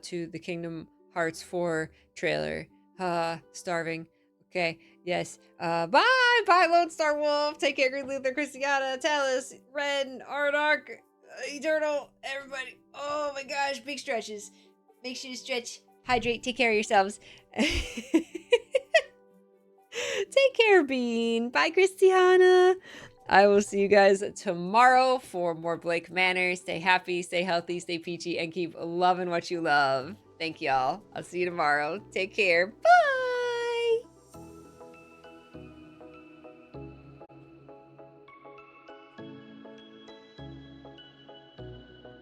Speaker 1: to the Kingdom Hearts 4 trailer. Starving. Okay, yes. Bye, Lone Star Wolf. Take care, Green Luther, Christiana, Talus, Ren, Ardark, Eternal, everybody. Oh my gosh, big stretches. Make sure to stretch, hydrate, take care of yourselves. Take care, Bean. Bye, Christiana. I will see you guys tomorrow for more Blake Manor. Stay happy, stay healthy, stay peachy, and keep loving what you love. Thank y'all. I'll see you tomorrow. Take care. Bye.